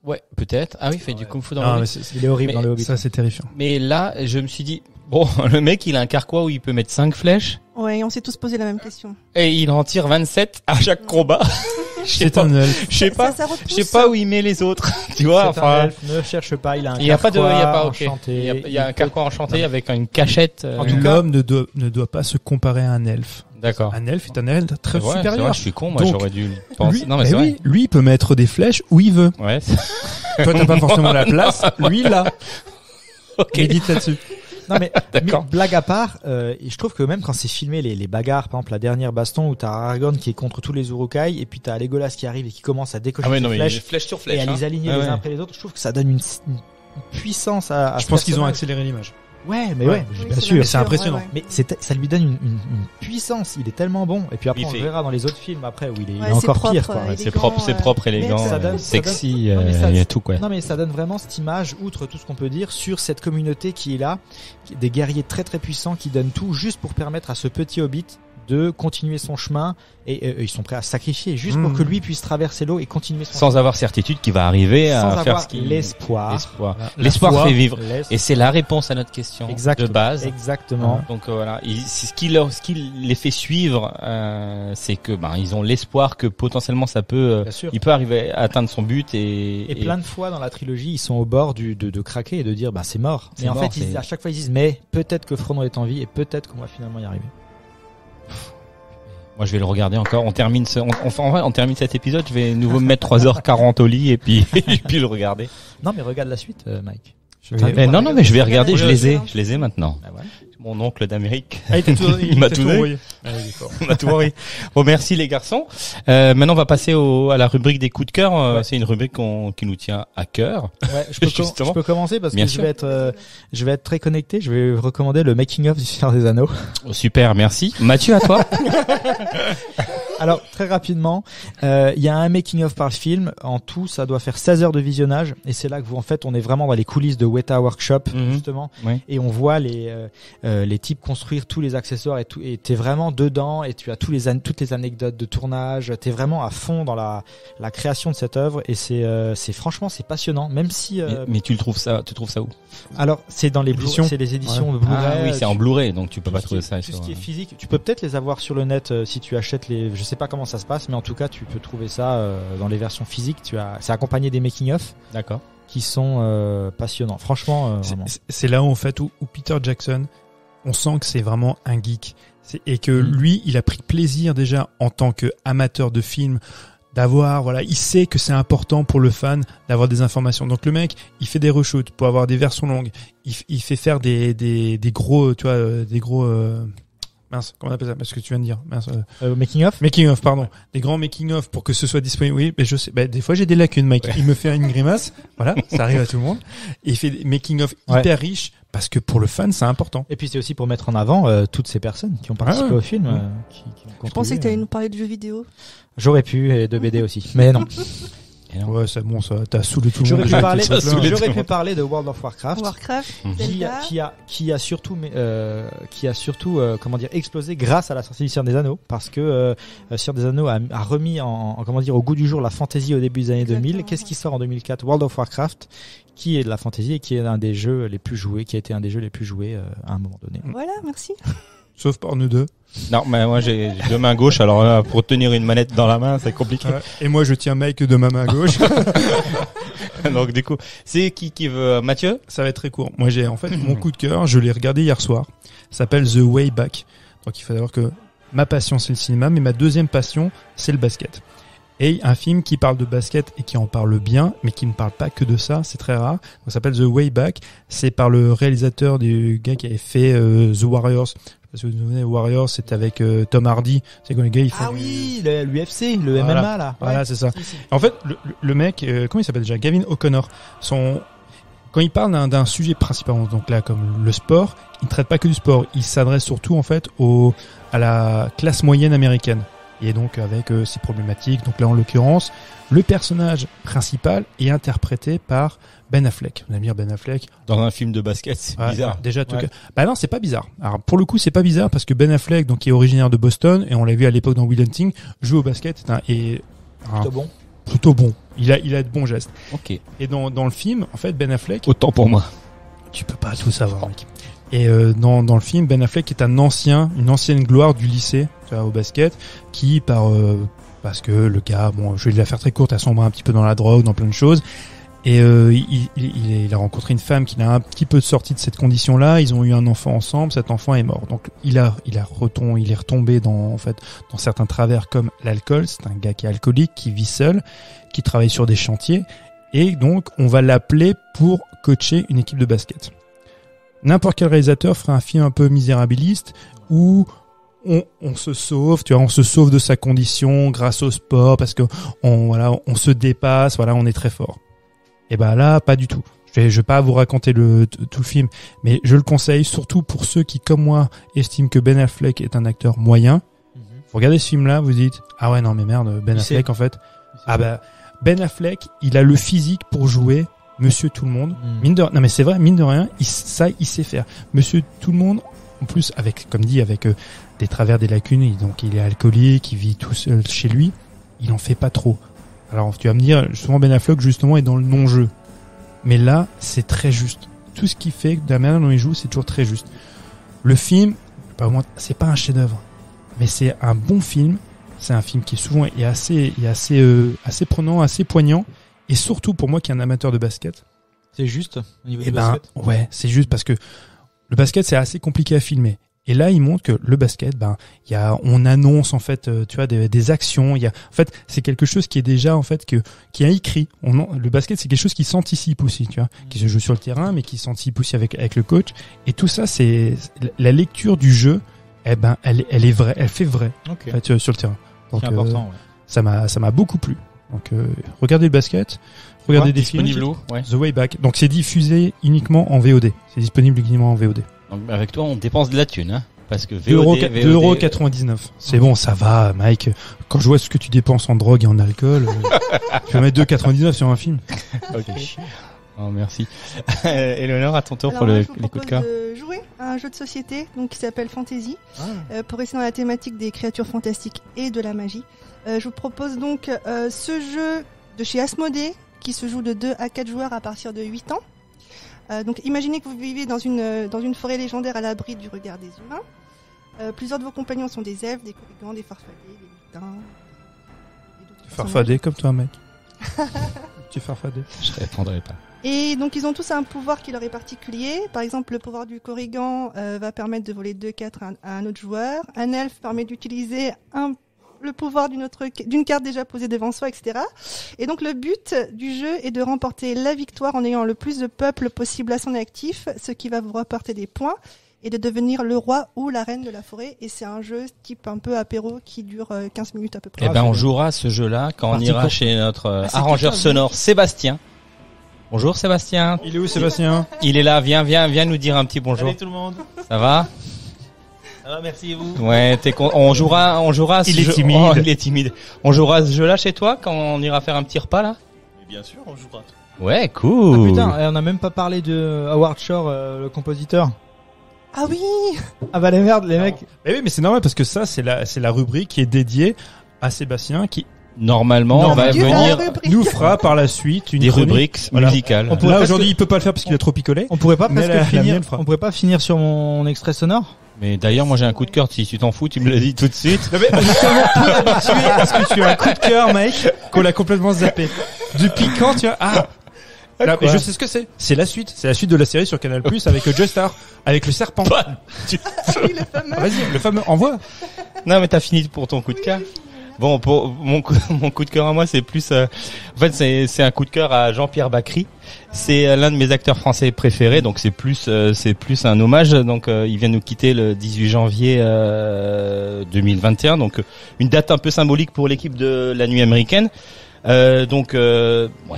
S7: Ouais, peut-être. Ah oui, il fait du kung-fu dans
S8: Ah,
S7: le.
S8: mais
S9: il est horrible
S7: Mais
S9: dans le Hobbit.
S8: ça, c'est terrifiant.
S7: Mais là, je me suis dit, bon, le mec, il a un carquois où il peut mettre 5 flèches
S10: Ouais, on s'est tous posé la même question.
S7: et il en tire 27 à chaque combat. Je sais
S8: C'est
S7: pas,
S8: un elfe.
S7: je sais pas,
S10: Ça repousse.
S7: je sais pas où il met les autres. Tu vois,
S9: C'est un
S7: enfin,
S9: elfe, ne cherche pas, il a un
S7: il y a pas de, il y a pas, ok.
S9: enchanté.
S7: Il y a un carquois enchanté avec une cachette.
S8: En tout cas, l'homme ne doit pas se comparer à un elfe.
S7: D'accord.
S8: Un elfe est un elfe très
S7: C'est vrai,
S8: supérieur.
S7: je suis con, moi,
S8: Donc,
S7: j'aurais dû penser.
S8: Lui,
S7: Non, mais
S8: mais
S7: c'est
S8: oui,
S7: vrai.
S8: lui, il peut mettre des flèches où il veut.
S7: Ouais.
S8: Toi, t'as pas forcément la place. Lui, là.
S7: Ok.
S8: Médite là-dessus.
S9: Non mais,
S7: D'accord.
S9: mais blague à part, et je trouve que même quand c'est filmé les bagarres, par exemple la dernière baston où t'as Aragorn qui est contre tous les Uruk-hai et puis t'as Legolas qui arrive et qui commence à décocher
S7: Ah ouais,
S9: ses
S7: non, mais
S9: flèches
S7: flèche sur
S9: et
S7: flèche.
S9: à les aligner
S7: Ah
S9: les
S7: ouais.
S9: uns après les autres, je trouve que ça donne une puissance à
S8: Je
S9: ce
S8: pense qu'ils ont
S9: personnage.
S8: accéléré l'image.
S9: Ouais, mais
S8: Ouais.
S9: ouais,
S10: Oui,
S9: bien
S10: c'est
S9: sûr.
S10: la
S8: Mais c'est
S10: nature,
S8: impressionnant.
S10: ouais, ouais.
S9: Mais ça lui donne une puissance. Il est tellement bon. Et puis après,
S7: Il
S9: on
S7: fait-
S9: le verra dans les autres films après où il est
S10: Ouais,
S9: encore
S10: c'est propre,
S9: pire, quoi.
S10: ouais.
S7: C'est propre, élégant,
S9: ça donne-
S7: sexy,
S9: Non, mais ça-
S7: il y a tout, quoi.
S9: Non mais ça donne vraiment cette image, outre tout ce qu'on peut dire, sur cette communauté qui est là, des guerriers très très puissants qui donnent tout juste pour permettre à ce petit hobbit de continuer son chemin et ils sont prêts à sacrifier juste pour que lui puisse traverser l'eau et continuer son
S7: Sans avoir certitude qu'il va arriver
S9: chemin. Sans
S7: à faire
S9: avoir
S7: ce qu'il...
S9: l'espoir.
S7: L'espoir.
S8: La
S7: L'espoir
S8: foi.
S7: fait vivre.
S9: L'espoir.
S7: Et c'est la réponse à notre question
S9: Exactement.
S7: de base.
S9: Exactement.
S7: Donc voilà, c'est ce qui les fait suivre, c'est que ils ont l'espoir que potentiellement ça peut,
S9: Bien sûr.
S7: il peut arriver à atteindre son but
S9: Et plein de fois dans la trilogie, ils sont au bord de craquer et de dire c'est mort.
S7: C'est
S9: Mais en
S7: mort,
S9: fait,
S7: c'est-
S9: à chaque fois ils disent mais peut-être que Frodon est en vie et peut-être qu'on va finalement y arriver.
S7: Moi, je vais le regarder encore. On termine on termine cet épisode. Je vais nouveau me mettre 3h40 au lit et puis le regarder.
S9: Non mais regarde la suite, Mike.
S7: Mais non, mais je vais regarder. Je les ai
S10: Regarde.
S7: maintenant.
S9: Bah ouais.
S7: Mon oncle d'Amérique.
S8: Ah,
S7: Il m'a tout donné.
S8: envoyé.
S7: On a tout envoyé. Bon, merci les garçons. Maintenant, on va passer à la rubrique des coups de cœur. C'est une rubrique qui nous tient à cœur.
S9: Ouais, je
S7: Justement.
S9: peux commencer parce
S7: Bien
S9: que
S7: sûr.
S9: je vais être très connecté. Je vais recommander le making of du Seigneur des Anneaux.
S7: Oh, super, merci. Mathieu, à toi.
S9: Alors, très rapidement, il y a un making-of par le film. En tout, ça doit faire 16 heures de visionnage. Et c'est là que en fait, on est vraiment dans les coulisses de Weta Workshop, justement.
S7: Oui.
S9: Et on voit les types construire tous les accessoires et tout. Et t'es vraiment dedans et tu as toutes les anecdotes de tournage. T'es vraiment à fond dans la création de cette œuvre. Et c'est franchement, c'est passionnant. Même si,
S7: mais tu trouves ça où?
S9: Alors, c'est dans les
S8: éditions.
S9: c'est les éditions de Blu-ray.
S7: Ah oui, c'est en Blu-ray, donc tu peux pas trouver ça.
S9: Tout ce qui est physique, tu peux peut-être les avoir sur le net si tu achètes je sais pas comment ça se passe, mais en tout cas, tu peux trouver ça dans les versions physiques. C'est accompagné des making-of.
S7: D'accord.
S9: Qui sont passionnants. Franchement, vraiment.
S8: C'est là où, en fait, où Peter Jackson, on sent que c'est vraiment un geek. Et que lui, il a pris plaisir déjà en tant qu'amateur de films il sait que c'est important pour le fan d'avoir des informations. Donc le mec, il fait des reshoots pour avoir des versions longues. Il fait faire des gros, tu vois, mince, comment on appelle ça? Ce que tu viens de dire. Mince.
S9: Making of?
S8: Making of, pardon. Des grands making of pour que ce soit disponible. Oui, mais je sais. Des fois, j'ai des lacunes, Mike. Il me fait une grimace. Voilà. Ça arrive à tout le monde. Et il fait des making of hyper riches parce que pour le fan, c'est important.
S9: Et puis, c'est aussi pour mettre en avant toutes ces personnes qui ont participé au film.
S10: Je pensais que tu allais nous parler de jeux vidéo.
S9: J'aurais pu, et de BD aussi. Mais non.
S8: Ouais, c'est bon, ça, t'as saoulé tout le monde.
S9: J'aurais pu parler de World of Warcraft. Qui a surtout, comment dire, explosé grâce à la sortie du Seigneur des Anneaux, parce que Seigneur des Anneaux a remis comment dire, au goût du jour la fantasy au début des années 2000. Qu'est-ce qui sort en 2004? World of Warcraft, qui est de la fantasy et qui est un des jeux les plus joués, qui a été un des jeux les plus joués à un moment donné.
S10: Voilà, merci.
S8: Sauf par nous deux.
S7: Non, mais moi j'ai deux mains gauches, alors là, pour tenir une manette dans la main, c'est compliqué.
S8: Et moi je tiens Mike de ma main gauche.
S7: Donc du coup, c'est qui veut Mathieu?
S8: Ça va être très court. Moi j'ai en fait mon coup de cœur, je l'ai regardé hier soir. Ça s'appelle The Way Back. Donc il faut savoir que ma passion c'est le cinéma, mais ma deuxième passion c'est le basket. Et un film qui parle de basket et qui en parle bien, mais qui ne parle pas que de ça, c'est très rare. Donc, ça s'appelle The Way Back. C'est par le réalisateur du gars qui avait fait The Warriors. Je sais pas si vous vous souvenez, Warriors, c'était avec Tom Hardy. C'est quand les gars ils font
S9: l'UFC, le MMA là.
S8: Voilà, c'est ça. En fait, le mec, comment il s'appelle déjà? Gavin O'Connor. Quand il parle d'un sujet principal, donc là comme le sport, il ne traite pas que du sport. Il s'adresse surtout en fait à la classe moyenne américaine. Et donc avec ses problématiques. Donc là, en l'occurrence, le personnage principal est interprété par Ben Affleck. On aime dire Ben Affleck.
S7: Dans un film de basket, c'est bizarre.
S8: Déjà, tout cas. Bah non, c'est pas bizarre. Alors, pour le coup, c'est pas bizarre parce que Ben Affleck, donc, qui est originaire de Boston, et on l'a vu à l'époque dans Will Hunting, joue au basket, plutôt bon. Il a de bons gestes.
S7: Ok.
S8: Et dans le film, en fait, Ben Affleck.
S7: Autant pour moi.
S8: Tu peux pas tout savoir, mec. Et dans le film, Ben Affleck est une ancienne gloire du lycée, tu vois, au basket, qui parce que le gars, bon, je vais la faire très courte, a sombré un petit peu dans la drogue, dans plein de choses, et il a rencontré une femme qui l'a un petit peu sorti de cette condition-là. Ils ont eu un enfant ensemble, cet enfant est mort. Donc il est retombé dans certains travers comme l'alcool. C'est un gars qui est alcoolique, qui vit seul, qui travaille sur des chantiers, et donc on va l'appeler pour coacher une équipe de basket. N'importe quel réalisateur ferait un film un peu misérabiliste où on se sauve, tu vois, on se sauve de sa condition grâce au sport parce que on se dépasse, voilà, on est très fort. Et ben là, pas du tout. Je vais pas vous raconter tout le film, mais je le conseille surtout pour ceux qui, comme moi, estiment que Ben Affleck est un acteur moyen. Vous regardez ce film-là, vous dites ah ouais non mais merde, Ben Affleck en fait. Ben Affleck, il a le physique pour jouer Monsieur Tout le Monde. Non mais c'est vrai, mine de rien, il sait faire. Monsieur Tout le Monde, en plus avec des travers, des lacunes, donc il est alcoolique, il vit tout seul chez lui, il en fait pas trop. Alors tu vas me dire, souvent Ben Affleck justement est dans le non-jeu. Mais là, c'est très juste. Tout ce qu'il fait, de la manière dont il joue, c'est toujours très juste. Le film, c'est pas un chef-d'œuvre, mais c'est un bon film. C'est un film qui souvent est assez prenant, assez poignant. Et surtout pour moi qui est un amateur de basket.
S9: C'est juste au niveau du basket.
S8: Ouais, c'est juste parce que le basket c'est assez compliqué à filmer. Et là, il montre que le basket, on annonce en fait, tu vois, des actions. En fait, c'est quelque chose qui est déjà en fait qui est écrit. Le basket, c'est quelque chose qui s'anticipe aussi, tu vois, qui se joue sur le terrain, mais qui s'anticipe aussi avec le coach. Et tout ça, c'est la lecture du jeu. Elle est vraie, elle fait vrai en fait, sur le terrain. Donc,
S9: c'est important.
S8: Ça m'a beaucoup plu. Donc, regardez le basket, regardez des films. The Way Back. Donc, c'est diffusé uniquement en VOD. C'est disponible uniquement en VOD.
S7: Donc, avec toi, on dépense de la thune, hein. Parce que VOD.
S8: 2,99€. C'est bon, ça va, Mike. Quand je vois ce que tu dépenses en drogue et en alcool, tu vas mettre 2,99€ sur un film.
S7: Ok. Oh, merci. Éléonore, à ton tour pour
S10: Alors,
S7: les
S10: moi, je vous
S7: coups de cœur.
S10: propose de jouer à un jeu de société donc qui s'appelle Fantasy, pour rester dans la thématique des créatures fantastiques et de la magie. Je vous propose donc ce jeu de chez Asmodée qui se joue de 2 à 4 joueurs à partir de 8 ans. Donc imaginez que vous vivez dans une forêt légendaire à l'abri du regard des humains. Plusieurs de vos compagnons sont des elfes, des corrigans, des farfadets, des lutins.
S8: Farfadé comme toi, mec. Tu farfadé.
S7: Je répondrai pas.
S10: Et donc ils ont tous un pouvoir qui leur est particulier. Par exemple, le pouvoir du corrigan va permettre de voler 2/4 à un autre joueur. Un elfe permet d'utiliser le pouvoir d'une carte déjà posée devant soi, etc. Et donc le but du jeu est de remporter la victoire en ayant le plus de peuple possible à son actif, ce qui va vous rapporter des points, et de devenir le roi ou la reine de la forêt. Et c'est un jeu type un peu apéro qui dure 15 minutes à peu près.
S7: Eh ben, on jouera à ce jeu-là quand on ira chez notre arrangeur sonore Sébastien. Bonjour Sébastien.
S8: Il est où Sébastien?
S7: Il est là, viens nous dire un petit bonjour.
S12: Salut tout le monde.
S7: Ça va?
S12: Ça va, merci et vous?
S7: Ouais, on jouera à ce
S8: Il est
S7: jeu.
S8: timide.
S7: Oh, il est timide. On jouera à ce jeu-là chez toi quand on ira faire un petit repas là?
S12: Mais bien sûr, on jouera.
S7: Ouais, cool.
S9: Ah putain, et on a même pas parlé de Howard Shore, le compositeur.
S10: Ah oui.
S9: Ah bah les merdes, les mecs.
S8: Mais oui, mais c'est normal parce que ça, c'est la rubrique qui est dédiée à Sébastien qui
S7: Normalement, va venir
S8: nous fera par la suite une
S7: des
S8: chronique.
S7: rubriques
S8: Voilà.
S7: musicales.
S9: On pourrait
S8: Là
S9: presque-
S8: aujourd'hui, il peut pas le faire parce qu'il a trop picolé.
S9: On pourrait pas
S8: Mais
S9: presque
S8: la
S9: finir.
S8: mienne fera.
S9: On pourrait pas finir sur mon extrait sonore.
S7: Mais d'ailleurs, moi j'ai un coup de cœur. Si tu t'en fous, tu me le dis tout de suite.
S8: Non mais on est tellement peu habitué à ce que tu as un coup de cœur, Mike, qu'on l'a complètement zappé. Depuis quand tu as Là, mais je sais ce que c'est. C'est la suite. C'est la suite de la série sur Canal+ avec Joe Star, avec le serpent.
S10: Oui, le fameux.
S8: Vas-y, le fameux envoie.
S7: Non, mais t'as fini pour ton coup de cœur. Bon, pour mon coup de cœur à moi, c'est plus, en fait, c'est un coup de cœur à Jean-Pierre Bacry. C'est l'un de mes acteurs français préférés, donc c'est plus un hommage. Donc, il vient nous quitter le 18 janvier 2021, donc une date un peu symbolique pour l'équipe de la nuit américaine. Ouais,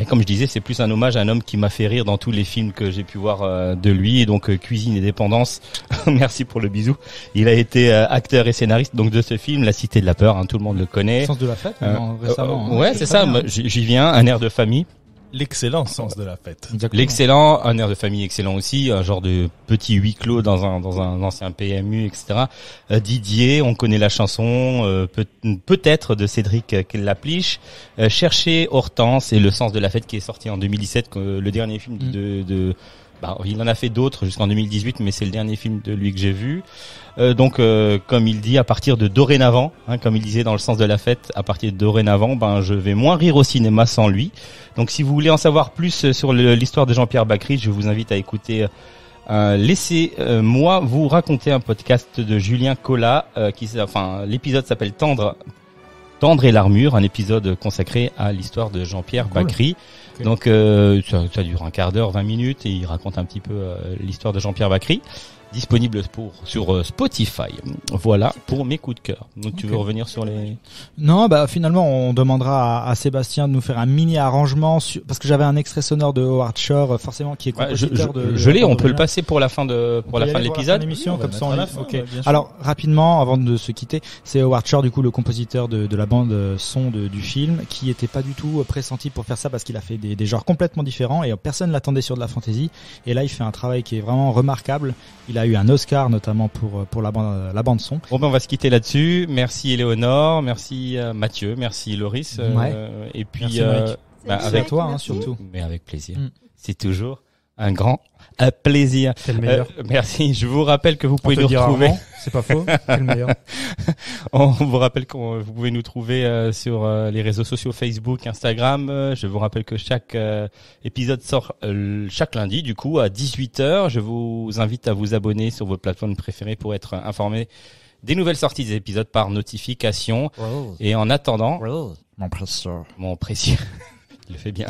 S7: comme je disais, c'est plus un hommage à un homme qui m'a fait rire dans tous les films que j'ai pu voir de lui. Et donc Cuisine et Dépendance, merci pour le bisou. Il a été acteur et scénariste donc de ce film, La Cité de la Peur, hein, tout le monde le connaît.
S9: Sens de la fête, récemment.
S7: Ouais, c'est ça. Moi, j'y viens. Un air de famille.
S12: L'excellent sens de la fête.
S7: L'excellent, un air de famille excellent aussi, un genre de petit huis clos dans un ancien PMU, etc. Didier, on connaît la chanson, peut-être de Cédric Kellapliche. Chercher Hortense et Le sens de la fête qui est sorti en 2017, le dernier film il en a fait d'autres jusqu'en 2018, mais c'est le dernier film de lui que j'ai vu. Comme il dit, à partir de dorénavant, hein, comme il disait dans Le sens de la fête, à partir de dorénavant, je vais moins rire au cinéma sans lui. Donc, si vous voulez en savoir plus sur l'histoire de Jean-Pierre Bacry, je vous invite à écouter Laissez-moi vous raconter un podcast de Julien Collat, l'épisode s'appelle Tendre et l'armure, un épisode consacré à l'histoire de Jean-Pierre Bacry. Okay. Donc ça dure un quart d'heure, 20 minutes, et il raconte un petit peu l'histoire de Jean-Pierre Bacry, disponible sur Spotify. Voilà pour mes coups de cœur. Donc tu veux revenir sur les...
S9: Non, finalement on demandera à Sébastien de nous faire un mini arrangement parce que j'avais un extrait sonore de Howard Shore forcément qui est compositeur
S7: je l'ai, on peut le passer pour la fin de l'épisode.
S9: Comme ça Alors rapidement avant de se quitter, c'est Howard Shore du coup le compositeur de la bande son du film qui était pas du tout pressenti pour faire ça parce qu'il a fait des genres complètement différents et personne l'attendait sur de la fantasy, et là il fait un travail qui est vraiment remarquable. Il a eu un Oscar notamment pour la bande son.
S7: Bon on va se quitter là-dessus. Merci Éléonore, merci Mathieu, merci Loris. Et puis
S9: avec toi surtout.
S7: Mais avec plaisir. C'est toujours un grand plaisir.
S8: C'est le meilleur.
S7: Merci. Je vous rappelle que vous pouvez nous retrouver.
S8: C'est pas faux. C'est le meilleur.
S7: On vous rappelle que vous pouvez nous trouver sur les réseaux sociaux Facebook, Instagram. Je vous rappelle que chaque épisode sort chaque lundi, du coup, à 18h. Je vous invite à vous abonner sur vos plateformes préférées pour être informé des nouvelles sorties des épisodes par notification. Et en attendant, mon précieux, il le fait bien.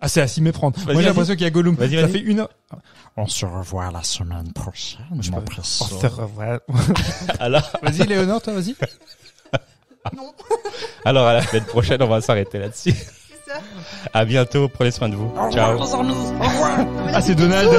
S8: Ah, c'est à s'y méprendre. Moi, j'ai l'impression qu'il y a Gollum.
S7: Vas-y.
S8: Ça fait une heure.
S11: On se revoit la semaine prochaine, mon précieux.
S8: On se revoit.
S7: Alors.
S8: Vas-y, Léonore, toi, vas-y.
S10: Non.
S7: Alors, à la semaine prochaine, on va s'arrêter là-dessus.
S10: C'est ça.
S7: À bientôt. Prenez soin de vous. Ciao.
S11: Au revoir.
S8: Ah, c'est Donald.